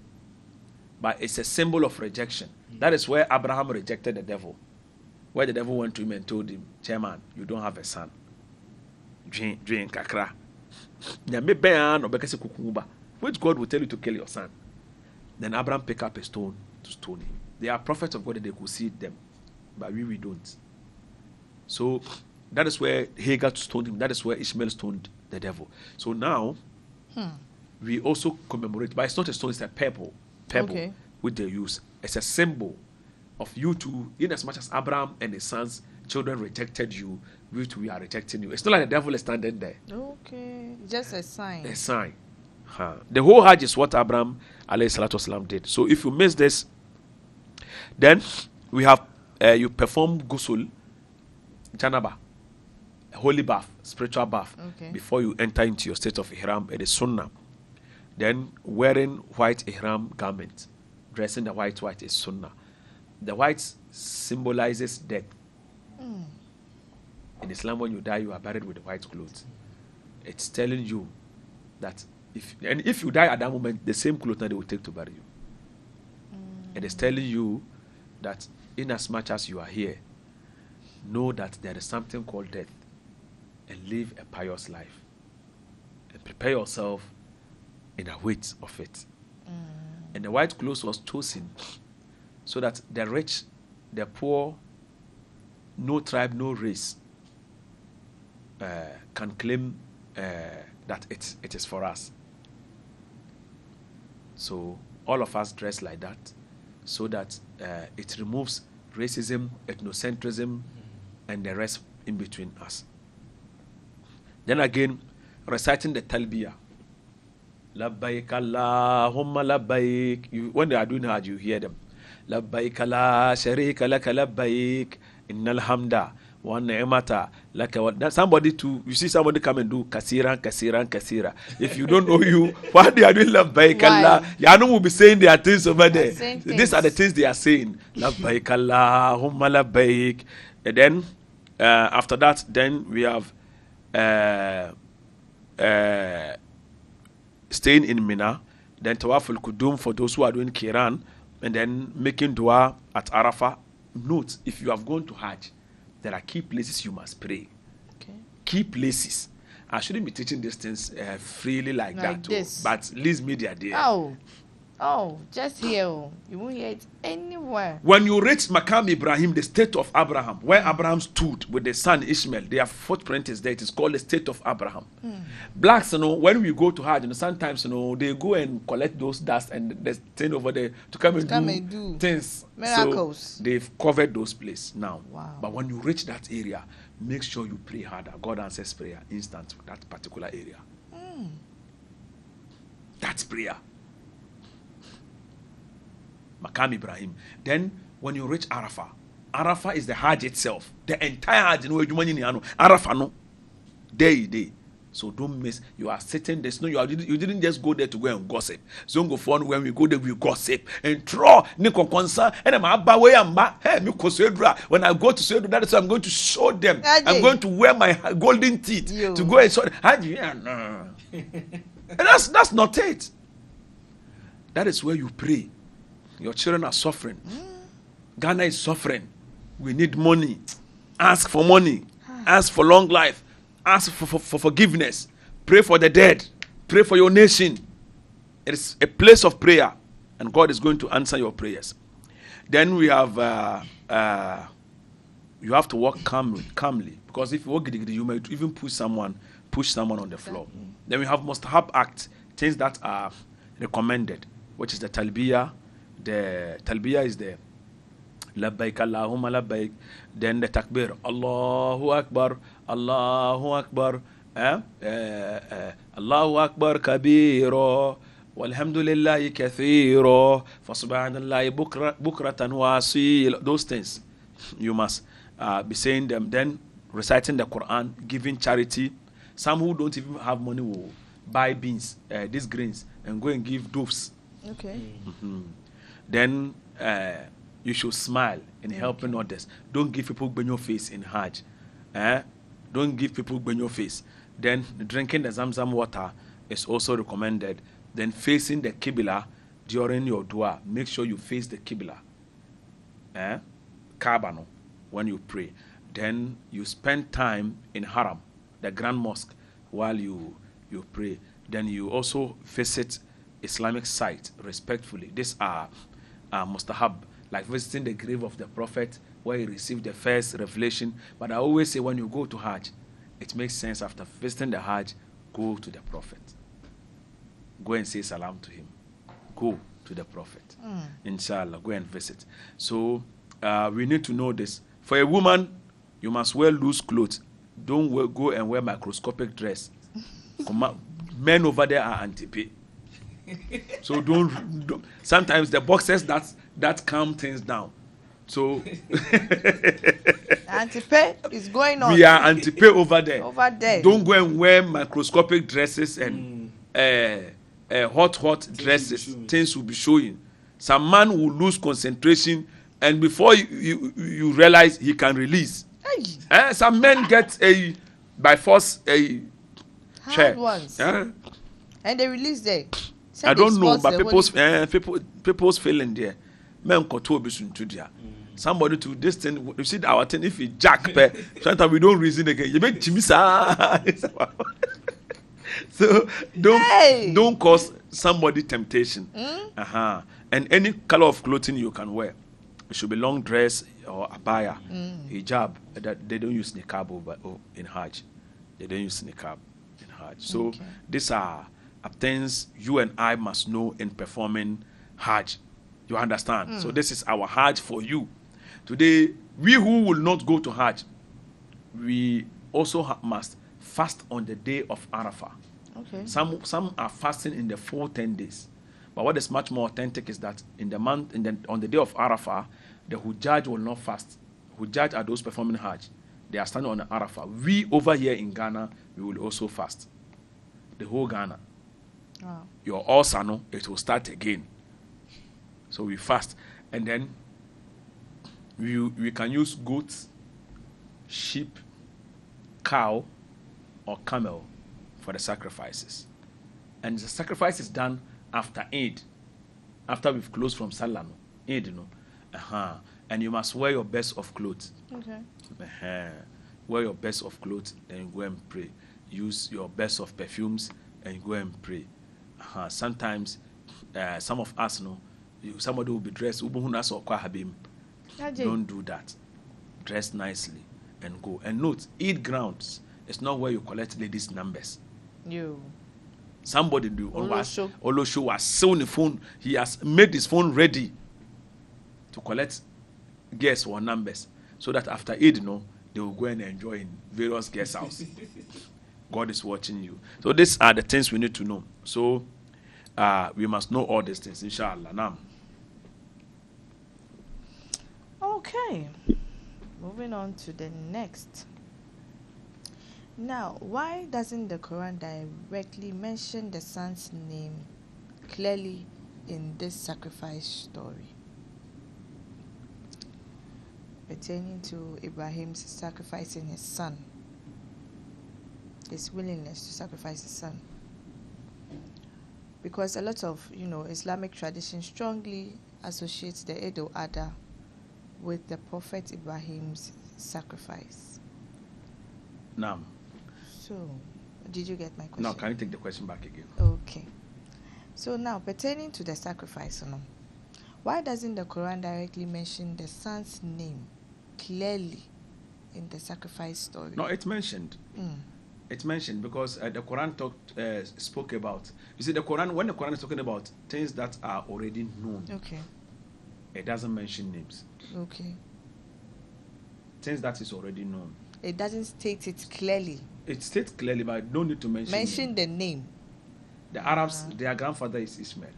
But it's a symbol of rejection. That is where Abraham rejected the devil. Where the devil went to him and told him, Chairman, you don't have a son. Drink kakra. Which God will tell you to kill your son. Then Abraham picked up a stone to stone him. They are prophets of God and they could see them. But we don't. So that is where Hagar stoned him. That is where Ishmael stoned the devil. So now, we also commemorate, but it's not a stone, it's a pebble. Okay. Which they use. It's a symbol of you two, in as much as Abraham and his sons, children rejected you, we are rejecting you. It's not like the devil is standing there. Okay. Just a sign. A sign. The whole Hajj is what Abraham alayhi salatu wasalam did. So if you miss this, then we have you perform ghusl, janaba, a holy bath, spiritual bath, before you enter into your state of ihram. It is sunnah. Then wearing white ihram garment, dressing the white is sunnah. The white symbolizes death. In Islam, when you die, you are buried with the white clothes. It's telling you that if you die at that moment, the same clothes that they will take to bury you. It is telling you that in as much as you are here, know that there is something called death, and live a pious life. And prepare yourself in await of it. And the white clothes was chosen so that the rich, the poor, no tribe, no race can claim that it is for us. So all of us dress like that so that it removes racism, ethnocentrism, and the rest in between us. Then again, reciting the talbiyah. Labbaik Allahumma labbaik. When they are doing Hajj, you hear them. Labbaik la sharika laka labbaik. Innal hamda wa ni'mata laka. Somebody you see somebody come and do kasira. If you don't know you, why they are doing labbaik Allah? Yanu will be saying their things over there. These are the things they are saying. Labbaik Allahumma labbaik. And then after that, then we have staying in Mina, then Tawaf al-Qudum for those who are doing Kiran, and then making dua at Arafah. Note, if you have gone to Hajj, there are key places you must pray. Okay. Key places. I shouldn't be teaching these things freely like that, but Lizmedia there. Oh, just here. You won't hear it anywhere. When you reach Maqam Ibrahim, the state of Abraham, where Abraham stood with the son Ishmael, their footprint is there. It is called the state of Abraham. Blacks, when we go to Hajj, sometimes, they go and collect those dust and the thing over there to come and do things. Miracles. So they've covered those places now. Wow. But when you reach that area, make sure you pray harder. God answers prayer instant for that particular area. That's prayer. Maqam Ibrahim. Then when you reach Arafah, Arafah is the Hajj itself. The entire Hajj, Arafah, no. Day. So don't miss. You are sitting there. No, you didn't just go there to go and gossip. So go for when we go there, we gossip and throw. When I go to Suedra, that is why I'm going to show them. I'm going to wear my golden teeth to go and show them. And that's not it. That is where you pray. Your children are suffering. Ghana is suffering. We need money. Ask for money. Ask for long life. Ask for forgiveness. Pray for the dead. Pray for your nation. It is a place of prayer, and God is going to answer your prayers. Then we have you have to walk calmly, because if you walk gidigidi, you might even push someone on the floor. Then we have mustahab act, things that are recommended, which is the talbiyah. The talbiyah is the labbaik Allahumma labbaik. Then the takbir, Allahu Akbar, Allahu Akbar, Allahu Akbar kabiro, walhamdulillahi kathiro, fasubhanallahi bukratan wasil. Those things you must be saying them. Then reciting the Quran, giving charity. Some who don't even have money will buy beans, these grains, and go and give doves. Okay. Then you should smile in helping others. Don't give people benyo face in Hajj. Don't give people benyo face. Then drinking the Zamzam water is also recommended. Then facing the Qibla during your dua. Make sure you face the Qibla. Kaaba, no, when you pray. Then you spend time in Haram, the Grand Mosque, while you pray. Then you also visit Islamic site respectfully. These are mustahab, like visiting the grave of the Prophet where he received the first revelation. But I always say when you go to Hajj, it makes sense after visiting the Hajj, go to the Prophet. go and say salam to him. Go to the Prophet. Inshallah, go and visit. So we need to know this. For a woman, you must wear loose clothes. Don't go and wear microscopic dress. Men over there are anti-pay. So don't. Sometimes the boxers that calm things down. So Anti-pay is going on. we are anti-pay over there. Over there. Don't go and wear microscopic dresses and hot dresses. Things will be showing. Some man will lose concentration, and before you realize, he can release. Some men get by force a chair. Hard ones. And they release there. I don't know, but people's feeling there. Men control to there. Somebody to this thing. You see our thing. If you jack, sometimes we don't reason again. You make chimisa. So don't cause somebody temptation. And any color of clothing you can wear. It should be long dress or abaya, hijab. That they don't use niqab in Hajj. They don't use niqab in Hajj. So these are things you and I must know in performing Hajj. You understand? So this is our Hajj for you. Today, we who will not go to Hajj, we also must fast on the day of Arafah. Okay. Some are fasting in the full 10 days. But what is much more authentic is that on the day of Arafah, the Hujjaj will not fast. Hujjaj are those performing Hajj. They are standing on the Arafah. We over here in Ghana, we will also fast. The whole Ghana. Wow. Your Osano, it will start again. So we fast. And then we can use goats, sheep, cow, or camel for the sacrifices. And the sacrifice is done after Eid. After we've closed from Salah. Eid, And you must wear your best of clothes. Okay. Wear your best of clothes, then you go and pray. Use your best of perfumes, and you go and pray. Sometimes, some of us somebody will be dressed. Don't do that. Dress nicely and go. And note, Eid grounds is not where you collect ladies' numbers. Somebody do. Olosho was selling the phone. He has made his phone ready to collect guests or numbers, so that after Eid, they will go and enjoy in various guest houses. God is watching you. So these are the things we need to know. So we must know all these things, inshallah. Now. Okay. Moving on to the next. Now, why doesn't the Quran directly mention the son's name clearly in this sacrifice story pertaining to Ibrahim's sacrificing his son, his willingness to sacrifice his son? Because a lot of, Islamic tradition strongly associates the Eid al-Adha with the Prophet Ibrahim's sacrifice. Now. So, did you get my question? No, can you take the question back again? Okay. So now, pertaining to the sacrifice, why doesn't the Quran directly mention the son's name clearly in the sacrifice story? No, it's mentioned. It's mentioned because the Quran spoke about. You see, when the Quran is talking about things that are already known, okay, it doesn't mention names. Okay. Things that is already known. It doesn't state it clearly. It states clearly, but I don't need to mention the name. The Arabs, their grandfather is Ishmael.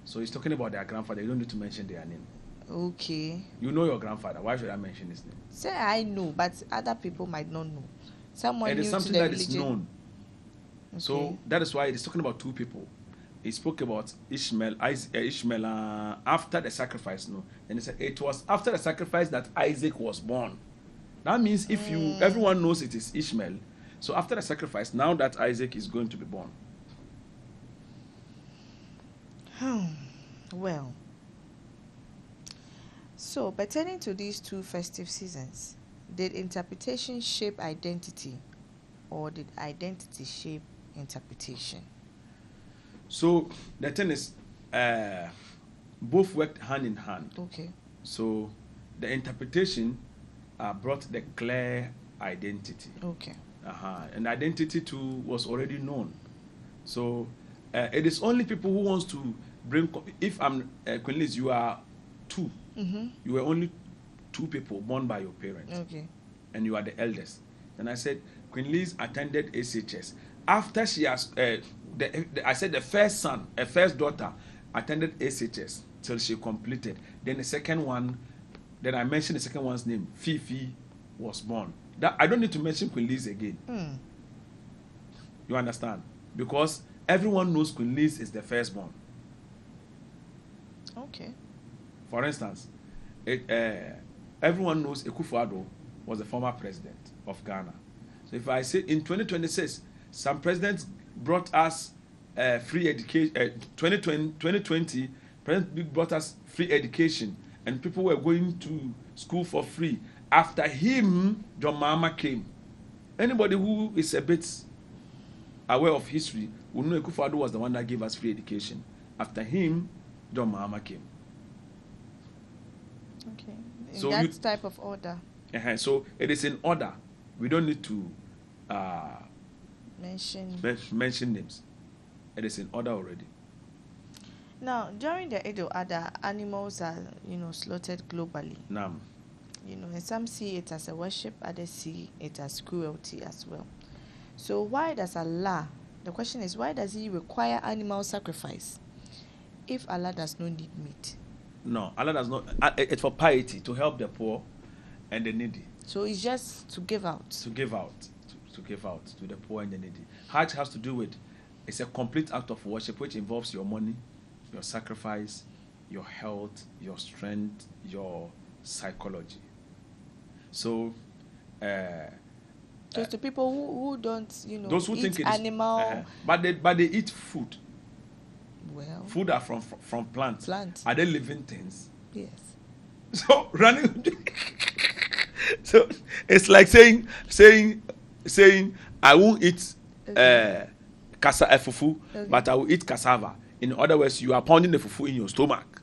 So he's talking about their grandfather. You don't need to mention their name. Okay. You know your grandfather. Why should I mention his name? Say I know, but other people might not know. Someone it is new something to the that religion. is known. Okay. So that is why it is talking about two people. He spoke about Ishmael after the sacrifice. No, and he said it was after the sacrifice that Isaac was born. That means if everyone knows it is Ishmael. So after the sacrifice, now that Isaac is going to be born. Well, so pertaining to these two festive seasons, did interpretation shape identity, or did identity shape interpretation? So the thing is, both worked hand in hand. Okay. So the interpretation brought the clear identity. Okay. And identity too was already known. So it is only people who wants to bring. If I'm Queen Liz, you are 2. You were only 2 people born by your parents. Okay. And you are the eldest. And I said, Queen Liz attended ACHS. After she has, I said the first son, a first daughter, attended ACHS till she completed. Then the second one, then I mentioned the second one's name, Fifi, was born. That I don't need to mention Queen Liz again. You understand? Because everyone knows Queen Liz is the firstborn. Okay. For instance, everyone knows Akufo-Addo was the former president of Ghana. So if I say in 2026, some presidents brought us free education. 2020, President brought us free education, and people were going to school for free. After him, John Mahama came. Anybody who is a bit aware of history will know Akufo-Addo was the one that gave us free education. After him, John Mahama came. Okay. In So that type of order. So it is in order. We don't need to mention names. It is in order already. Now, during the Eid al-Adha, animals are, slaughtered globally. Nam. And some see it as a worship, others see it as cruelty as well. So why does Allah, the question is, why does He require animal sacrifice if Allah does not need meat? No, Allah does not. It's for piety, to help the poor and the needy. So it's just to give out. To give out to the poor and the needy. Hajj has to do with, it's a complete act of worship which involves your money, your sacrifice, your health, your strength, your psychology. So, just to people who don't, those who eat think animal, but they eat food. Well, Food are from plants. Plants. Are they living things? Yes. So running. So it's like saying I won't eat fufu, Okay. but I will eat cassava. In other words, you are pounding the fufu in your stomach.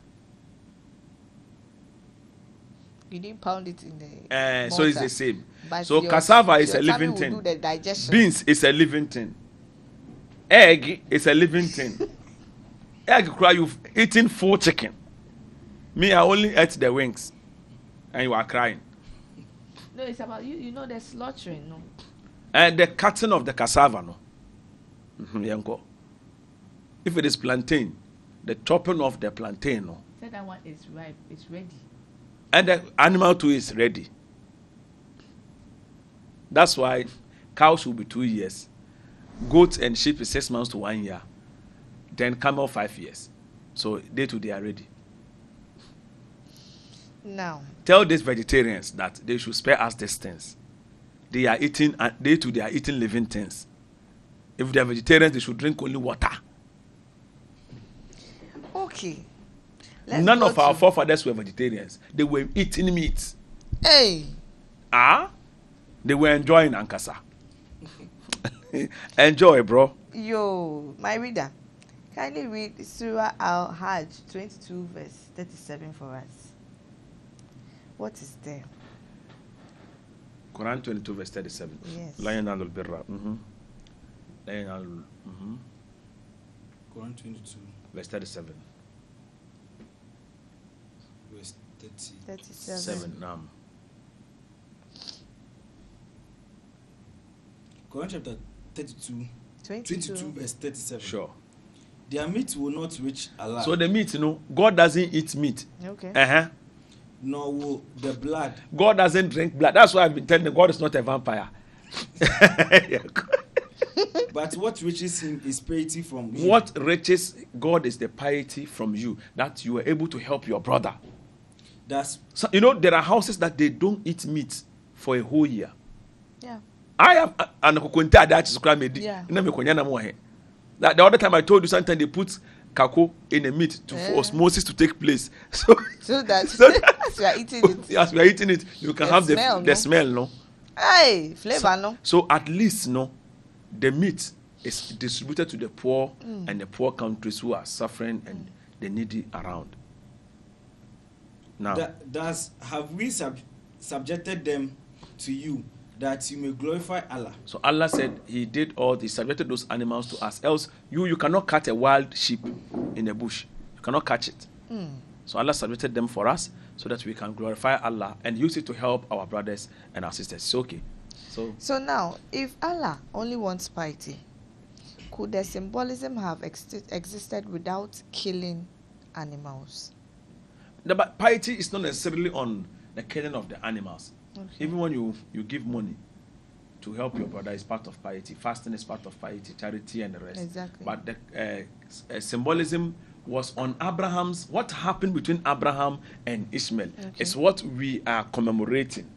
You didn't pound it in the So it's mortar. the same. But So your- cassava is your a living tummy will thing. do the digestion. Beans is a living thing. Egg is a living thing. Egg cry, you've eaten full chicken. Me, I only ate the wings. And you are crying. No, it's about you. You know the slaughtering, no. And the cutting of the cassava, no. Yanko. If it is plantain, the chopping of the plantain, no. Say that one is ripe. It's ready. And the animal too is ready. That's why cows will be 2 years. Goats and sheep is 6 months to 1 year. Then camel 5 years. So they too, they are ready. Now, Tell these vegetarians that they should spare us these things. They are eating, they too, they are eating living things. If they are vegetarians, they should drink only water. okay. None of our forefathers were vegetarians. They were eating meat. Hey, They were enjoying Ankasa. Enjoy, bro. yo, my reader, kindly read Surah Al-Hajj 22 verse 37 for us. What is there? Quran 22 verse 37. Yes. La yanalul birra. La yanalul. Quran 22, Verse 37. verse 30. 37. 7. Nam. Quran chapter 32, 22 verse 37. Sure. Their meat will not reach Allah, So the meat, God doesn't eat meat. Okay. nor will the blood. God doesn't drink blood. That's why I've been telling you, God is not a vampire. But what reaches him is piety from you. What reaches God is the piety from you, that you are able to help your brother. That's So, there are houses that they don't eat meat for a whole year. Yeah. I am an that Yeah. That the other time I told you, sometimes they put kako in a meat for osmosis to take place. So that so as you are eating it. As we are eating it, you can The have smell, the no? smell, no? Hey, flavor, no. So at least, the meat is distributed to the poor and the poor countries who are suffering and the needy around. Now, thus have we subjected them to you, that you may glorify Allah. So Allah said He did all this, subjected those animals to us. Else, you cannot catch a wild sheep in a bush. You cannot catch it. So Allah subjected them for us so that we can glorify Allah and use it to help our brothers and our sisters. It's okay. So now, if Allah only wants piety, could the symbolism have existed without killing animals? But piety is not necessarily on the killing of the animals. Okay. Even when you give money to help your brother, is part of piety. Fasting is part of piety, charity and the rest. Exactly. But the symbolism was on Abraham's. What happened between Abraham and Ishmael is what we are commemorating.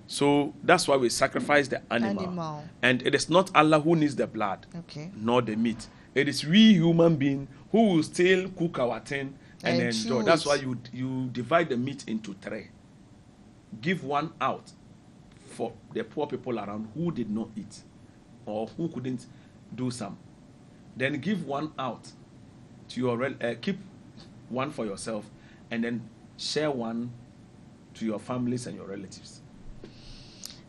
So that's why we sacrifice the animal. And it is not Allah who needs the blood, nor the meat. It is we human beings who will still cook our thing and enjoy. That's why you divide the meat into 3. Give one out for the poor people around who did not eat or who couldn't do some. Then give one out to your keep one for yourself, and then share one to your families and your relatives.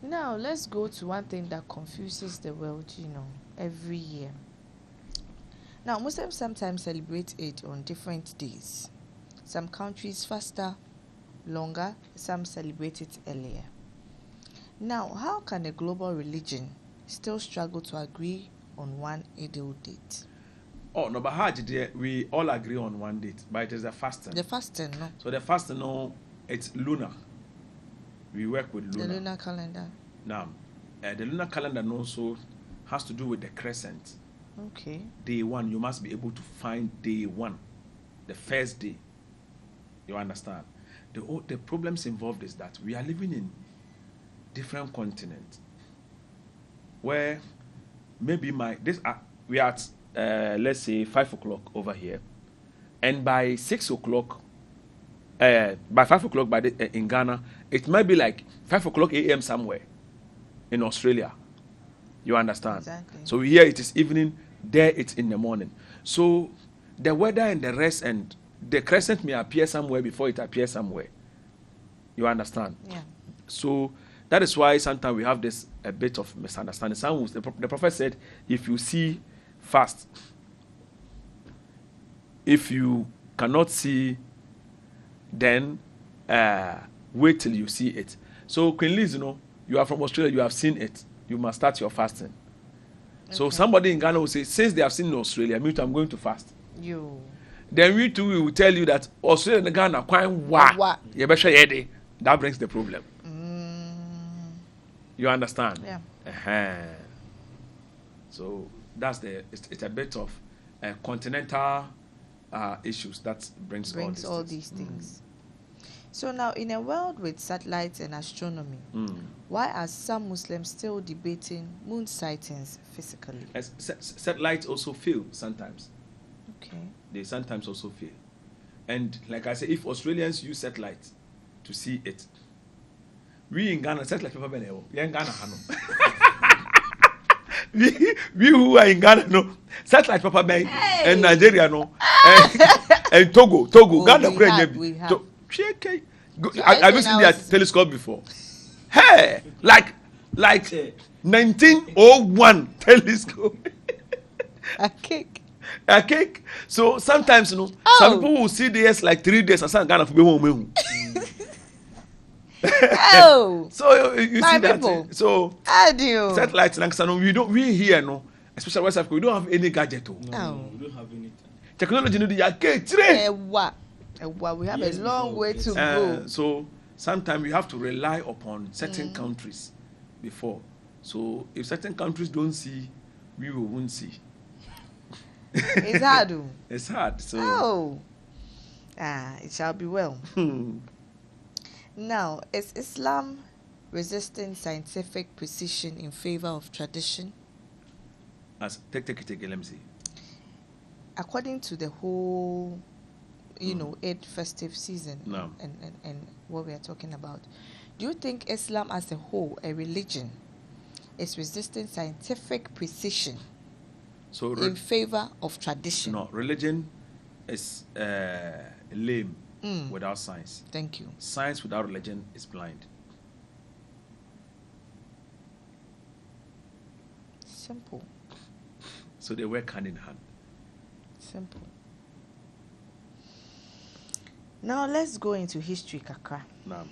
Now let's go to one thing that confuses the world, every year. Now Muslims sometimes celebrate Eid on different days. Some countries faster, longer, some celebrate it earlier. Now, how can a global religion still struggle to agree on one ideal date? Oh, no, but Hajj, we all agree on one date, but it is the fasting. The fasting, no? So the fasting, no, it's lunar. We work with lunar. The lunar calendar. Now, the lunar calendar also has to do with the crescent. Okay. Day 1, you must be able to find day 1, the first day. You understand? The problems involved is that we are living in different continents where maybe we are at let's say 5 o'clock over here, and by 6 o'clock, by 5 o'clock in Ghana, it might be like 5 o'clock a.m. somewhere in Australia. You understand? Exactly. So here it is evening, there it's in the morning. So the weather and the rest and the crescent may appear somewhere before it appears somewhere. You understand? Yeah. So that is why sometimes we have this a bit of misunderstanding. The Prophet said, if you see, fast. If you cannot see, then wait till you see it. So Queen Liz, you are from Australia, you have seen it. You must start your fasting. Okay. So somebody in Ghana will say, since they have seen in Australia, me too, I'm going to fast. Then we too will tell you that Australia and Ghana are quite wow. That brings the problem. You understand? Yeah. So that's it's a bit of continental issues that brings all these things. So now, in a world with satellites and astronomy, why are some Muslims still debating moon sightings physically? Satellites also fail sometimes. Okay. They sometimes also fail. And like I say, if Australians use satellites to see it, we in Ghana, satellite paper beneo, we in Ghana, we who are in Ghana, no, satellite paper ben, and Nigeria, no, and Togo, Ghana, we have. Have you seen their telescope before? Hey, like 1901 telescope. A cake. So sometimes, some people will see this like 3 days and some Ghana for be home. So you see people. That. So satellites, we here, no, especially West Africa, we don't have any gadget. No, we don't have anything. Technology, we have a long way to go. So sometimes we have to rely upon certain countries before. So if certain countries don't see, we won't see. It's hard. It's hard. So it shall be well. Now, is Islam resisting scientific precision in favor of tradition? Take it, let me see. According to the whole, Eid festive season and what we are talking about, do you think Islam as a whole, a religion, is resisting scientific precision in favor of tradition? No, religion is lame without science. Thank you. Science without religion is blind. Simple. So they work hand in hand. Simple. Now let's go into history, Kakra. Now,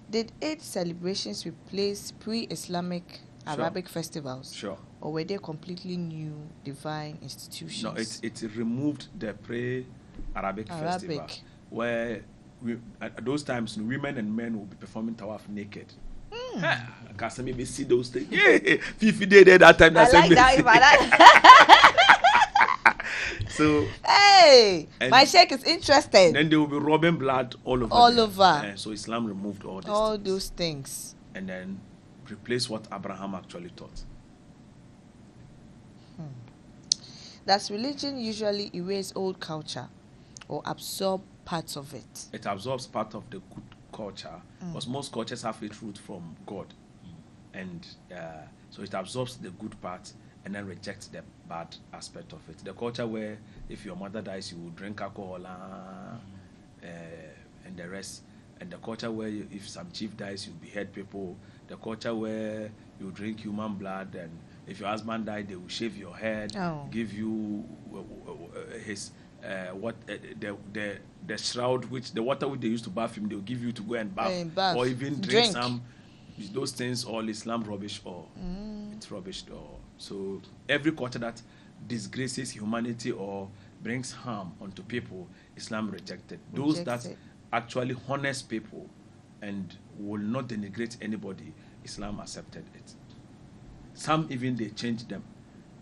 Did Eid celebrations replace pre-Islamic Sure. Arabic festivals? sure. Or were they completely new divine institutions? No, it removed the pre-Arabic festival Arabic. where at those times women and men will be performing tawaf naked. Because maybe see those things. Yeah, Fifi did it that time. I like that. If I like. So Hey, and my sheikh is interested. then they will be rubbing blood all over. All them. over. So Islam removed all these All things. those things. And then replaced what Abraham actually taught. Does religion usually erase old culture or absorb parts of it? It absorbs part of the good culture, because most cultures have its root from God, and so it absorbs the good part and then rejects the bad aspect of it. The culture where if your mother dies, you will drink alcohol and the rest, and the culture where if some chief dies, you behead people. The culture where you drink human blood, and if your husband died, they will shave your head, give you his the shroud, which the water which they used to bath him, they will give you to go and bath. Or even drink some. Those things all Islam rubbish, or it's rubbish. Or so every culture that disgraces humanity or brings harm onto people, Islam rejected. Those that actually honest people and will not denigrate anybody, Islam accepted it. Some even they changed them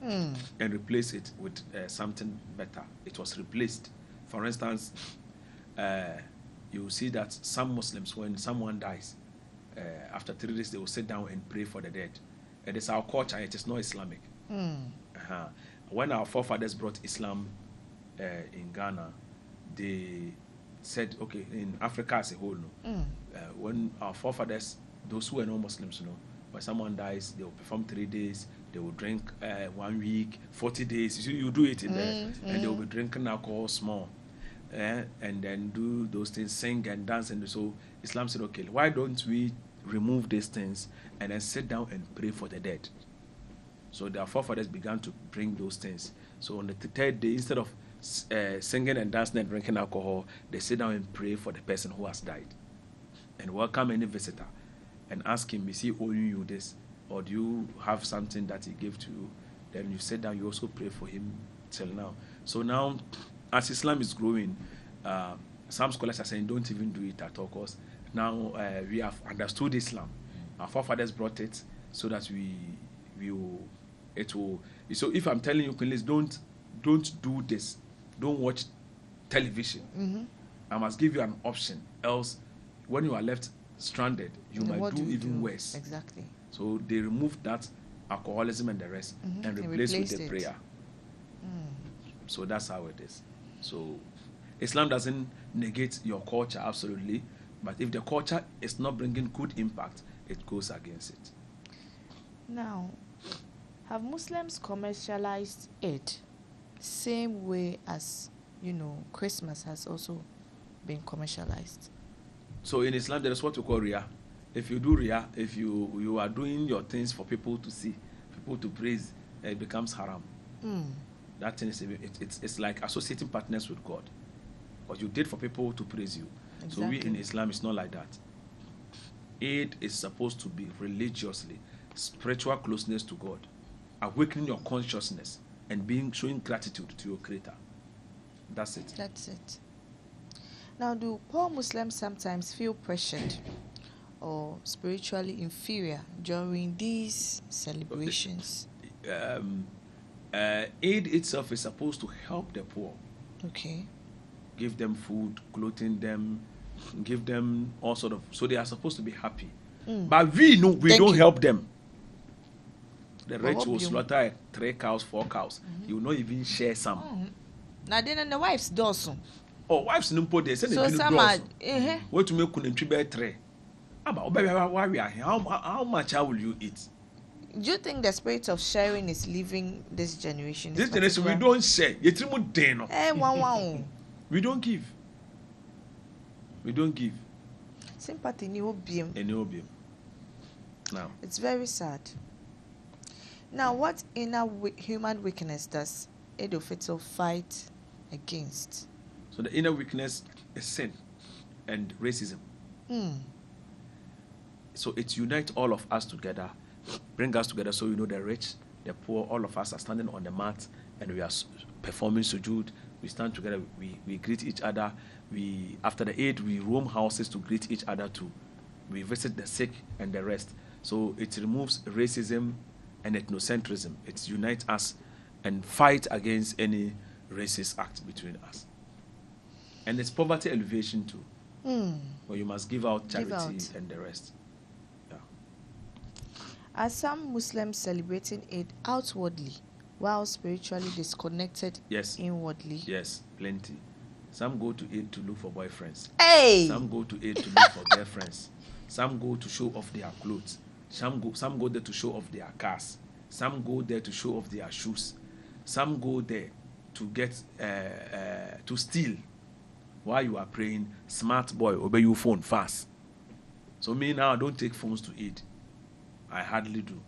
and replaced it with something better. It was replaced. For instance, you will see that some Muslims, when someone dies, after 3 days they will sit down and pray for the dead. It is our culture, it is not Islamic. When our forefathers brought Islam in Ghana, they said, okay, in Africa as a whole, when our forefathers, those who were not Muslims, when someone dies, they will perform 3 days, they will drink 1 week, 40 days. You do it in there, and they will be drinking alcohol small, and then do those things, sing and dance. And so Islam said, okay, why don't we remove these things and then sit down and pray for the dead? So their forefathers began to bring those things. So on the third day, instead of singing and dancing and drinking alcohol, they sit down and pray for the person who has died, and welcome any visitor and ask him, is he owing you this, or do you have something that he gave to you? Then you sit down, you also pray for him till now. So now, as Islam is growing, some scholars are saying don't even do it at all, because now we have understood Islam. Our forefathers brought it so that it will. So if I'm telling you, Queenliz, don't do this, don't watch television. I must give you an option, else when you are left stranded, you might do even worse. Exactly. So they removed that alcoholism and the rest and replaced with the prayer. So that's how it is. So Islam doesn't negate your culture, absolutely, but if the culture is not bringing good impact, it goes against it. Now, have Muslims commercialized it same way as, Christmas has also been commercialized? So in Islam, there is what we call riyah. If you do riyah, if you are doing your things for people to see, people to praise, it becomes haram. That thing is it's like associating partners with God, because you did for people to praise you. Exactly. So we in Islam, it's not like that. Eid is supposed to be religiously, spiritual closeness to God, awakening your consciousness and showing gratitude to your Creator. That's it. That's it. Now, do poor Muslims sometimes feel pressured or spiritually inferior during these celebrations? Eid itself is supposed to help the poor. Okay. Give them food, clothing them, give them all sort of. So they are supposed to be happy. But we know we don't help them. The rich will slaughter 3 cows, 4 cows. You will not even share some. Now then, the wives do so. Oh, wives no put they say so some what to make couldn't be 3. How much will you eat? Do you think the spirit of sharing is leaving this generation? This generation, we don't share. We don't give. We don't give. Sympathy, any obium. Now. It's very sad. Now, what inner human weakness does Eid al-Fitr fight against? So the inner weakness is sin and racism. So it unites all of us together, bring us together, so the rich, the poor, all of us are standing on the mat and we are performing sujood. We stand together, we greet each other. After the Eid, we roam houses to greet each other too. We visit the sick and the rest. So it removes racism and ethnocentrism. It unites us and fight against any racist act between us. And it's poverty alleviation too. Where you must give out charity and the rest. Yeah. Are some Muslims celebrating Eid outwardly while spiritually disconnected inwardly? Yes, plenty. Some go to Eid to look for boyfriends. Hey! Some go to Eid to look for girlfriends. Some go to show off their clothes. Some go there to show off their cars. Some go there to show off their shoes. Some go there to get to steal. While you are praying, smart boy, obey your phone fast. So me now, I don't take phones to Eid. I hardly do.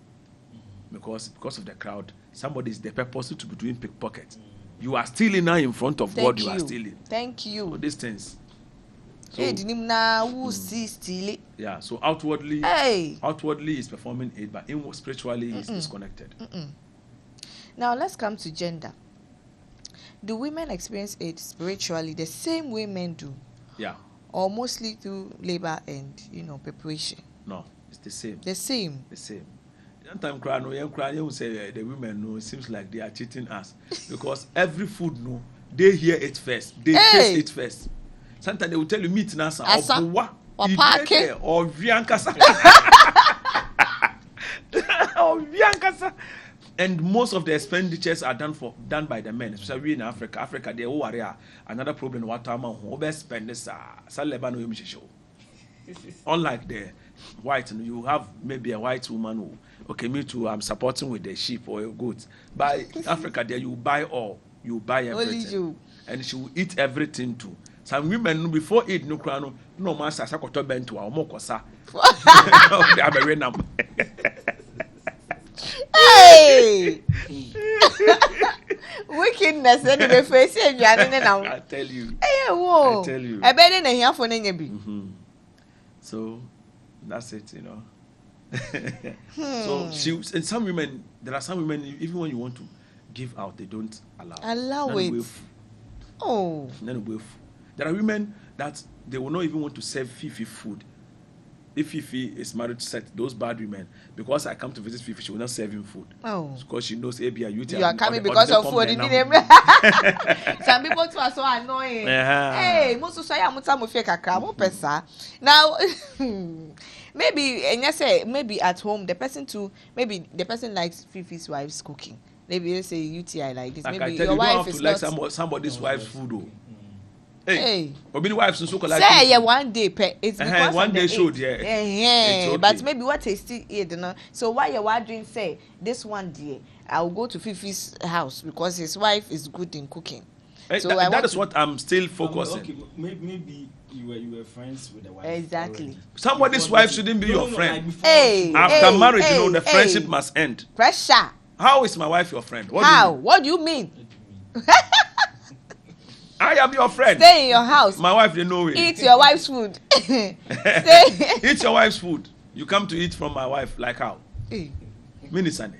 Because of the crowd, somebody is there purposely to be doing pickpocket. You are stealing now in front of God. You are stealing. Thank you. So these things. So, yeah. So outwardly is performing Eid, but spiritually is disconnected. Now let's come to gender. Do women experience Eid spiritually the same way men do? Yeah. Or mostly through labor and preparation? No, it's the same. The same. The same. Sometimes crying, you say the women it seems like they are cheating us because every food they hear it first, they taste it first. Sometimes they will tell you meat nasa or viankasa or viankasa. And most of the expenditures are done by the men, especially in Africa. Africa, they all are another problem. What time we spend this? Unlike the white, you have maybe a white woman who, okay, me too, I'm supporting with the sheep or goats. By Africa, there you buy all, you buy everything, only you. And she will eat everything too. Some women before eat no master sakoto bento or mokosa. Hey! Wickedness anyway face now. I tell you. Hey, whoa. I tell you. I bet in here for Nenyabi. So that's it, So and some women, there are some women, even when you want to give out, they don't allow it. Oh. There are women that they will not even want to serve Fifi food. If Fifi is married to set those bad women, because I come to visit Fifi, she will not serve him food. Oh. Because she knows ABI Uti. You are coming because of food. Some people too are so annoying. Hey, most of now maybe at home the person likes Fifi's wife's cooking. Maybe they say UTI like this. Like maybe your wife is like not somebody's wife's food. Hey, wives so like say yeah, one day it's because one day showed okay. But maybe what they still eat, so why you wondering say this one day I'll go to Fifi's house because his wife is good in cooking. So that is what I'm still focusing. Okay, maybe you were friends with the wife. Exactly. Already. Somebody's wife shouldn't be your friend. Hey, after marriage, the friendship must end. Pressure. How is my wife your friend? What do you mean? I am your friend. Stay in your house. My wife, they know it. Eat your wife's food. Eat your wife's food. You come to eat from my wife, like how? Minisane.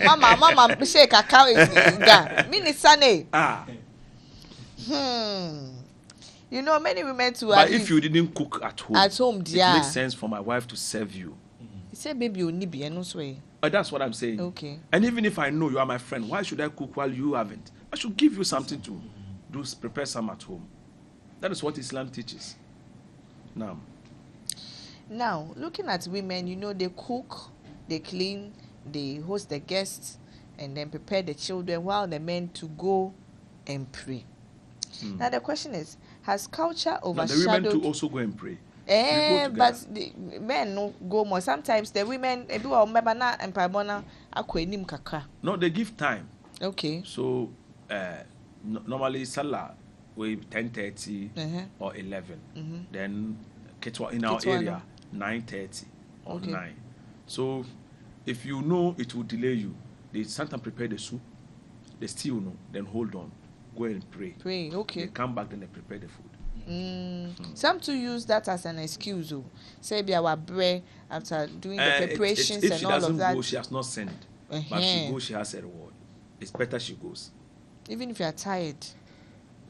Mama, shake account. Minisane. Many women too. But if you didn't cook at home, it makes sense for my wife to serve you. He said, baby, you need be no way. But that's what I'm saying. Okay. And even if I know you are my friend, why should I cook while you haven't? I should give you something to do, prepare some at home. That is what Islam teaches. Now, looking at women, they cook, they clean, they host the guests, and then prepare the children while the men to go and pray. Now, the question is, has culture overshadowed... Now, the women too also go and pray. But the men no go more. Sometimes the women, no, they give time. Okay. So, normally Salah will be 10:30 or 11. Then Ketwa in our area 9:30 or 9. So if you know it will delay you, they sometimes prepare the soup, they still know, then hold on, go and pray. Pray, okay. They come back, then they prepare the food. Some to use that as an excuse. Say, be our bread after doing the preparations if and she all of doesn't that. go, she has not sinned. But she goes, she has a reward. It's better she goes. Even if you are tired.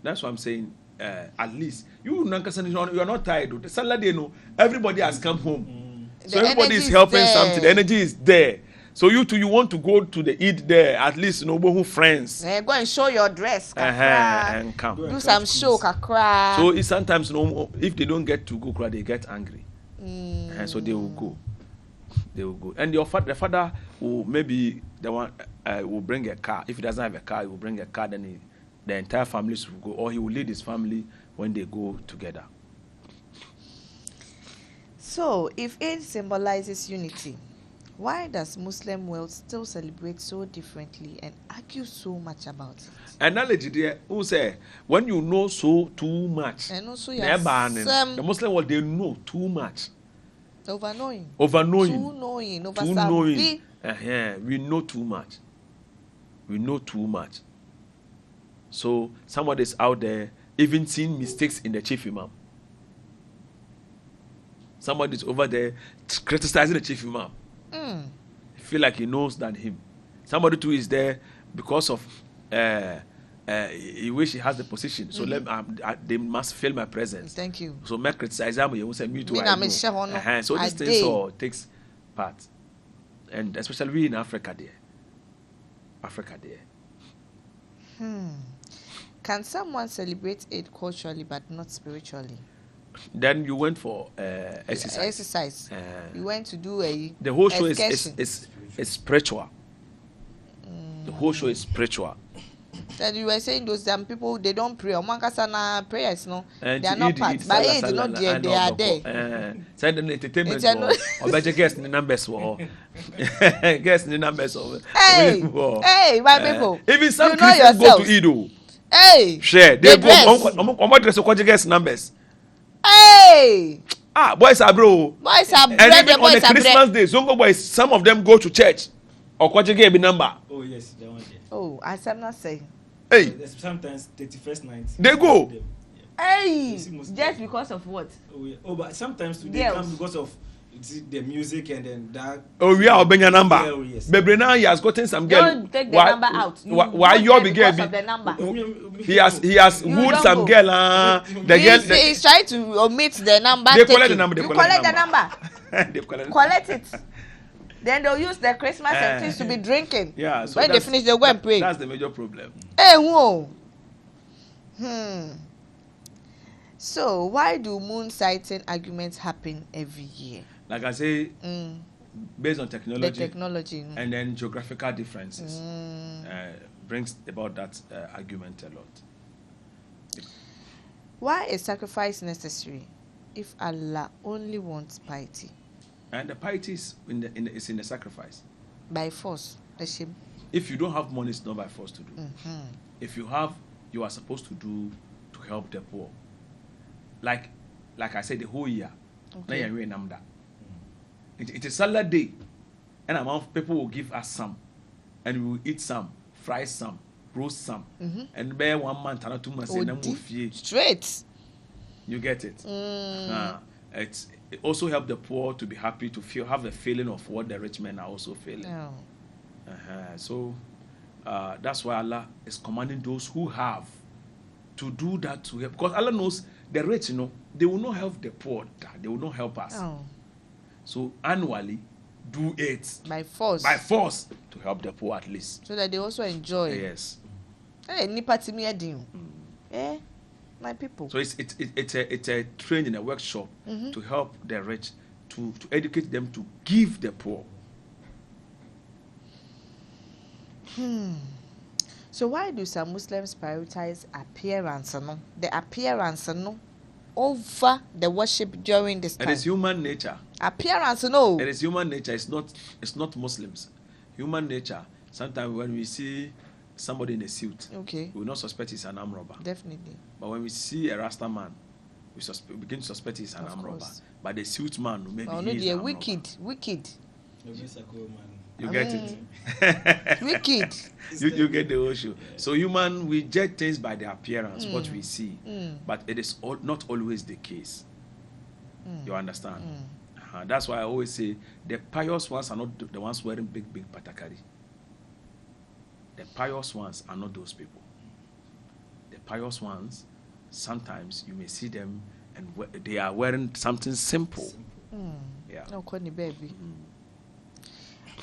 That's what I'm saying. At least you are not tired. The Saturday, everybody has come home, so everybody is helping something. The energy is there. So you too, you want to go to the Eid there, at least who friends. Go and show your dress, and come. Do some show, kakra. So it's sometimes if they don't get to go, they get angry, and so they will go. They will go, and the father will maybe the one will bring a car. If he doesn't have a car, he will bring a car. Then the entire families will go, or he will lead his family when they go together. So, if Eid symbolizes unity, why does Muslim world still celebrate so differently and argue so much about it? Analogy there, who say when you know so too much, and also the Muslim world, they know too much. Overknowing. Too knowing. We know too much. We know too much. So somebody's out there even seeing mistakes in the chief imam. Somebody's over there criticizing the chief imam. Feel like he knows than him. Somebody too is there because of he wish he has the position. So they must feel my presence. Thank you. So make criticize him. You say me too. So this thing all takes part, and especially we in Africa there. Can someone celebrate Eid culturally but not spiritually? Then you went for exercise. You went to do the whole show is spiritual. The whole show is spiritual. Then you were saying those damn people, they don't pray. Omankasana prayers, no, and they are not part. But Eid, not there. They are there. Send an entertainment or better guess the numbers for guess the numbers of. Hey, my people. Even some Christians go to Eid. Hey, share. They go. What dress or guess numbers? Hey. Boys are bro. Boys are bread. And even on the Christmas day, Zongo boys, some of them go to church. Or what you get number? Oh yes, that one there. Oh, as I'm not saying. Hey. Sometimes 31st night. They go. Hey. Just because of what? Oh yeah. Oh, but sometimes they come because of the music and then that. Oh, we are obeying a number. Oh, yes. Baby, now he has gotten some girl. Don't take the number out. Why you be girl? The number. He has wooed some girl. The girl. He's trying to omit the number. They collect the number. You collect the number. They collect it. Then they'll use the Christmas and things to be drinking. Yeah. So when they finish, they'll go and pray. That's the major problem. Hey, whoa. So why do moon sighting arguments happen every year? Like I say, based on technology. The technology. And then geographical differences brings about that argument a lot. Why is sacrifice necessary if Allah only wants piety? And the piety is is in the sacrifice. By force, the shame. If you don't have money, it's not by force to do. If you have, you are supposed to do to help the poor. Like I said, the whole year. Okay. It is Salah day, and among people will give us some, and we will eat some, fry some, roast some, and bear 1 month and 2 months, and then we'll feed. Straight. You get it. It also helps the poor to be happy, to have the feeling of what the rich men are also feeling. So that's why Allah is commanding those who have to do that to help, because Allah knows the rich, they will not help the poor. They will not help us. So annually, do it by force. To help the poor at least, so that they also enjoy. Yes. My people. So it's a training in a workshop to help the rich, to educate them to give the poor. So why do some Muslims prioritize appearance, the appearance, over the worship during this time? It is human nature. Appearance, no. It is human nature. It's not Muslims. Human nature. Sometimes when we see somebody in a suit, we will not suspect he's an armed robber. Definitely. But when we see a Rasta man, we begin to suspect he's an armed robber. But the suit man, maybe he is an armed robber. Wicked. You get it? Wicked. You get the whole show. So human, we judge things by the appearance, what we see. But it is not always the case. You understand? That's why I always say the pious ones are not the ones wearing big patakari. The pious ones are not those people. The pious ones, sometimes you may see them and they are wearing something simple. Yeah. No, Connie baby.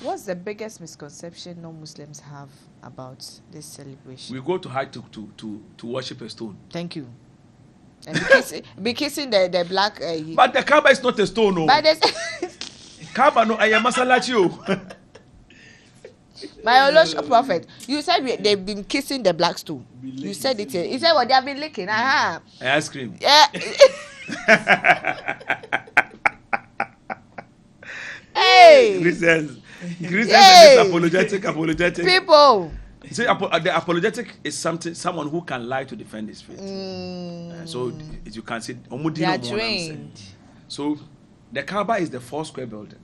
What's the biggest misconception non-Muslims have about this celebration? We go to Hajj to worship a stone. Thank you. And be kissing the black. But the Kaaba is not a stone, no. Kaaba no, I am masalachi. My Allah prophet, you said they've been kissing the black stone. You said it. He said what they have been licking. Ice cream. Yeah. Hey. Christians are apologetic. People. See, the apologetic is someone who can lie to defend his faith. So as you can see, they are trained. So the Kaaba is the 4-square building.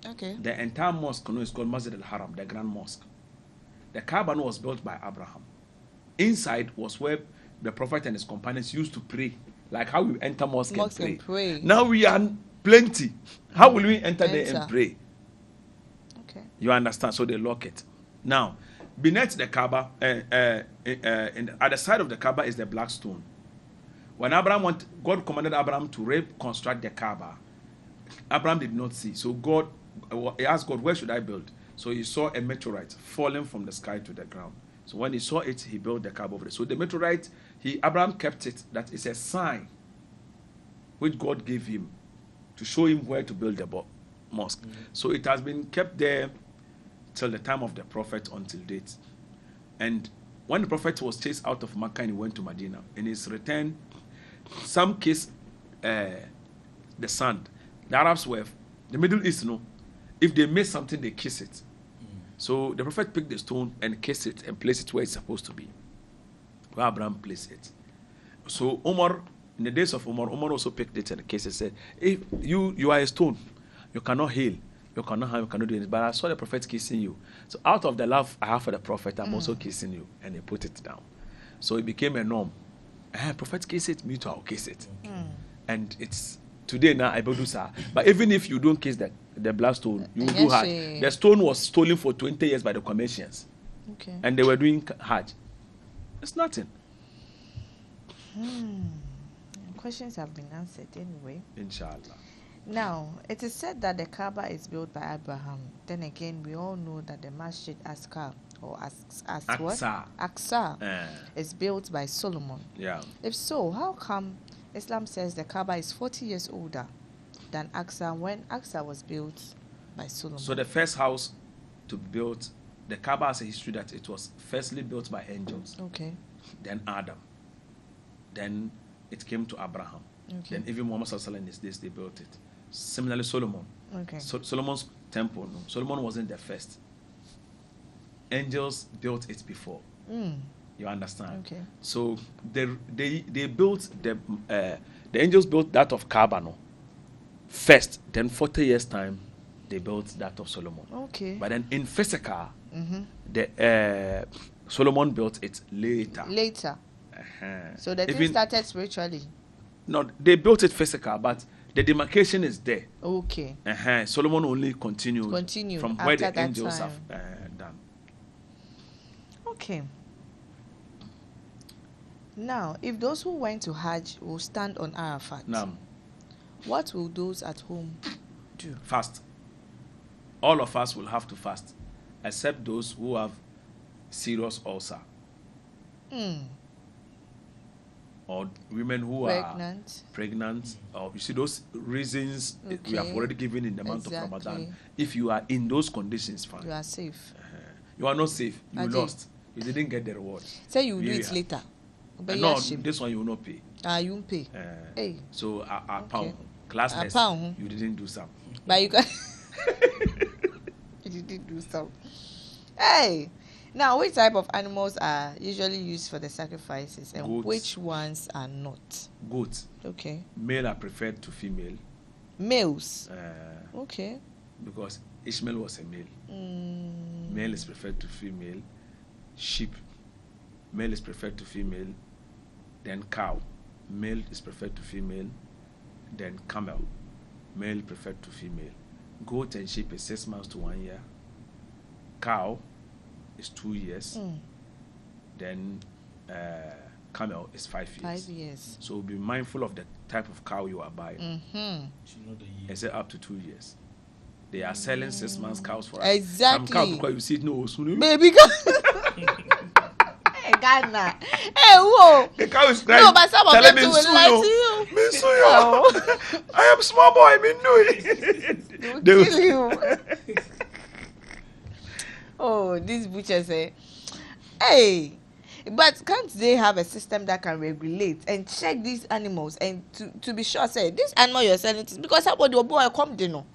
Okay. The entire mosque is called Masjid al-Haram, the Grand Mosque. The Kaaba was built by Abraham. Inside was where the Prophet and his companions used to pray, like how we enter mosque and pray. Now we are plenty. How will we enter there and pray? Okay. You understand? So they lock it. Now, beneath the Kaaba, at the side of the Kaaba is the black stone. When God commanded Abraham to reconstruct the Kaaba, Abraham did not see. So he asked God, where should I build? So he saw a meteorite falling from the sky to the ground. So when he saw it, he built the Kaaba over there. So the meteorite, Abraham kept it. That is a sign which God gave him to show him where to build the mosque. So it has been kept there till the time of the Prophet until date. And when the Prophet was chased out of Makkah and he went to Medina, in his return, some kissed the sand. The Arabs were, the Middle East, if they made something, they kiss it. So the Prophet picked the stone and kissed it and placed it where it's supposed to be, where Abraham placed it. So Umar, in the days of Umar also picked it and kissed it, said, if you are a stone, you cannot heal, you cannot harm, you cannot do anything. But I saw the Prophet kissing you. So out of the love I have for the Prophet, I'm also kissing you. And he put it down. So it became a norm. Prophet kiss it, me too, I'll kiss it. And it's today now I do so. But even if you don't kiss the black stone, you will do Hajj. The stone was stolen for 20 years by the Commercians. Okay. And they were doing Hajj. It's nothing. Questions have been answered anyway. Inshallah. Now, it is said that the Kaaba is built by Abraham. Then again, we all know that the Masjid Aqsa is built by Solomon. Yeah. If so, how come Islam says the Kaaba is 40 years older than Aqsa when Aqsa was built by Solomon? So the first house to be built, the Kaaba has a history that it was firstly built by angels. Okay. Then Adam. Then it came to Abraham. Okay. Then even Muhammad Sallallahu in his days, they built it. Similarly, Solomon. Okay. Solomon's temple. Solomon wasn't the first. Angels built it before. You understand? Okay. So they built the angels built that of Kaaba first. Then 40 years time, they built that of Solomon. Okay. But then in physical, the Solomon built it later. So the thing started spiritually. No, they built it physical, but the demarcation is there. Okay. Solomon only continued from where the angels have done. Okay. Now, if those who went to Hajj will stand on Arafat, what will those at home do? Fast. All of us will have to fast, except those who have serious ulcer. Or women who are pregnant. Or you see those reasons we have already given in the month of Ramadan. If you are in those conditions, fine. You are safe. You are not safe. You lost. You didn't get the reward. Say you will do it later. But no, this one you will not pay. You won't pay. Hey. So a pound. Classless. You didn't do some. But you can. You didn't do some. Hey. Now, which type of animals are usually used for the sacrifices and Goats. Which ones are not? Goats. Okay. Male are preferred to female. Males. Okay. Because Ishmael was a male. Male is preferred to female. Sheep, male is preferred to female. Then cow, male is preferred to female. Then camel, male preferred to female. Goat and sheep is 6 months to 1 year. Cow is 2 years. Then camel is 5 years. 5 years. So be mindful of the type of cow you are buying. And say up to 2 years. They are selling 6 months cows for us. Exactly. Some cow because you see it no soon. Baby Ghana. Hey, whoa. The cow is crying. No, but some of them will lie to you. Me so you. I am small boy. Me know it. They will kill you. Oh, this butcher say, hey, but can't they have a system that can regulate and check these animals and to be sure, say, this animal you're selling to, because somebody will boy come, you know.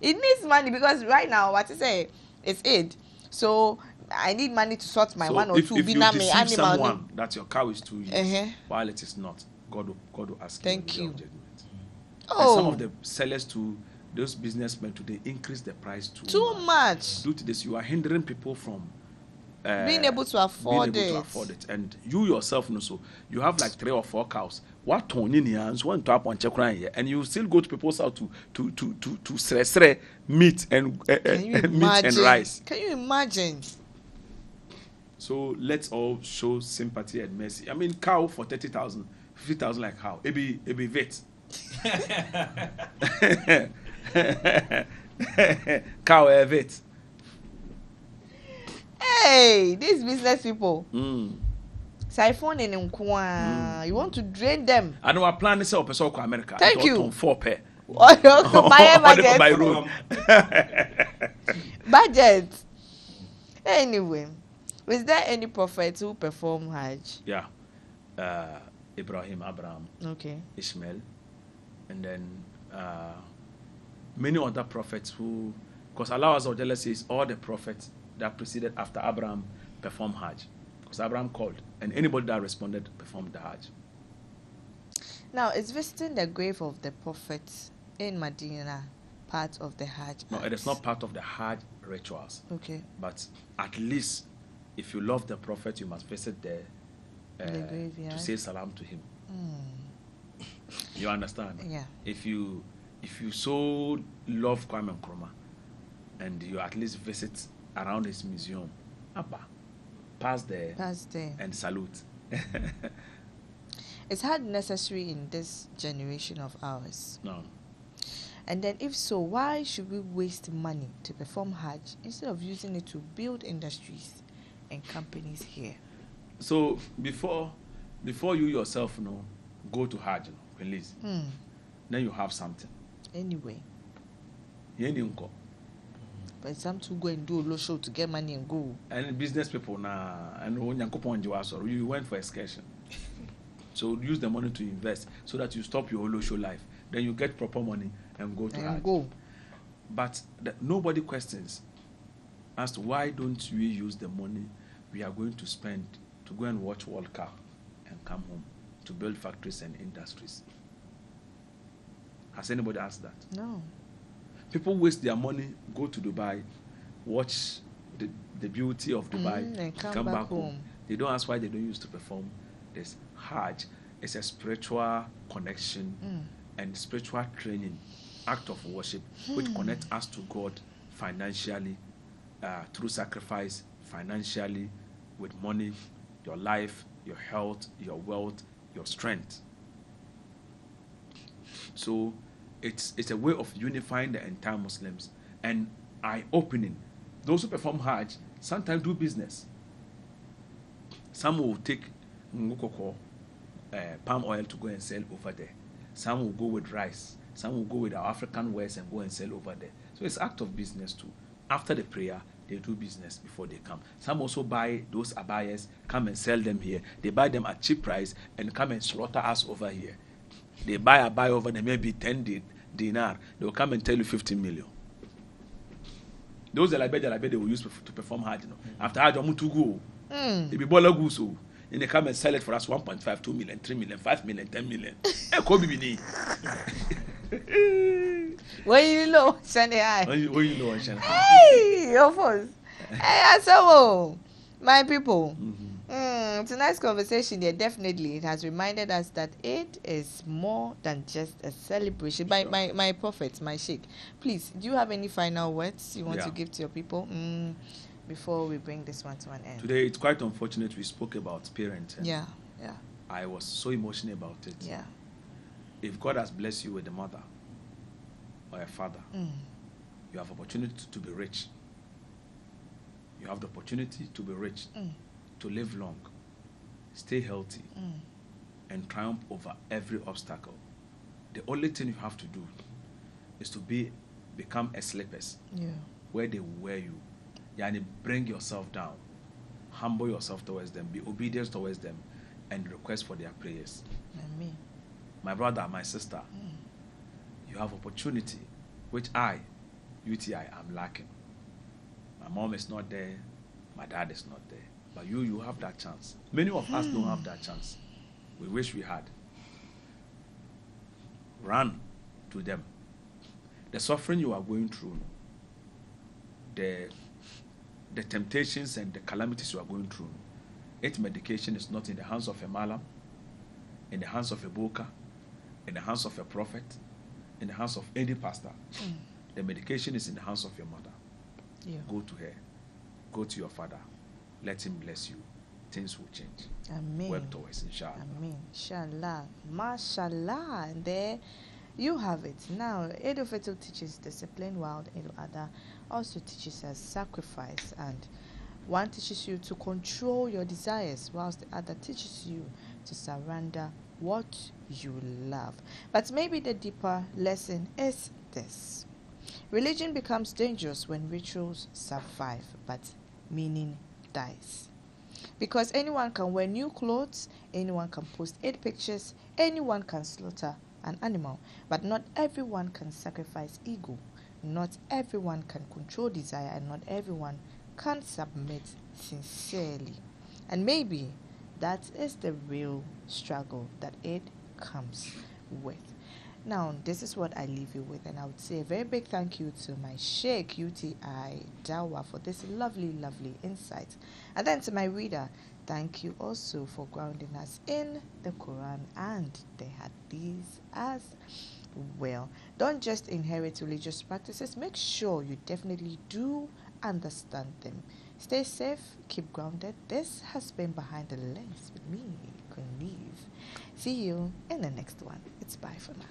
It needs money because right now, what I say, it's Eid. So I need money to sort my one or two. If you deceive someone that your cow is 2 years, while it is not, God will ask you. Thank you. Oh. And some of the sellers to those businessmen today increase the price too much. Due to this, you are hindering people from being able to afford it. And you yourself know so. You have like 3 or 4 cows. What tone in here? One to up on check here, and you still go to people's house to sre meat and meat and rice. Can you imagine? So let's all show sympathy and mercy. I mean, cow for 30,000, 50,000 like how? It be vet. Cow vet. Hey, these business people. Siphon in you want to drain them. I know I plan to sell to America. Thank you. 4 pair. Budget. Budget. Anyway, is there any prophet who performed Hajj? Yeah. Abraham, okay, Ishmael, and then many other prophets who, because Allah Azza wa Jalla says all the prophets that preceded after Abraham performed Hajj, because Abraham called, and anybody that responded performed the Hajj. Now, is visiting the grave of the prophets in Medina part of the Hajj? No, it is not part of the Hajj rituals. Okay. But at least, if you love the prophet, you must visit there to say salam to him. You understand? Yeah. If you so love Kwame Nkrumah, and you at least visit around his museum, pass there and salute. Is Hajj necessary in this generation of ours? No. And then if so, why should we waste money to perform Hajj instead of using it to build industries and companies here? So before you yourself go to Hajj, Liz, then you have something. Anyway. But some to go and do a low show to get money and go. And business people and you went for excursion. So use the money to invest so that you stop your low show life. Then you get proper money and go to Hajj. But nobody questions as to why don't we use the money we are going to spend to go and watch World Cup and come home to build factories and industries. Has anybody asked that? No. People waste their money, go to Dubai, watch the beauty of Dubai, and come back home. They don't ask why they don't use to perform this. Hajj is a spiritual connection and spiritual training, act of worship, which connects us to God financially, through sacrifice, financially, with money, your life, your health, your wealth, your strength. So it's a way of unifying the entire Muslims and eye-opening. Those who perform Hajj sometimes do business. Some will take palm oil to go and sell over there. Some will go with rice. Some will go with our African wares and go and sell over there. So it's act of business too. After the prayer, they do business before they come. Some also buy those abayas, come and sell them here. They buy them at cheap price and come and slaughter us over here. They buy a buy over there, maybe 10 dinar. They will come and tell you 15 million. Those Jalabia they will use to perform Hajj. After Hajj, I'm to go. They be bola guso. And they come and sell it for us 1.5, 2 million, 3 million, 5 million, 10 million. When you know, send it high. When you know, Hey, of course. Hey, Asawo, my people. Tonight's conversation here definitely it has reminded us that Eid is more than just a celebration. Sure. My prophet, my sheikh. Please, do you have any final words you want to give to your people before we bring this one to an end? Today, it's quite unfortunate we spoke about parenting. Yeah. I was so emotional about it. Yeah. If God has blessed you with a mother or a father, you have opportunity to be rich. You have the opportunity to be rich, to live long, stay healthy, and triumph over every obstacle. The only thing you have to do is to become a slippers, where they wear you. Yani bring yourself down, humble yourself towards them, be obedient towards them, and request for their prayers. Amen. My brother, my sister, you have opportunity, which I, UTI, am lacking. My mom is not there, my dad is not there. But you have that chance. Many of us don't have that chance. We wish we had. Run to them. The suffering you are going through, the temptations and the calamities you are going through, its medication is not in the hands of a malam, in the hands of a boka, in the hands of a prophet, in the hands of any pastor. The medication is in the hands of your mother. Go to her. Go to your father. Let him bless you. Things will change. Amen. Work towards, inshallah. Amen. Inshallah. Mashallah. And there you have it. Now, Eid al-Fitr teaches discipline, while al-Adha also teaches us sacrifice. And one teaches you to control your desires, whilst the other teaches you to surrender what you love. But maybe the deeper lesson is this. Religion becomes dangerous when rituals survive, but meaning dies. Because anyone can wear new clothes, anyone can post 8 pictures, anyone can slaughter an animal, but not everyone can sacrifice ego. Not everyone can control desire, and not everyone can submit sincerely. And maybe that is the real struggle that it comes with. Now, this is what I leave you with, and I would say a very big thank you to my Sheikh Uti Dawah for this lovely, lovely insight. And then to my reader, thank you also for grounding us in the Quran and the Hadith as well. Don't just inherit religious practices, make sure you definitely do understand them. Stay safe, keep grounded. This has been Behind the Lens with me, Queen Liz. See you in the next one. It's bye for now.